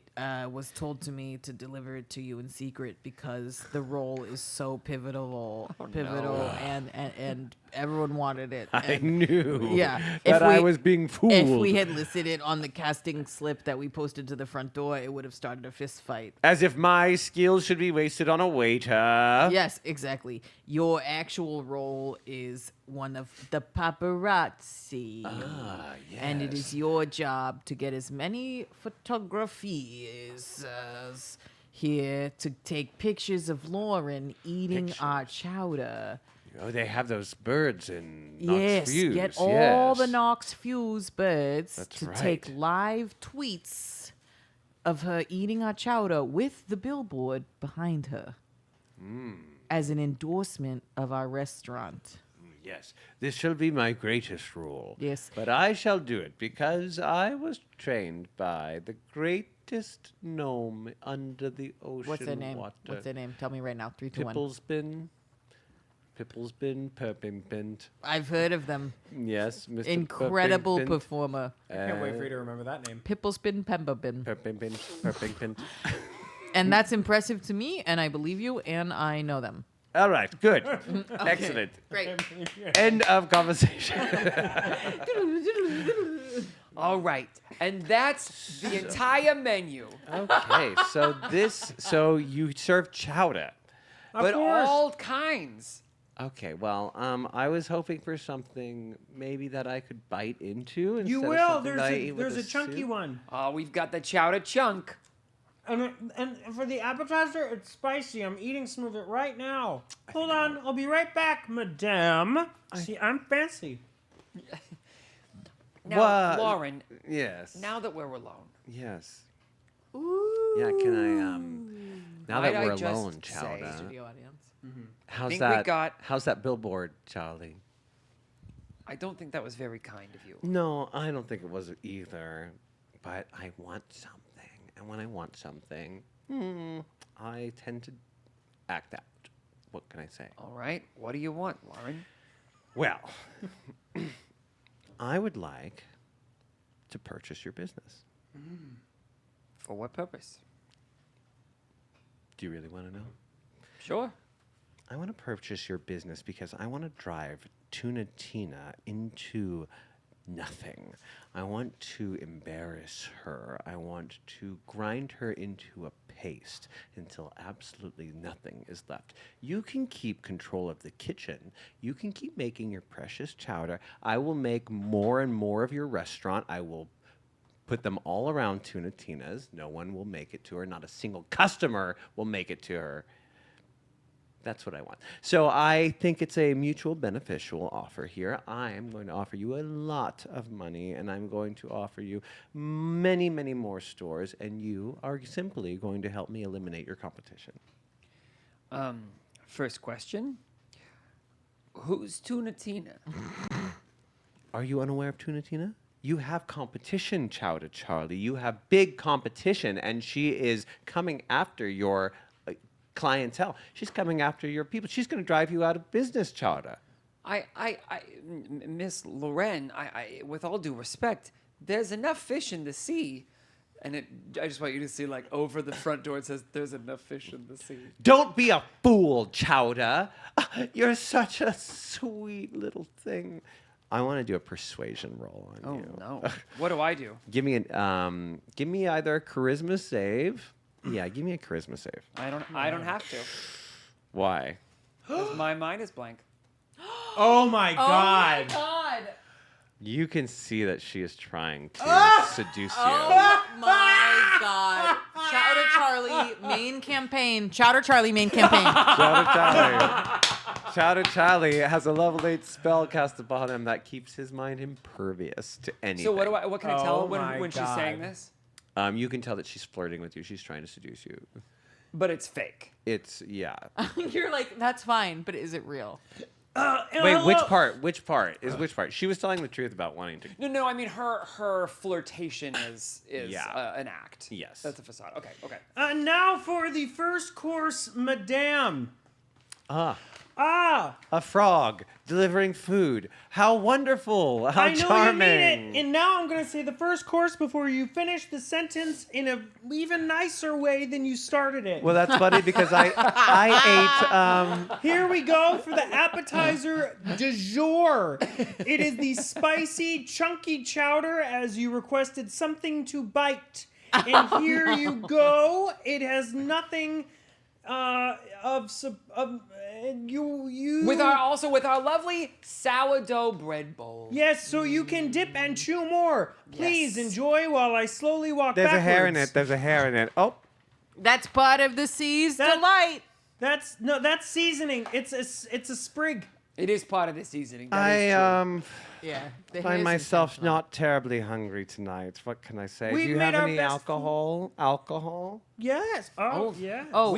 was told to me to deliver it to you in secret because the role is so pivotal, and everyone wanted it. I and knew Yeah, that if I we- was being fooled. If we had listed it on the casting slip that we posted to the front door, it would have started a fist fight. As if my skills should be wasted on a waiter. Yes, exactly. Your actual role is one of the paparazzi. Ah, yes. And it is your job to get as many photographies as here to take pictures of Lauren eating our chowder. Oh, they have those birds in Knox Yes, Fuse. get all the yes. Knox Fuse birds That's to right. take live tweets of her eating our chowder with the billboard behind her as an endorsement of our restaurant. Yes, this shall be my greatest role. Yes. But I shall do it because I was trained by the greatest gnome under the ocean What's their name? water. What's their name? Tell me right now. 3, 2, 1. Pipplesbin, Perpimpint. I've heard of them. Yes, Mr. Incredible Perpimpint. performer. I can't wait for you to remember that name. Pipplespin Pembabin. Perpimpint. And that's impressive to me, and I believe you, and I know them. All right, good. Excellent. Great. End of conversation. All right. And that's the entire menu. Okay, so you serve chowder. But all kinds. Okay, well, I was hoping for something maybe that I could bite into. You instead of will. something that I eat with There's a chunky soup. one. Oh, we've got the chowder chunk. And for the appetizer, it's spicy. I'm eating some of it right now. Hold on. I'll be right back, madame. See, I'm fancy. Now, What? Lauren, Yes. now that we're alone, Yes. Yeah, can I now Might that I we're just alone, say- Chowder. Studio audience. How's think that? we got- How's that billboard, Charlie? I don't think that was very kind of you. No, I don't think it was either. But I want something, and when I want something, I tend to act out. What can I say? All right. What do you want, Lauren? Well, I would like to purchase your business. For what purpose? Do you really want to know? Sure. I want to purchase your business because I want to drive Tuna Tina into nothing. I want to embarrass her. I want to grind her into a paste until absolutely nothing is left. You can keep control of the kitchen. You can keep making your precious chowder. I will make more and more of your restaurant. I will put them all around Tuna Tina's. No one will make it to her. Not a single customer will make it to her. That's what I want. So I think it's a mutual beneficial offer here. I am going to offer you a lot of money, and I'm going to offer you many, many more stores, and you are simply going to help me eliminate your competition. First question. Who's Tuna Tina? Are you unaware of Tuna Tina? You have competition, Chowder Charlie. You have big competition, and she is coming after your clientele. She's coming after your people. She's going to drive you out of business, Chowder. Miss Loren, with all due respect, there's enough fish in the sea. And I just want you to see, like, over the front door, it says, there's enough fish in the sea. Don't be a fool, Chowder. You're such a sweet little thing. I want to do a persuasion roll on you. Oh, no. What do I do? Give me either a charisma save. Yeah, give me a charisma save. I don't have to. Why? 'Cause my mind is blank. Oh my god. Oh my god. You can see that she is trying to seduce you. Oh my god. Chowder Charlie main campaign. Chowder Charlie main campaign. Chowder Charlie. Chowder Charlie has a level 8 spell cast upon him that keeps his mind impervious to anything. So what can I tell when she's saying this? You can tell that she's flirting with you. She's trying to seduce you. But it's fake. Yeah. You're like, that's fine, but is it real? Wait, which part? Which part? She was telling the truth about wanting to. No. I mean, her flirtation is an act. Yes. That's a facade. Okay. Now for the first course, Madame. A frog delivering food. How wonderful. How I know charming. you need it. And now I'm going to say the first course before you finish the sentence in an even nicer way than you started it. Well, that's funny because I ate. Here we go for the appetizer du jour. It is the spicy, chunky chowder as you requested something to bite. And here you go. It has nothing with our lovely sourdough bread bowl. Yes, so you can dip and chew more. Please enjoy while I slowly walk There's backwards. There's a hair in it. Oh. That's part of the sea's delight. That's seasoning. It's a sprig. It is part of the seasoning. Yeah. Find myself not terribly hungry tonight. What can I say? We've Do you made have our any best alcohol? Alcohol? Yes. Oh, yeah. Oh,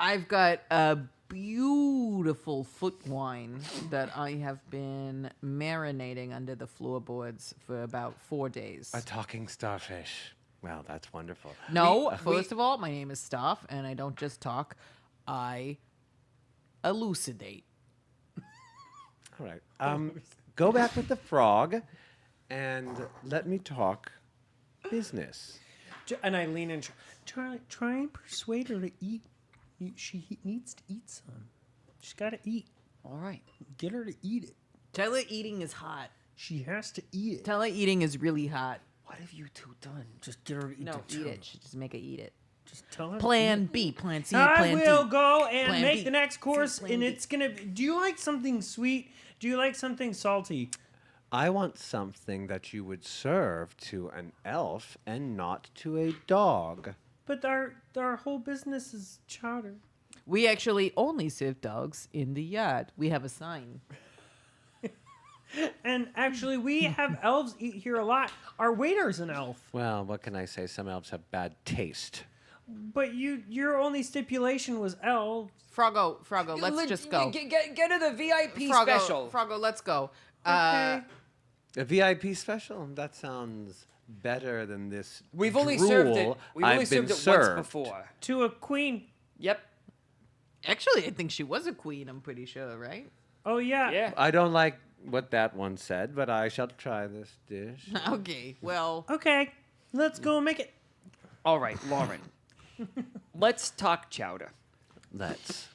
I've got a beautiful foot wine that I have been marinating under the floorboards for about 4 days. A talking starfish. Well, that's wonderful. No, first of all, my name is Staff, and I don't just talk. I elucidate. All right. Go back with the frog, and let me talk business. And I lean in. Try and persuade her to eat. She needs to eat some. She's got to eat. All right. Get her to eat it. Tell her eating is hot. She has to eat it. Tell her eating is really hot. What have you two done? Just get her to eat No, the eat churros. it. Just make her eat it. Just tell her. Plan B, Plan C, I Plan D. will go and Plan make B. the next course, Plan and B. it's gonna. Do you like something sweet? Do you like something salty? I want something that you would serve to an elf and not to a dog. But our whole business is chowder. We actually only serve dogs in the yard. We have a sign. And actually, we have elves eat here a lot. Our waiter's an elf. Well, what can I say? Some elves have bad taste. But your only stipulation was elves. Froggo, let's just go. Get her the VIP Froggo, special. Froggo, let's go. Okay. A VIP special? That sounds better than this. We've only drool served it. We've I've only been served it served. once before. To a queen. Yep. Actually, I think she was a queen. I'm pretty sure, right? Oh yeah. Yeah. I don't like what that one said, but I shall try this dish. Okay. Well, Okay. Let's go make it. All right, Lauren. Let's talk chowder. Let's.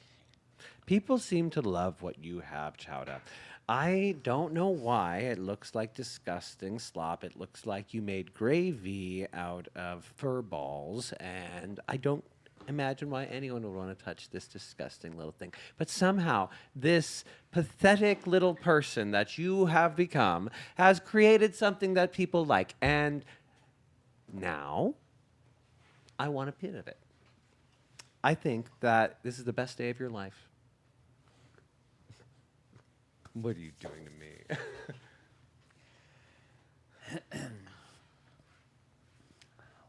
People seem to love what you have, Chowda. I don't know why. It looks like disgusting slop. It looks like you made gravy out of fur balls, and I don't imagine why anyone would want to touch this disgusting little thing. But somehow, this pathetic little person that you have become has created something that people like, and now I want a bit of it. I think that this is the best day of your life. What are you doing to me?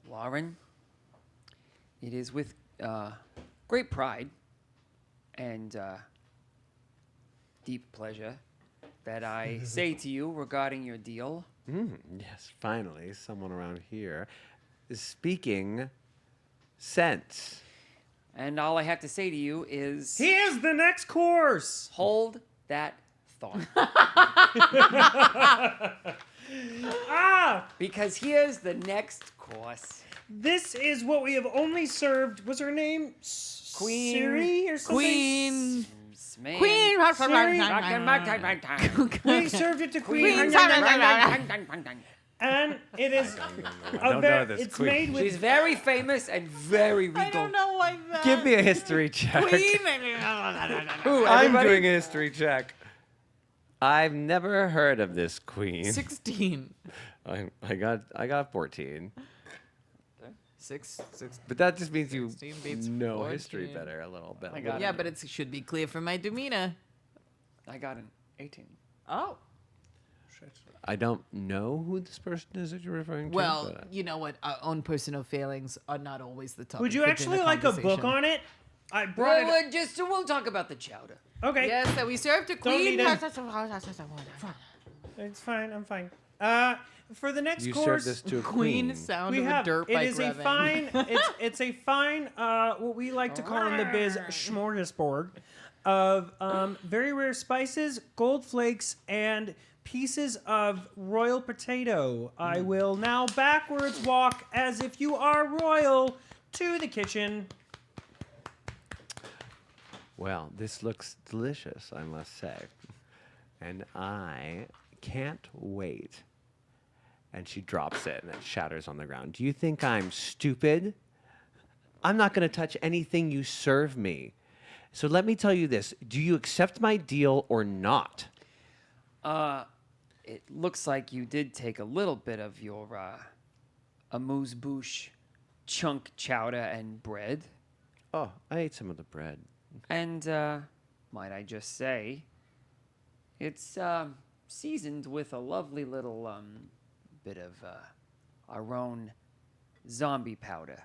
Lauren, it is with great pride and deep pleasure that I say to you regarding your deal. Yes, finally, someone around here is speaking sense. And all I have to say to you is... Here's the next course. Hold that thought. Because here's the next course. This is what we have only served. What's her name? Queen. Siri or something? Queen. Man. Queen. We served it to Queen. And it is it's made with. She's very famous and very regal. I don't know why that. Give me a history check. Queen. Who, I'm everybody? doing a history check. I've never heard of this queen. 16. I got 14. Six. But that just means you 16 beats know 14. history better a little bit. I got Yeah, but it should be clear from my demeanor. I got an 18. Oh. I don't know who this person is that you're referring to. Well, but, you know what? Our own personal failings are not always the topic. Would you for actually dinner like a book conversation. on it? I brought it. We'll talk about the chowder. Okay. Yes, that we served a Don't queen. need it. It's fine. I'm fine. For the next you course, served this to a Queen queen. sound we of have a dirt it bike is a revving. fine. It's a fine. What we like to call in the biz smorgasbord of very rare spices, gold flakes, and pieces of royal potato. I will now backwards walk as if you are royal to the kitchen. Well, this looks delicious, I must say. And I can't wait. And she drops it and it shatters on the ground. Do you think I'm stupid? I'm not going to touch anything you serve me. So let me tell you this. Do you accept my deal or not? It looks like you did take a little bit of your amuse-bouche chunk chowder and bread. Oh, I ate some of the bread. And, might I just say, it's seasoned with a lovely little bit of our own zombie powder.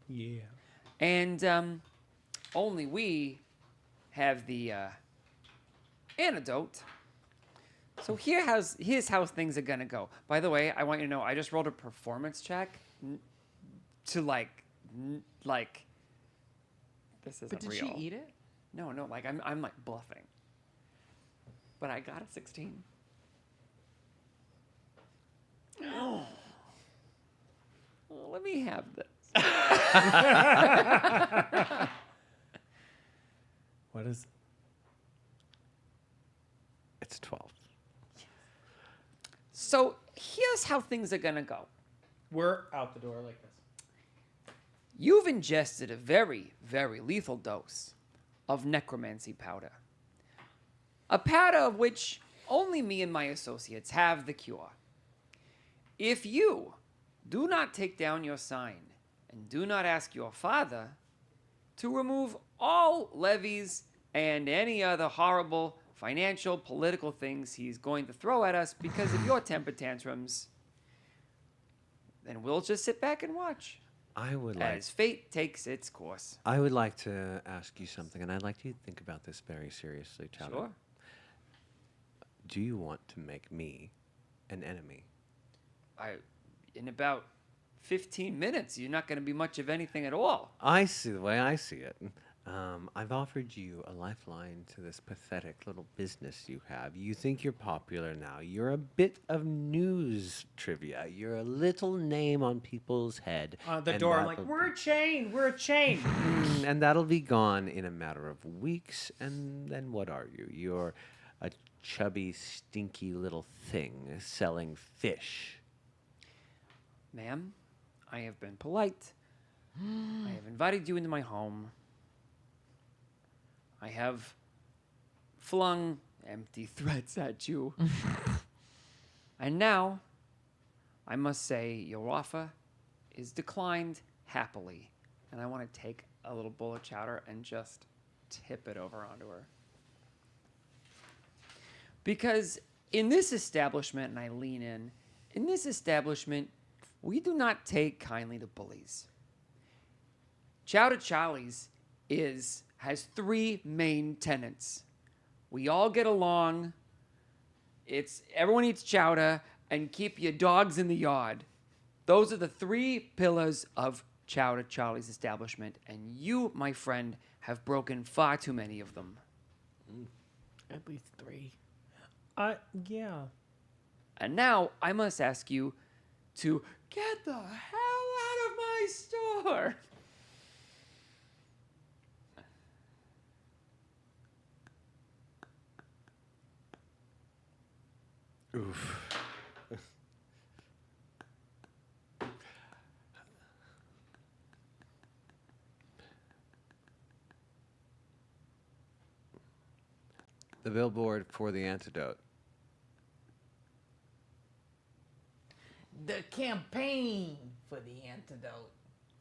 Yeah. And only we have the antidote. So here's how things are gonna go. By the way, I want you to know I just rolled a performance check to like this isn't But did real. she eat it? No, like I'm like bluffing. But I got a 16. Oh. Well, let me have this. What is? It's 12. So here's how things are gonna go. We're out the door like this. You've ingested a very, very lethal dose of necromancy powder. A powder of which only me and my associates have the cure. If you do not take down your sign and do not ask your father to remove all levies and any other horrible financial, political things he's going to throw at us because of your temper tantrums, then we'll just sit back and watch I would like as fate takes its course. I would like to ask you something, and I'd like you to think about this very seriously, Chowder. Sure. Do you want to make me an enemy? In about 15 minutes, you're not going to be much of anything at all. I see the way I see it. I've offered you a lifeline to this pathetic little business you have. You think you're popular now. You're a bit of news trivia. You're a little name on people's head. The and door, I'm like, that'll we're a chain, we're a chain. and that'll be gone in a matter of weeks. And then what are you? You're a chubby, stinky little thing selling fish. Ma'am, I have been polite. I have invited you into my home. I have flung empty threats at you. And now, I must say, your offer is declined happily. And I want to take a little bowl of chowder and just tip it over onto her. Because in this establishment, and I lean in this establishment, we do not take kindly to bullies. Chowder Charlie's has 3 main tenets. We all get along. It's everyone eats chowder and keep your dogs in the yard. Those are the 3 pillars of Chowder Charlie's establishment, and you, my friend, have broken far too many of them. At least 3. Yeah. And now I must ask you to get the hell out of my store. Oof. The billboard for the antidote. The campaign for the antidote.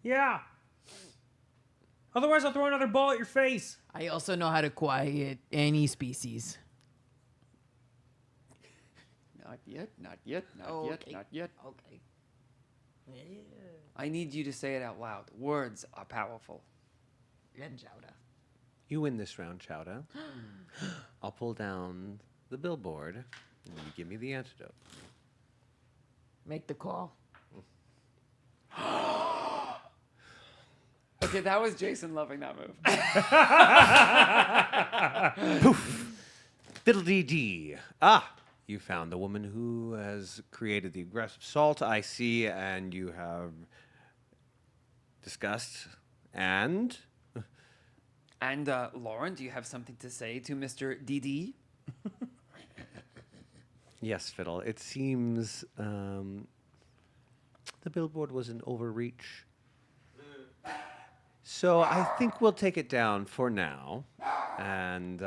Yeah. Otherwise, I'll throw another ball at your face. I also know how to quiet any species. Not yet, not yet, not yet, Okay. not yet. Okay. Yeah. I need you to say it out loud. Words are powerful. And chowder. You win this round, Chowda. I'll pull down the billboard, and you give me the antidote. Make the call. Okay, that was Jason loving that move. Poof! Fiddle Deedee. Ah! You found the woman who has created the aggressive salt, I see, and you have discussed and... And, Lauren, do you have something to say to Mr. Deedee? Yes, Fiddle. It seems the billboard was an overreach. So I think we'll take it down for now. And,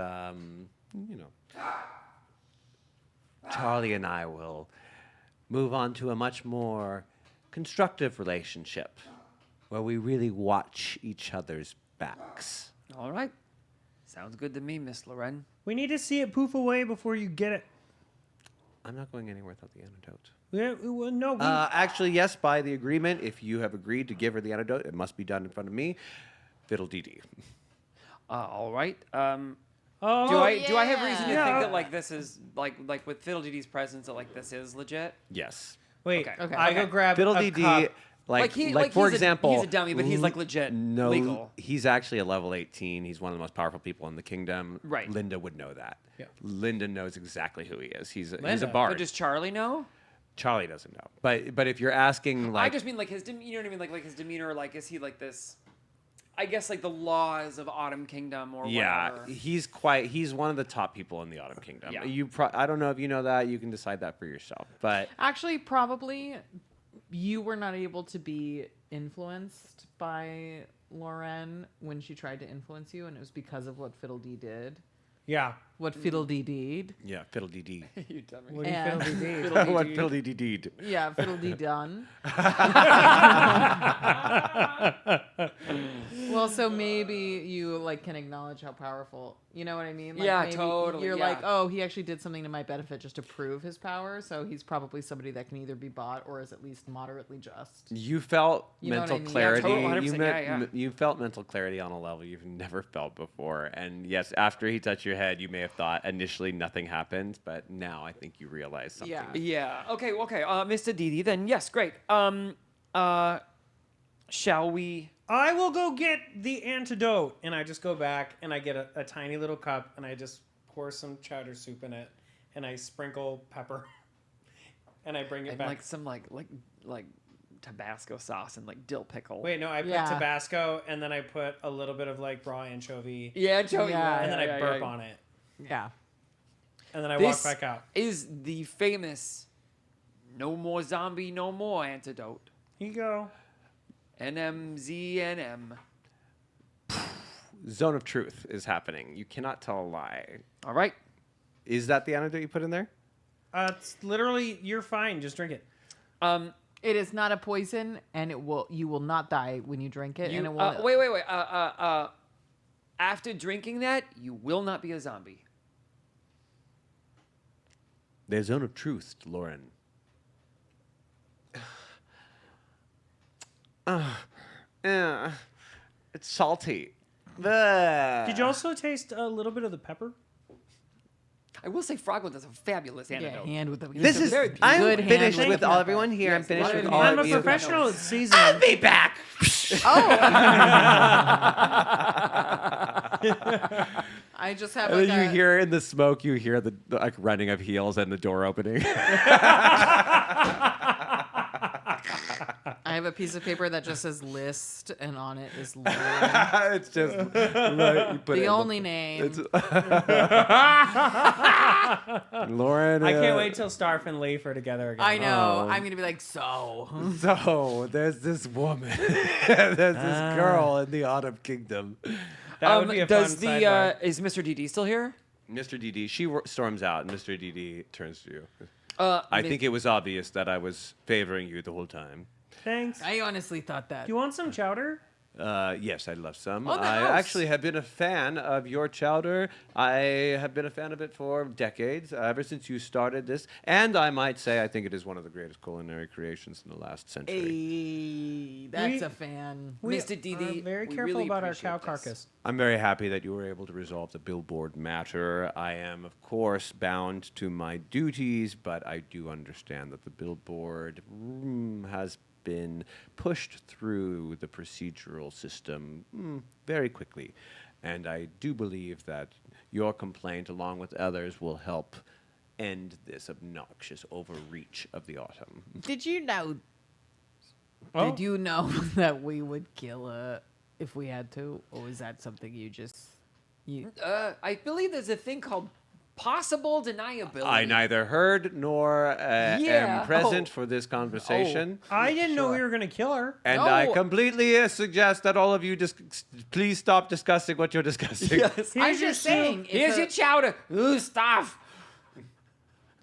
Charlie and I will move on to a much more constructive relationship where we really watch each other's backs. All right. Sounds good to me, Miss Loren. We need to see it poof away before you get it. I'm not going anywhere without the antidote. Yeah, well, no. Actually, yes, by the agreement, if you have agreed to give her the antidote, it must be done in front of me. Fiddle Deedee. All right. Do Oh, I have reason to yeah. think that like this is like with Fiddle Deedee's presence that like this is legit? Yes. Wait, Okay. I go grab Fiddle a Deedee, cup. for he's example, he's a dummy, but he's like legit no, legal. he's actually a level 18. He's one of the most powerful people in the kingdom. Right. Linda would know that. Yeah. Linda knows exactly who he is. He's a Linda. bard. But does Charlie know? Charlie doesn't know. But if you're asking, like, I just mean like his you know what I mean? Like his demeanor, like is he like this? I guess like the laws of Autumn Kingdom or whatever. he's one of the top people in the Autumn Kingdom. Yeah. I don't know if you know that. You can decide that for yourself. But Actually, probably you were not able to be influenced by Lauren when she tried to influence you, and it was because of what Fiddle Dee did. Yeah. What Fiddle Dee did. yeah, Fiddle Deedee. You dummy. What do you And- Fiddle Deedee? What Fiddle Deedee did. Yeah, Fiddle Dee done. Well, so maybe you like can acknowledge how powerful. You know what I mean? Like, Yeah, maybe totally, You're yeah. like, oh, he actually did something to my benefit just to prove his power. So he's probably somebody that can either be bought or is at least moderately just. You felt You know what mental I mean? Yeah, clarity. totally, 100%, you, yeah. you felt mental clarity on a level you've never felt before. And yes, after he touched your head, you may have thought initially nothing happened, but now I think you realize something. Yeah. Yeah. Okay. Mr. Deedee. Then yes, great. Shall we? I will go get the antidote. And I just go back and I get a tiny little cup and I just pour some chowder soup in it and I sprinkle pepper and I bring it And back. like some like Tabasco sauce and like dill pickle. Wait, no, I put Tabasco and then I put a little bit of like Brae anchovy. Yeah, anchovy. And then I burp on it. Yeah. And then I walk back out. Is the famous "No More Zombie, No More" antidote. Here you go. NMZNM. Zone of truth is happening. You cannot tell a lie. All right. Is that the antidote you put in there? It's literally, you're fine. Just drink it. It is not a poison, and you will not die when you drink it. And it will. Wait. After drinking that, you will not be a zombie. There's zone of truth, Lauren. It's salty. Did you also taste a little bit of the pepper? I will say Froggle does a fabulous antidote. Hand with the. This is. I'm finished with all everyone here. I'm finished with all I'm of a you. professional at seasoning. I'll be back. I just have And like then you hear in the smoke, you hear the like running of heels and the door opening. I have a piece of paper that just says list, and on it is Lauren. It's just like, you put the it only name. Lauren. I can't wait till Starf and Leaf are together again. I know. I'm gonna be like, so there's this woman. There's this girl in the Autumn Kingdom. That would be a fun sidebar. Is Mr. Deedee still here? Mr. Deedee, she storms out, and Mr. Deedee turns to you. I think it was obvious that I was favoring you the whole time. Thanks. I honestly thought that. You want some chowder? Yes, I'd love some. Oh, the I house. actually have been a fan of your chowder. I have been a fan of it for decades, ever since you started this. And I might say I think it is one of the greatest culinary creations in the last century. Hey, that's a fan. Mr. Deedee, very we careful really about our appreciate cow this. carcass. I'm very happy that you were able to resolve the billboard matter. I am, of course, bound to my duties, but I do understand that the billboard has been pushed through the procedural system very quickly. And I do believe that your complaint, along with others, will help end this obnoxious overreach of the autumn. Did you know? Oh. Did you know that we would kill her if we had to, or was that something you just? I believe there's a thing called possible deniability. I neither heard nor am present for this conversation. I didn't know we were going to kill her. And I completely suggest that all of you just please stop discussing what you're discussing. Yes. I'm just saying. Here's your chowder. Ooh, stuff.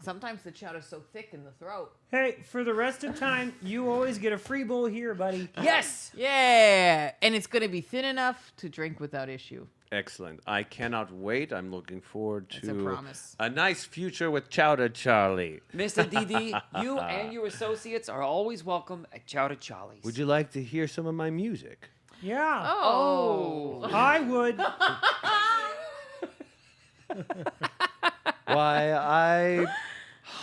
Sometimes the chowder's so thick in the throat. Hey, for the rest of time, you always get a free bowl here, buddy. Yes. Yeah, and it's gonna be thin enough to drink without issue. Excellent. I cannot wait. I'm looking forward That's a to promise. a nice future with Chowder Charlie. Mr. Deedee, you and your associates are always welcome at Chowder Charlie's. Would you like to hear some of my music? Yeah. Oh. I would. Why,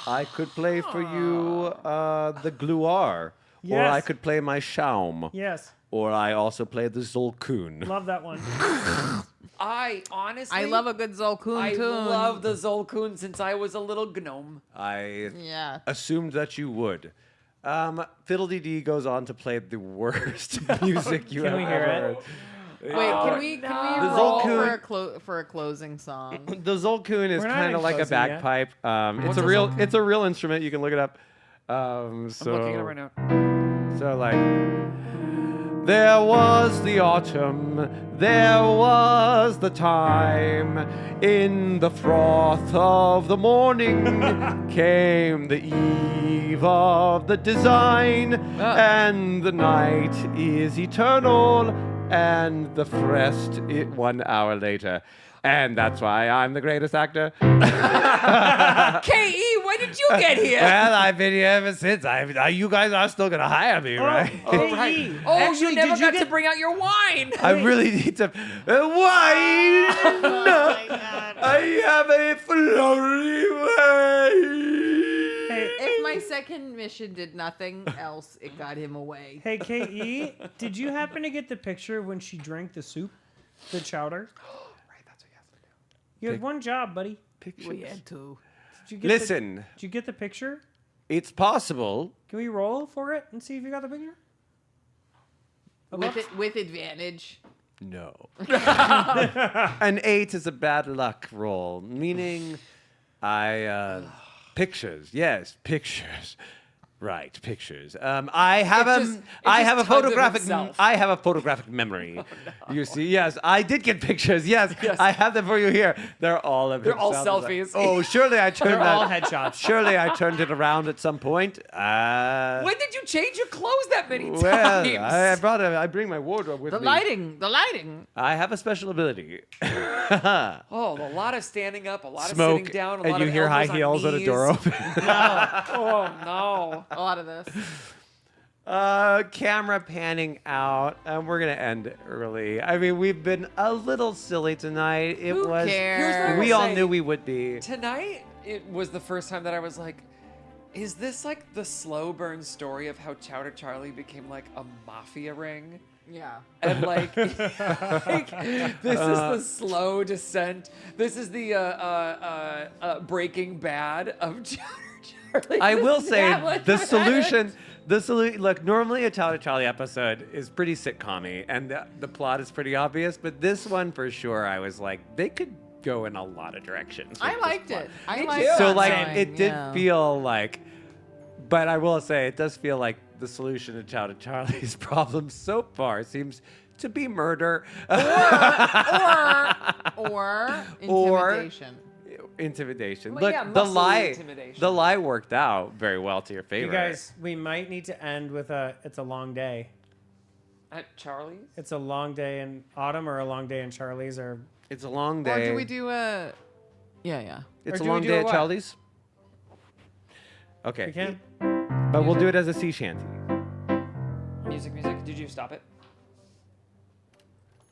I could play for you the Gluar, or Yes. I could play my Shaum, Yes. or I also play the Zolkun. Love that one. I honestly, I love a good Zolkun I tune. love the Zolkun since I was a little gnome. I Yeah. assumed that you would. Fiddle Deedee goes on to play the worst music you Can we ever hear it? heard. Wait, can we The roll Zolkun- for a closing song? The Zolkun is We're not kind of even like a closing yet. bagpipe. What's It's a real instrument. You can look it up. So I'm looking at it right now. So like, there was the autumn, there was the time. In the froth of the morning came the eve of the design, and the night is eternal, and the rest 1 hour later. And that's why I'm the greatest actor. K.E., when did you get here? Well, I've been here ever since. You guys are still gonna hire me, right? Hey, Oh, actually, you never did you got get to bring out your wine. I really need to. Wine! I have a flowery wine. Hey, If my second mission did nothing else, it got him away. Hey, K.E., did you happen to get the picture when she drank the soup? The chowder? Right, that's what you have to do. You had one job, buddy. We had to. Did you get Listen. Did you get the picture? It's possible. Can we roll for it and see if you got the picture? With advantage. No. An 8 is a bad luck roll, meaning pictures. Yes, pictures. Right, pictures. I have a photographic memory. You see, yes, I did get pictures. Yes, I have them for you here. They're all of They're all himself. selfies. Oh, surely I turned They're all headshots. Surely I turned it around at some point. When did you change your clothes that many times? Well, I bring my wardrobe with The me. lighting. I have a special ability. Oh, a lot of standing up, a lot Smoke, of sitting down, a and lot you of hear high elbows on heels at a knees. door open. Oh no. A lot of this. Camera panning out, and we're gonna end early. I mean, we've been a little silly tonight. It Who was. cares? Here's what I We will all say. knew we would be. Tonight, it was the first time that I was like, is this like the slow burn story of how Chowder Charlie became like a mafia ring? Yeah. And like, this is the slow descent. This is the Breaking Bad of Chowder Charlie. I will Is say that what the happened? solution. Look, normally a Chowder Charlie episode is pretty sitcom-y, and the plot is pretty obvious. But this one, for sure, I was like, they could go in a lot of directions. I with this liked plot. it. I Me liked too. So that like, going, it did yeah. feel like. But I will say, it does feel like the solution to Chowder Charlie's problem so far seems to be murder. or intimidation. Intimidation. Well, Look, yeah, the muscly lie. intimidation. The lie worked out very well to your favor. You guys, we might need to end with it's a long day. At Charlie's? It's a long day in Autumn or a long day in Charlie's or It's a long day. Or do we do a? Yeah. It's or a do we long do day a at what? Charlie's. Okay. we can. But we'll do it as a sea shanty. Music. Did you stop it?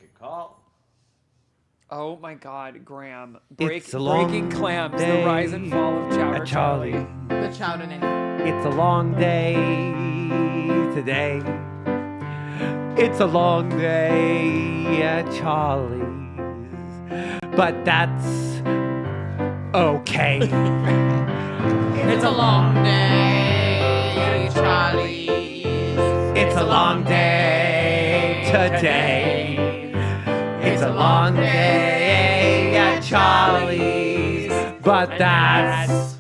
Good call. Oh my God, Graham. It's a long Breaking Clams, day the rise and fall of Chowder at Charlie. The Chowder name. It's a long day today. It's a long day at Charlie's. But that's okay. It's a long day, Charlie. It's a long day today. It's a long day at Charlie's. But that's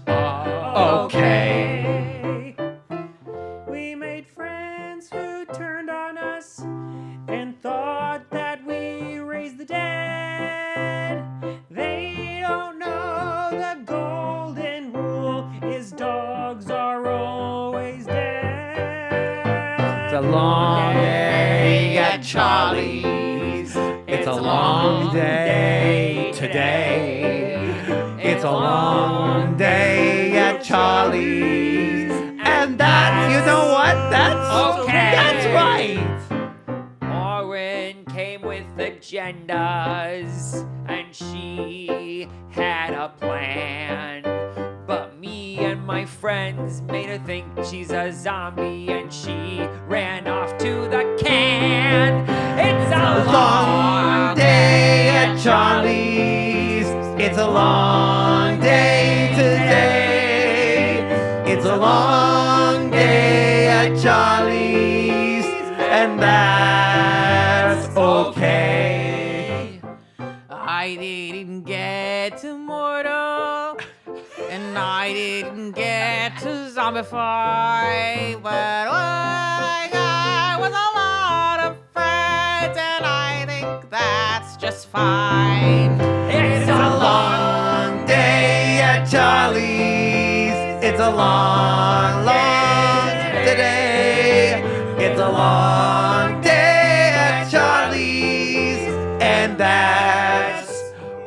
okay. We made friends who turned on us and thought that we raised the dead. They don't know the golden rule is dogs are always dead. It's a long day at Charlie's. It's a long day today. It's a long day at Charlie's. And that's, you know what? That's Okay. That's right. Lauren came with agendas and she had a plan. But me and my friends made her think she's a zombie and she ran off to the can. It's a Long day at Charlie's. It's a long day today. It's a long day at Charlie's. And that's okay. I didn't get to mortal, and I didn't get to zombify, but what I got was a lot of friends, and I think that's just fine. It's a long day at Charlie's. It's a long today. It's a long day at Charlie's, and that's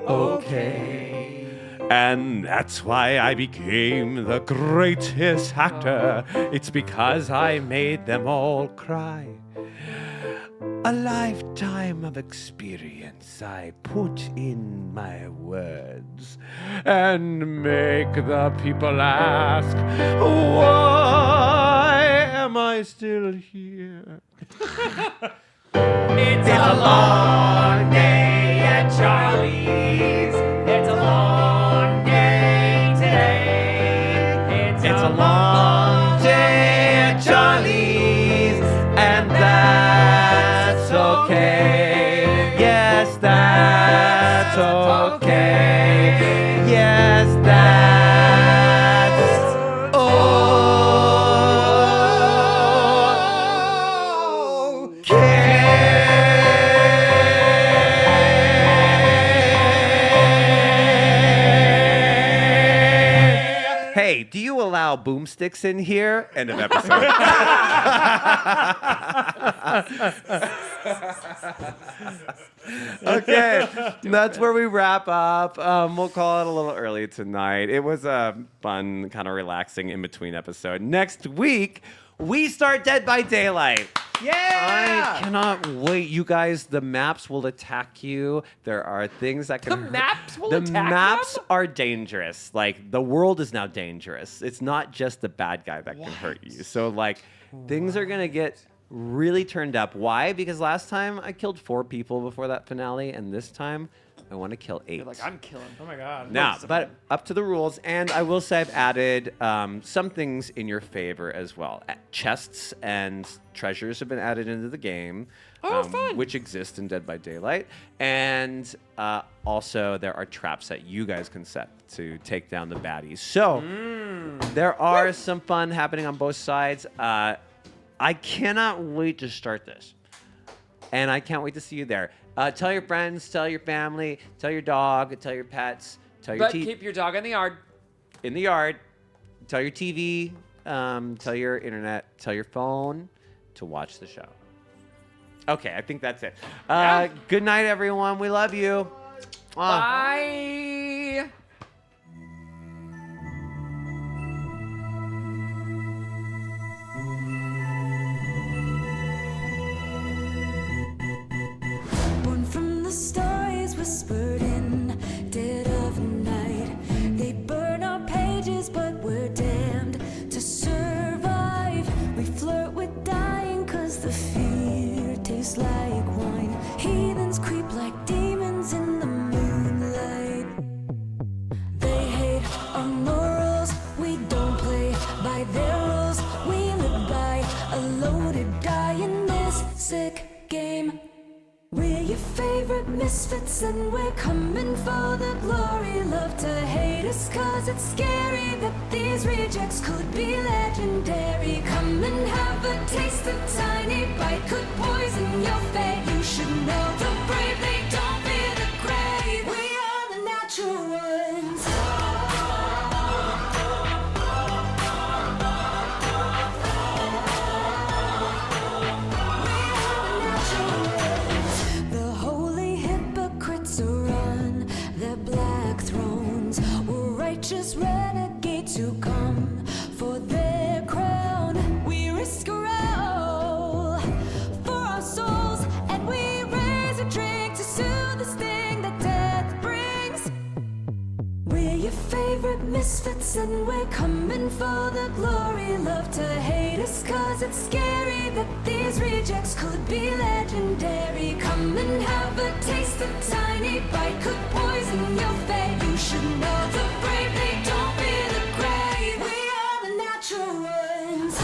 okay. And that's why I became the greatest actor. It's because I made them all cry. A lifetime of experience I put in my words and make the people ask, why am I still here? It's a long day at Charlie's. It's a long day today. It's a long day at Charlie's, and that's okay. Yes, that's okay. Yes, that's okay. Hey, do you allow boomsticks in here? End of episode. Okay, that's where we wrap up. We'll call it a little early tonight. It was a fun, kind of relaxing in-between episode. Next week, we start Dead by Daylight. Yeah! I cannot wait. You guys, the maps will attack you. There are things that can The maps will The attack maps them? are dangerous. Like, the world is now dangerous. It's not just the bad guy that can hurt you. So, like, things are going to get really turned up. Why? Because last time I killed 4 people before that finale, and this time I want to kill 8. You're like, I'm killing. Oh my god. Now, but up to the rules, and I will say I've added some things in your favor as well. Chests and treasures have been added into the game, fun. which exist in Dead by Daylight, and also there are traps that you guys can set to take down the baddies. So there are some fun happening on both sides. I cannot wait to start this, and I can't wait to see you there. Tell your friends, tell your family, tell your dog, tell your pets, tell your But keep your dog in the yard. in the yard, tell your TV, tell your internet, tell your phone to watch the show. Okay, I think that's it. Good night, everyone. We love you. Bye. Born from the stars, whispered in dead of night. They burn our pages, but we're damned to survive. We flirt with dying, cause the fear tastes like wine. Heathens creep like demons in the moonlight. They hate our morals, we don't play by their rules. We live by a loaded die in this sick game. We're your favorite misfits and we're coming for the glory. Love to hate us cause it's scary that these rejects could be legendary. Come and have a taste, a tiny bite could poison your fate. You should know the brave, they don't fear the grave. We are the natural ones. The holy hypocrites are on their black thrones. We're righteous renegades who come for their crown. We risk a all for our souls, and we raise a drink to soothe the sting that death brings. We're your favorite misfits and we're coming for the glory. Love to hate us cause it's scary that these rejects could be legendary. Come and have a taste, a tiny bite could poison your fate. You should know the brave, they don't fear the grave. We are the natural ones.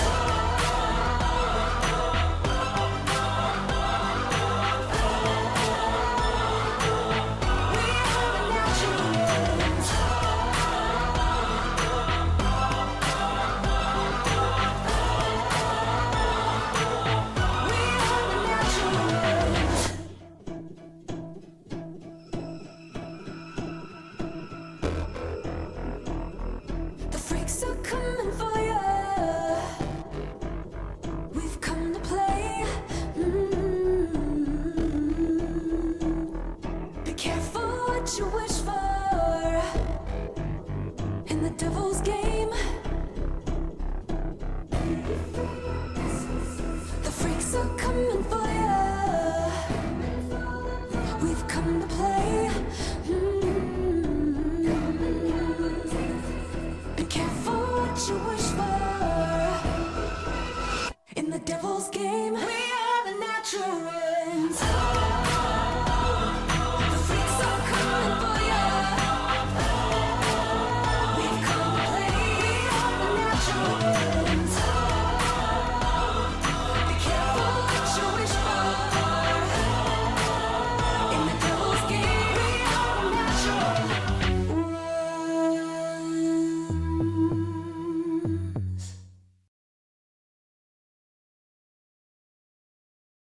We are the natural ones. We are the natural ones. The freaks are coming for ya. We've come to play. Be careful what you wish for in the devil's game. The freaks are coming for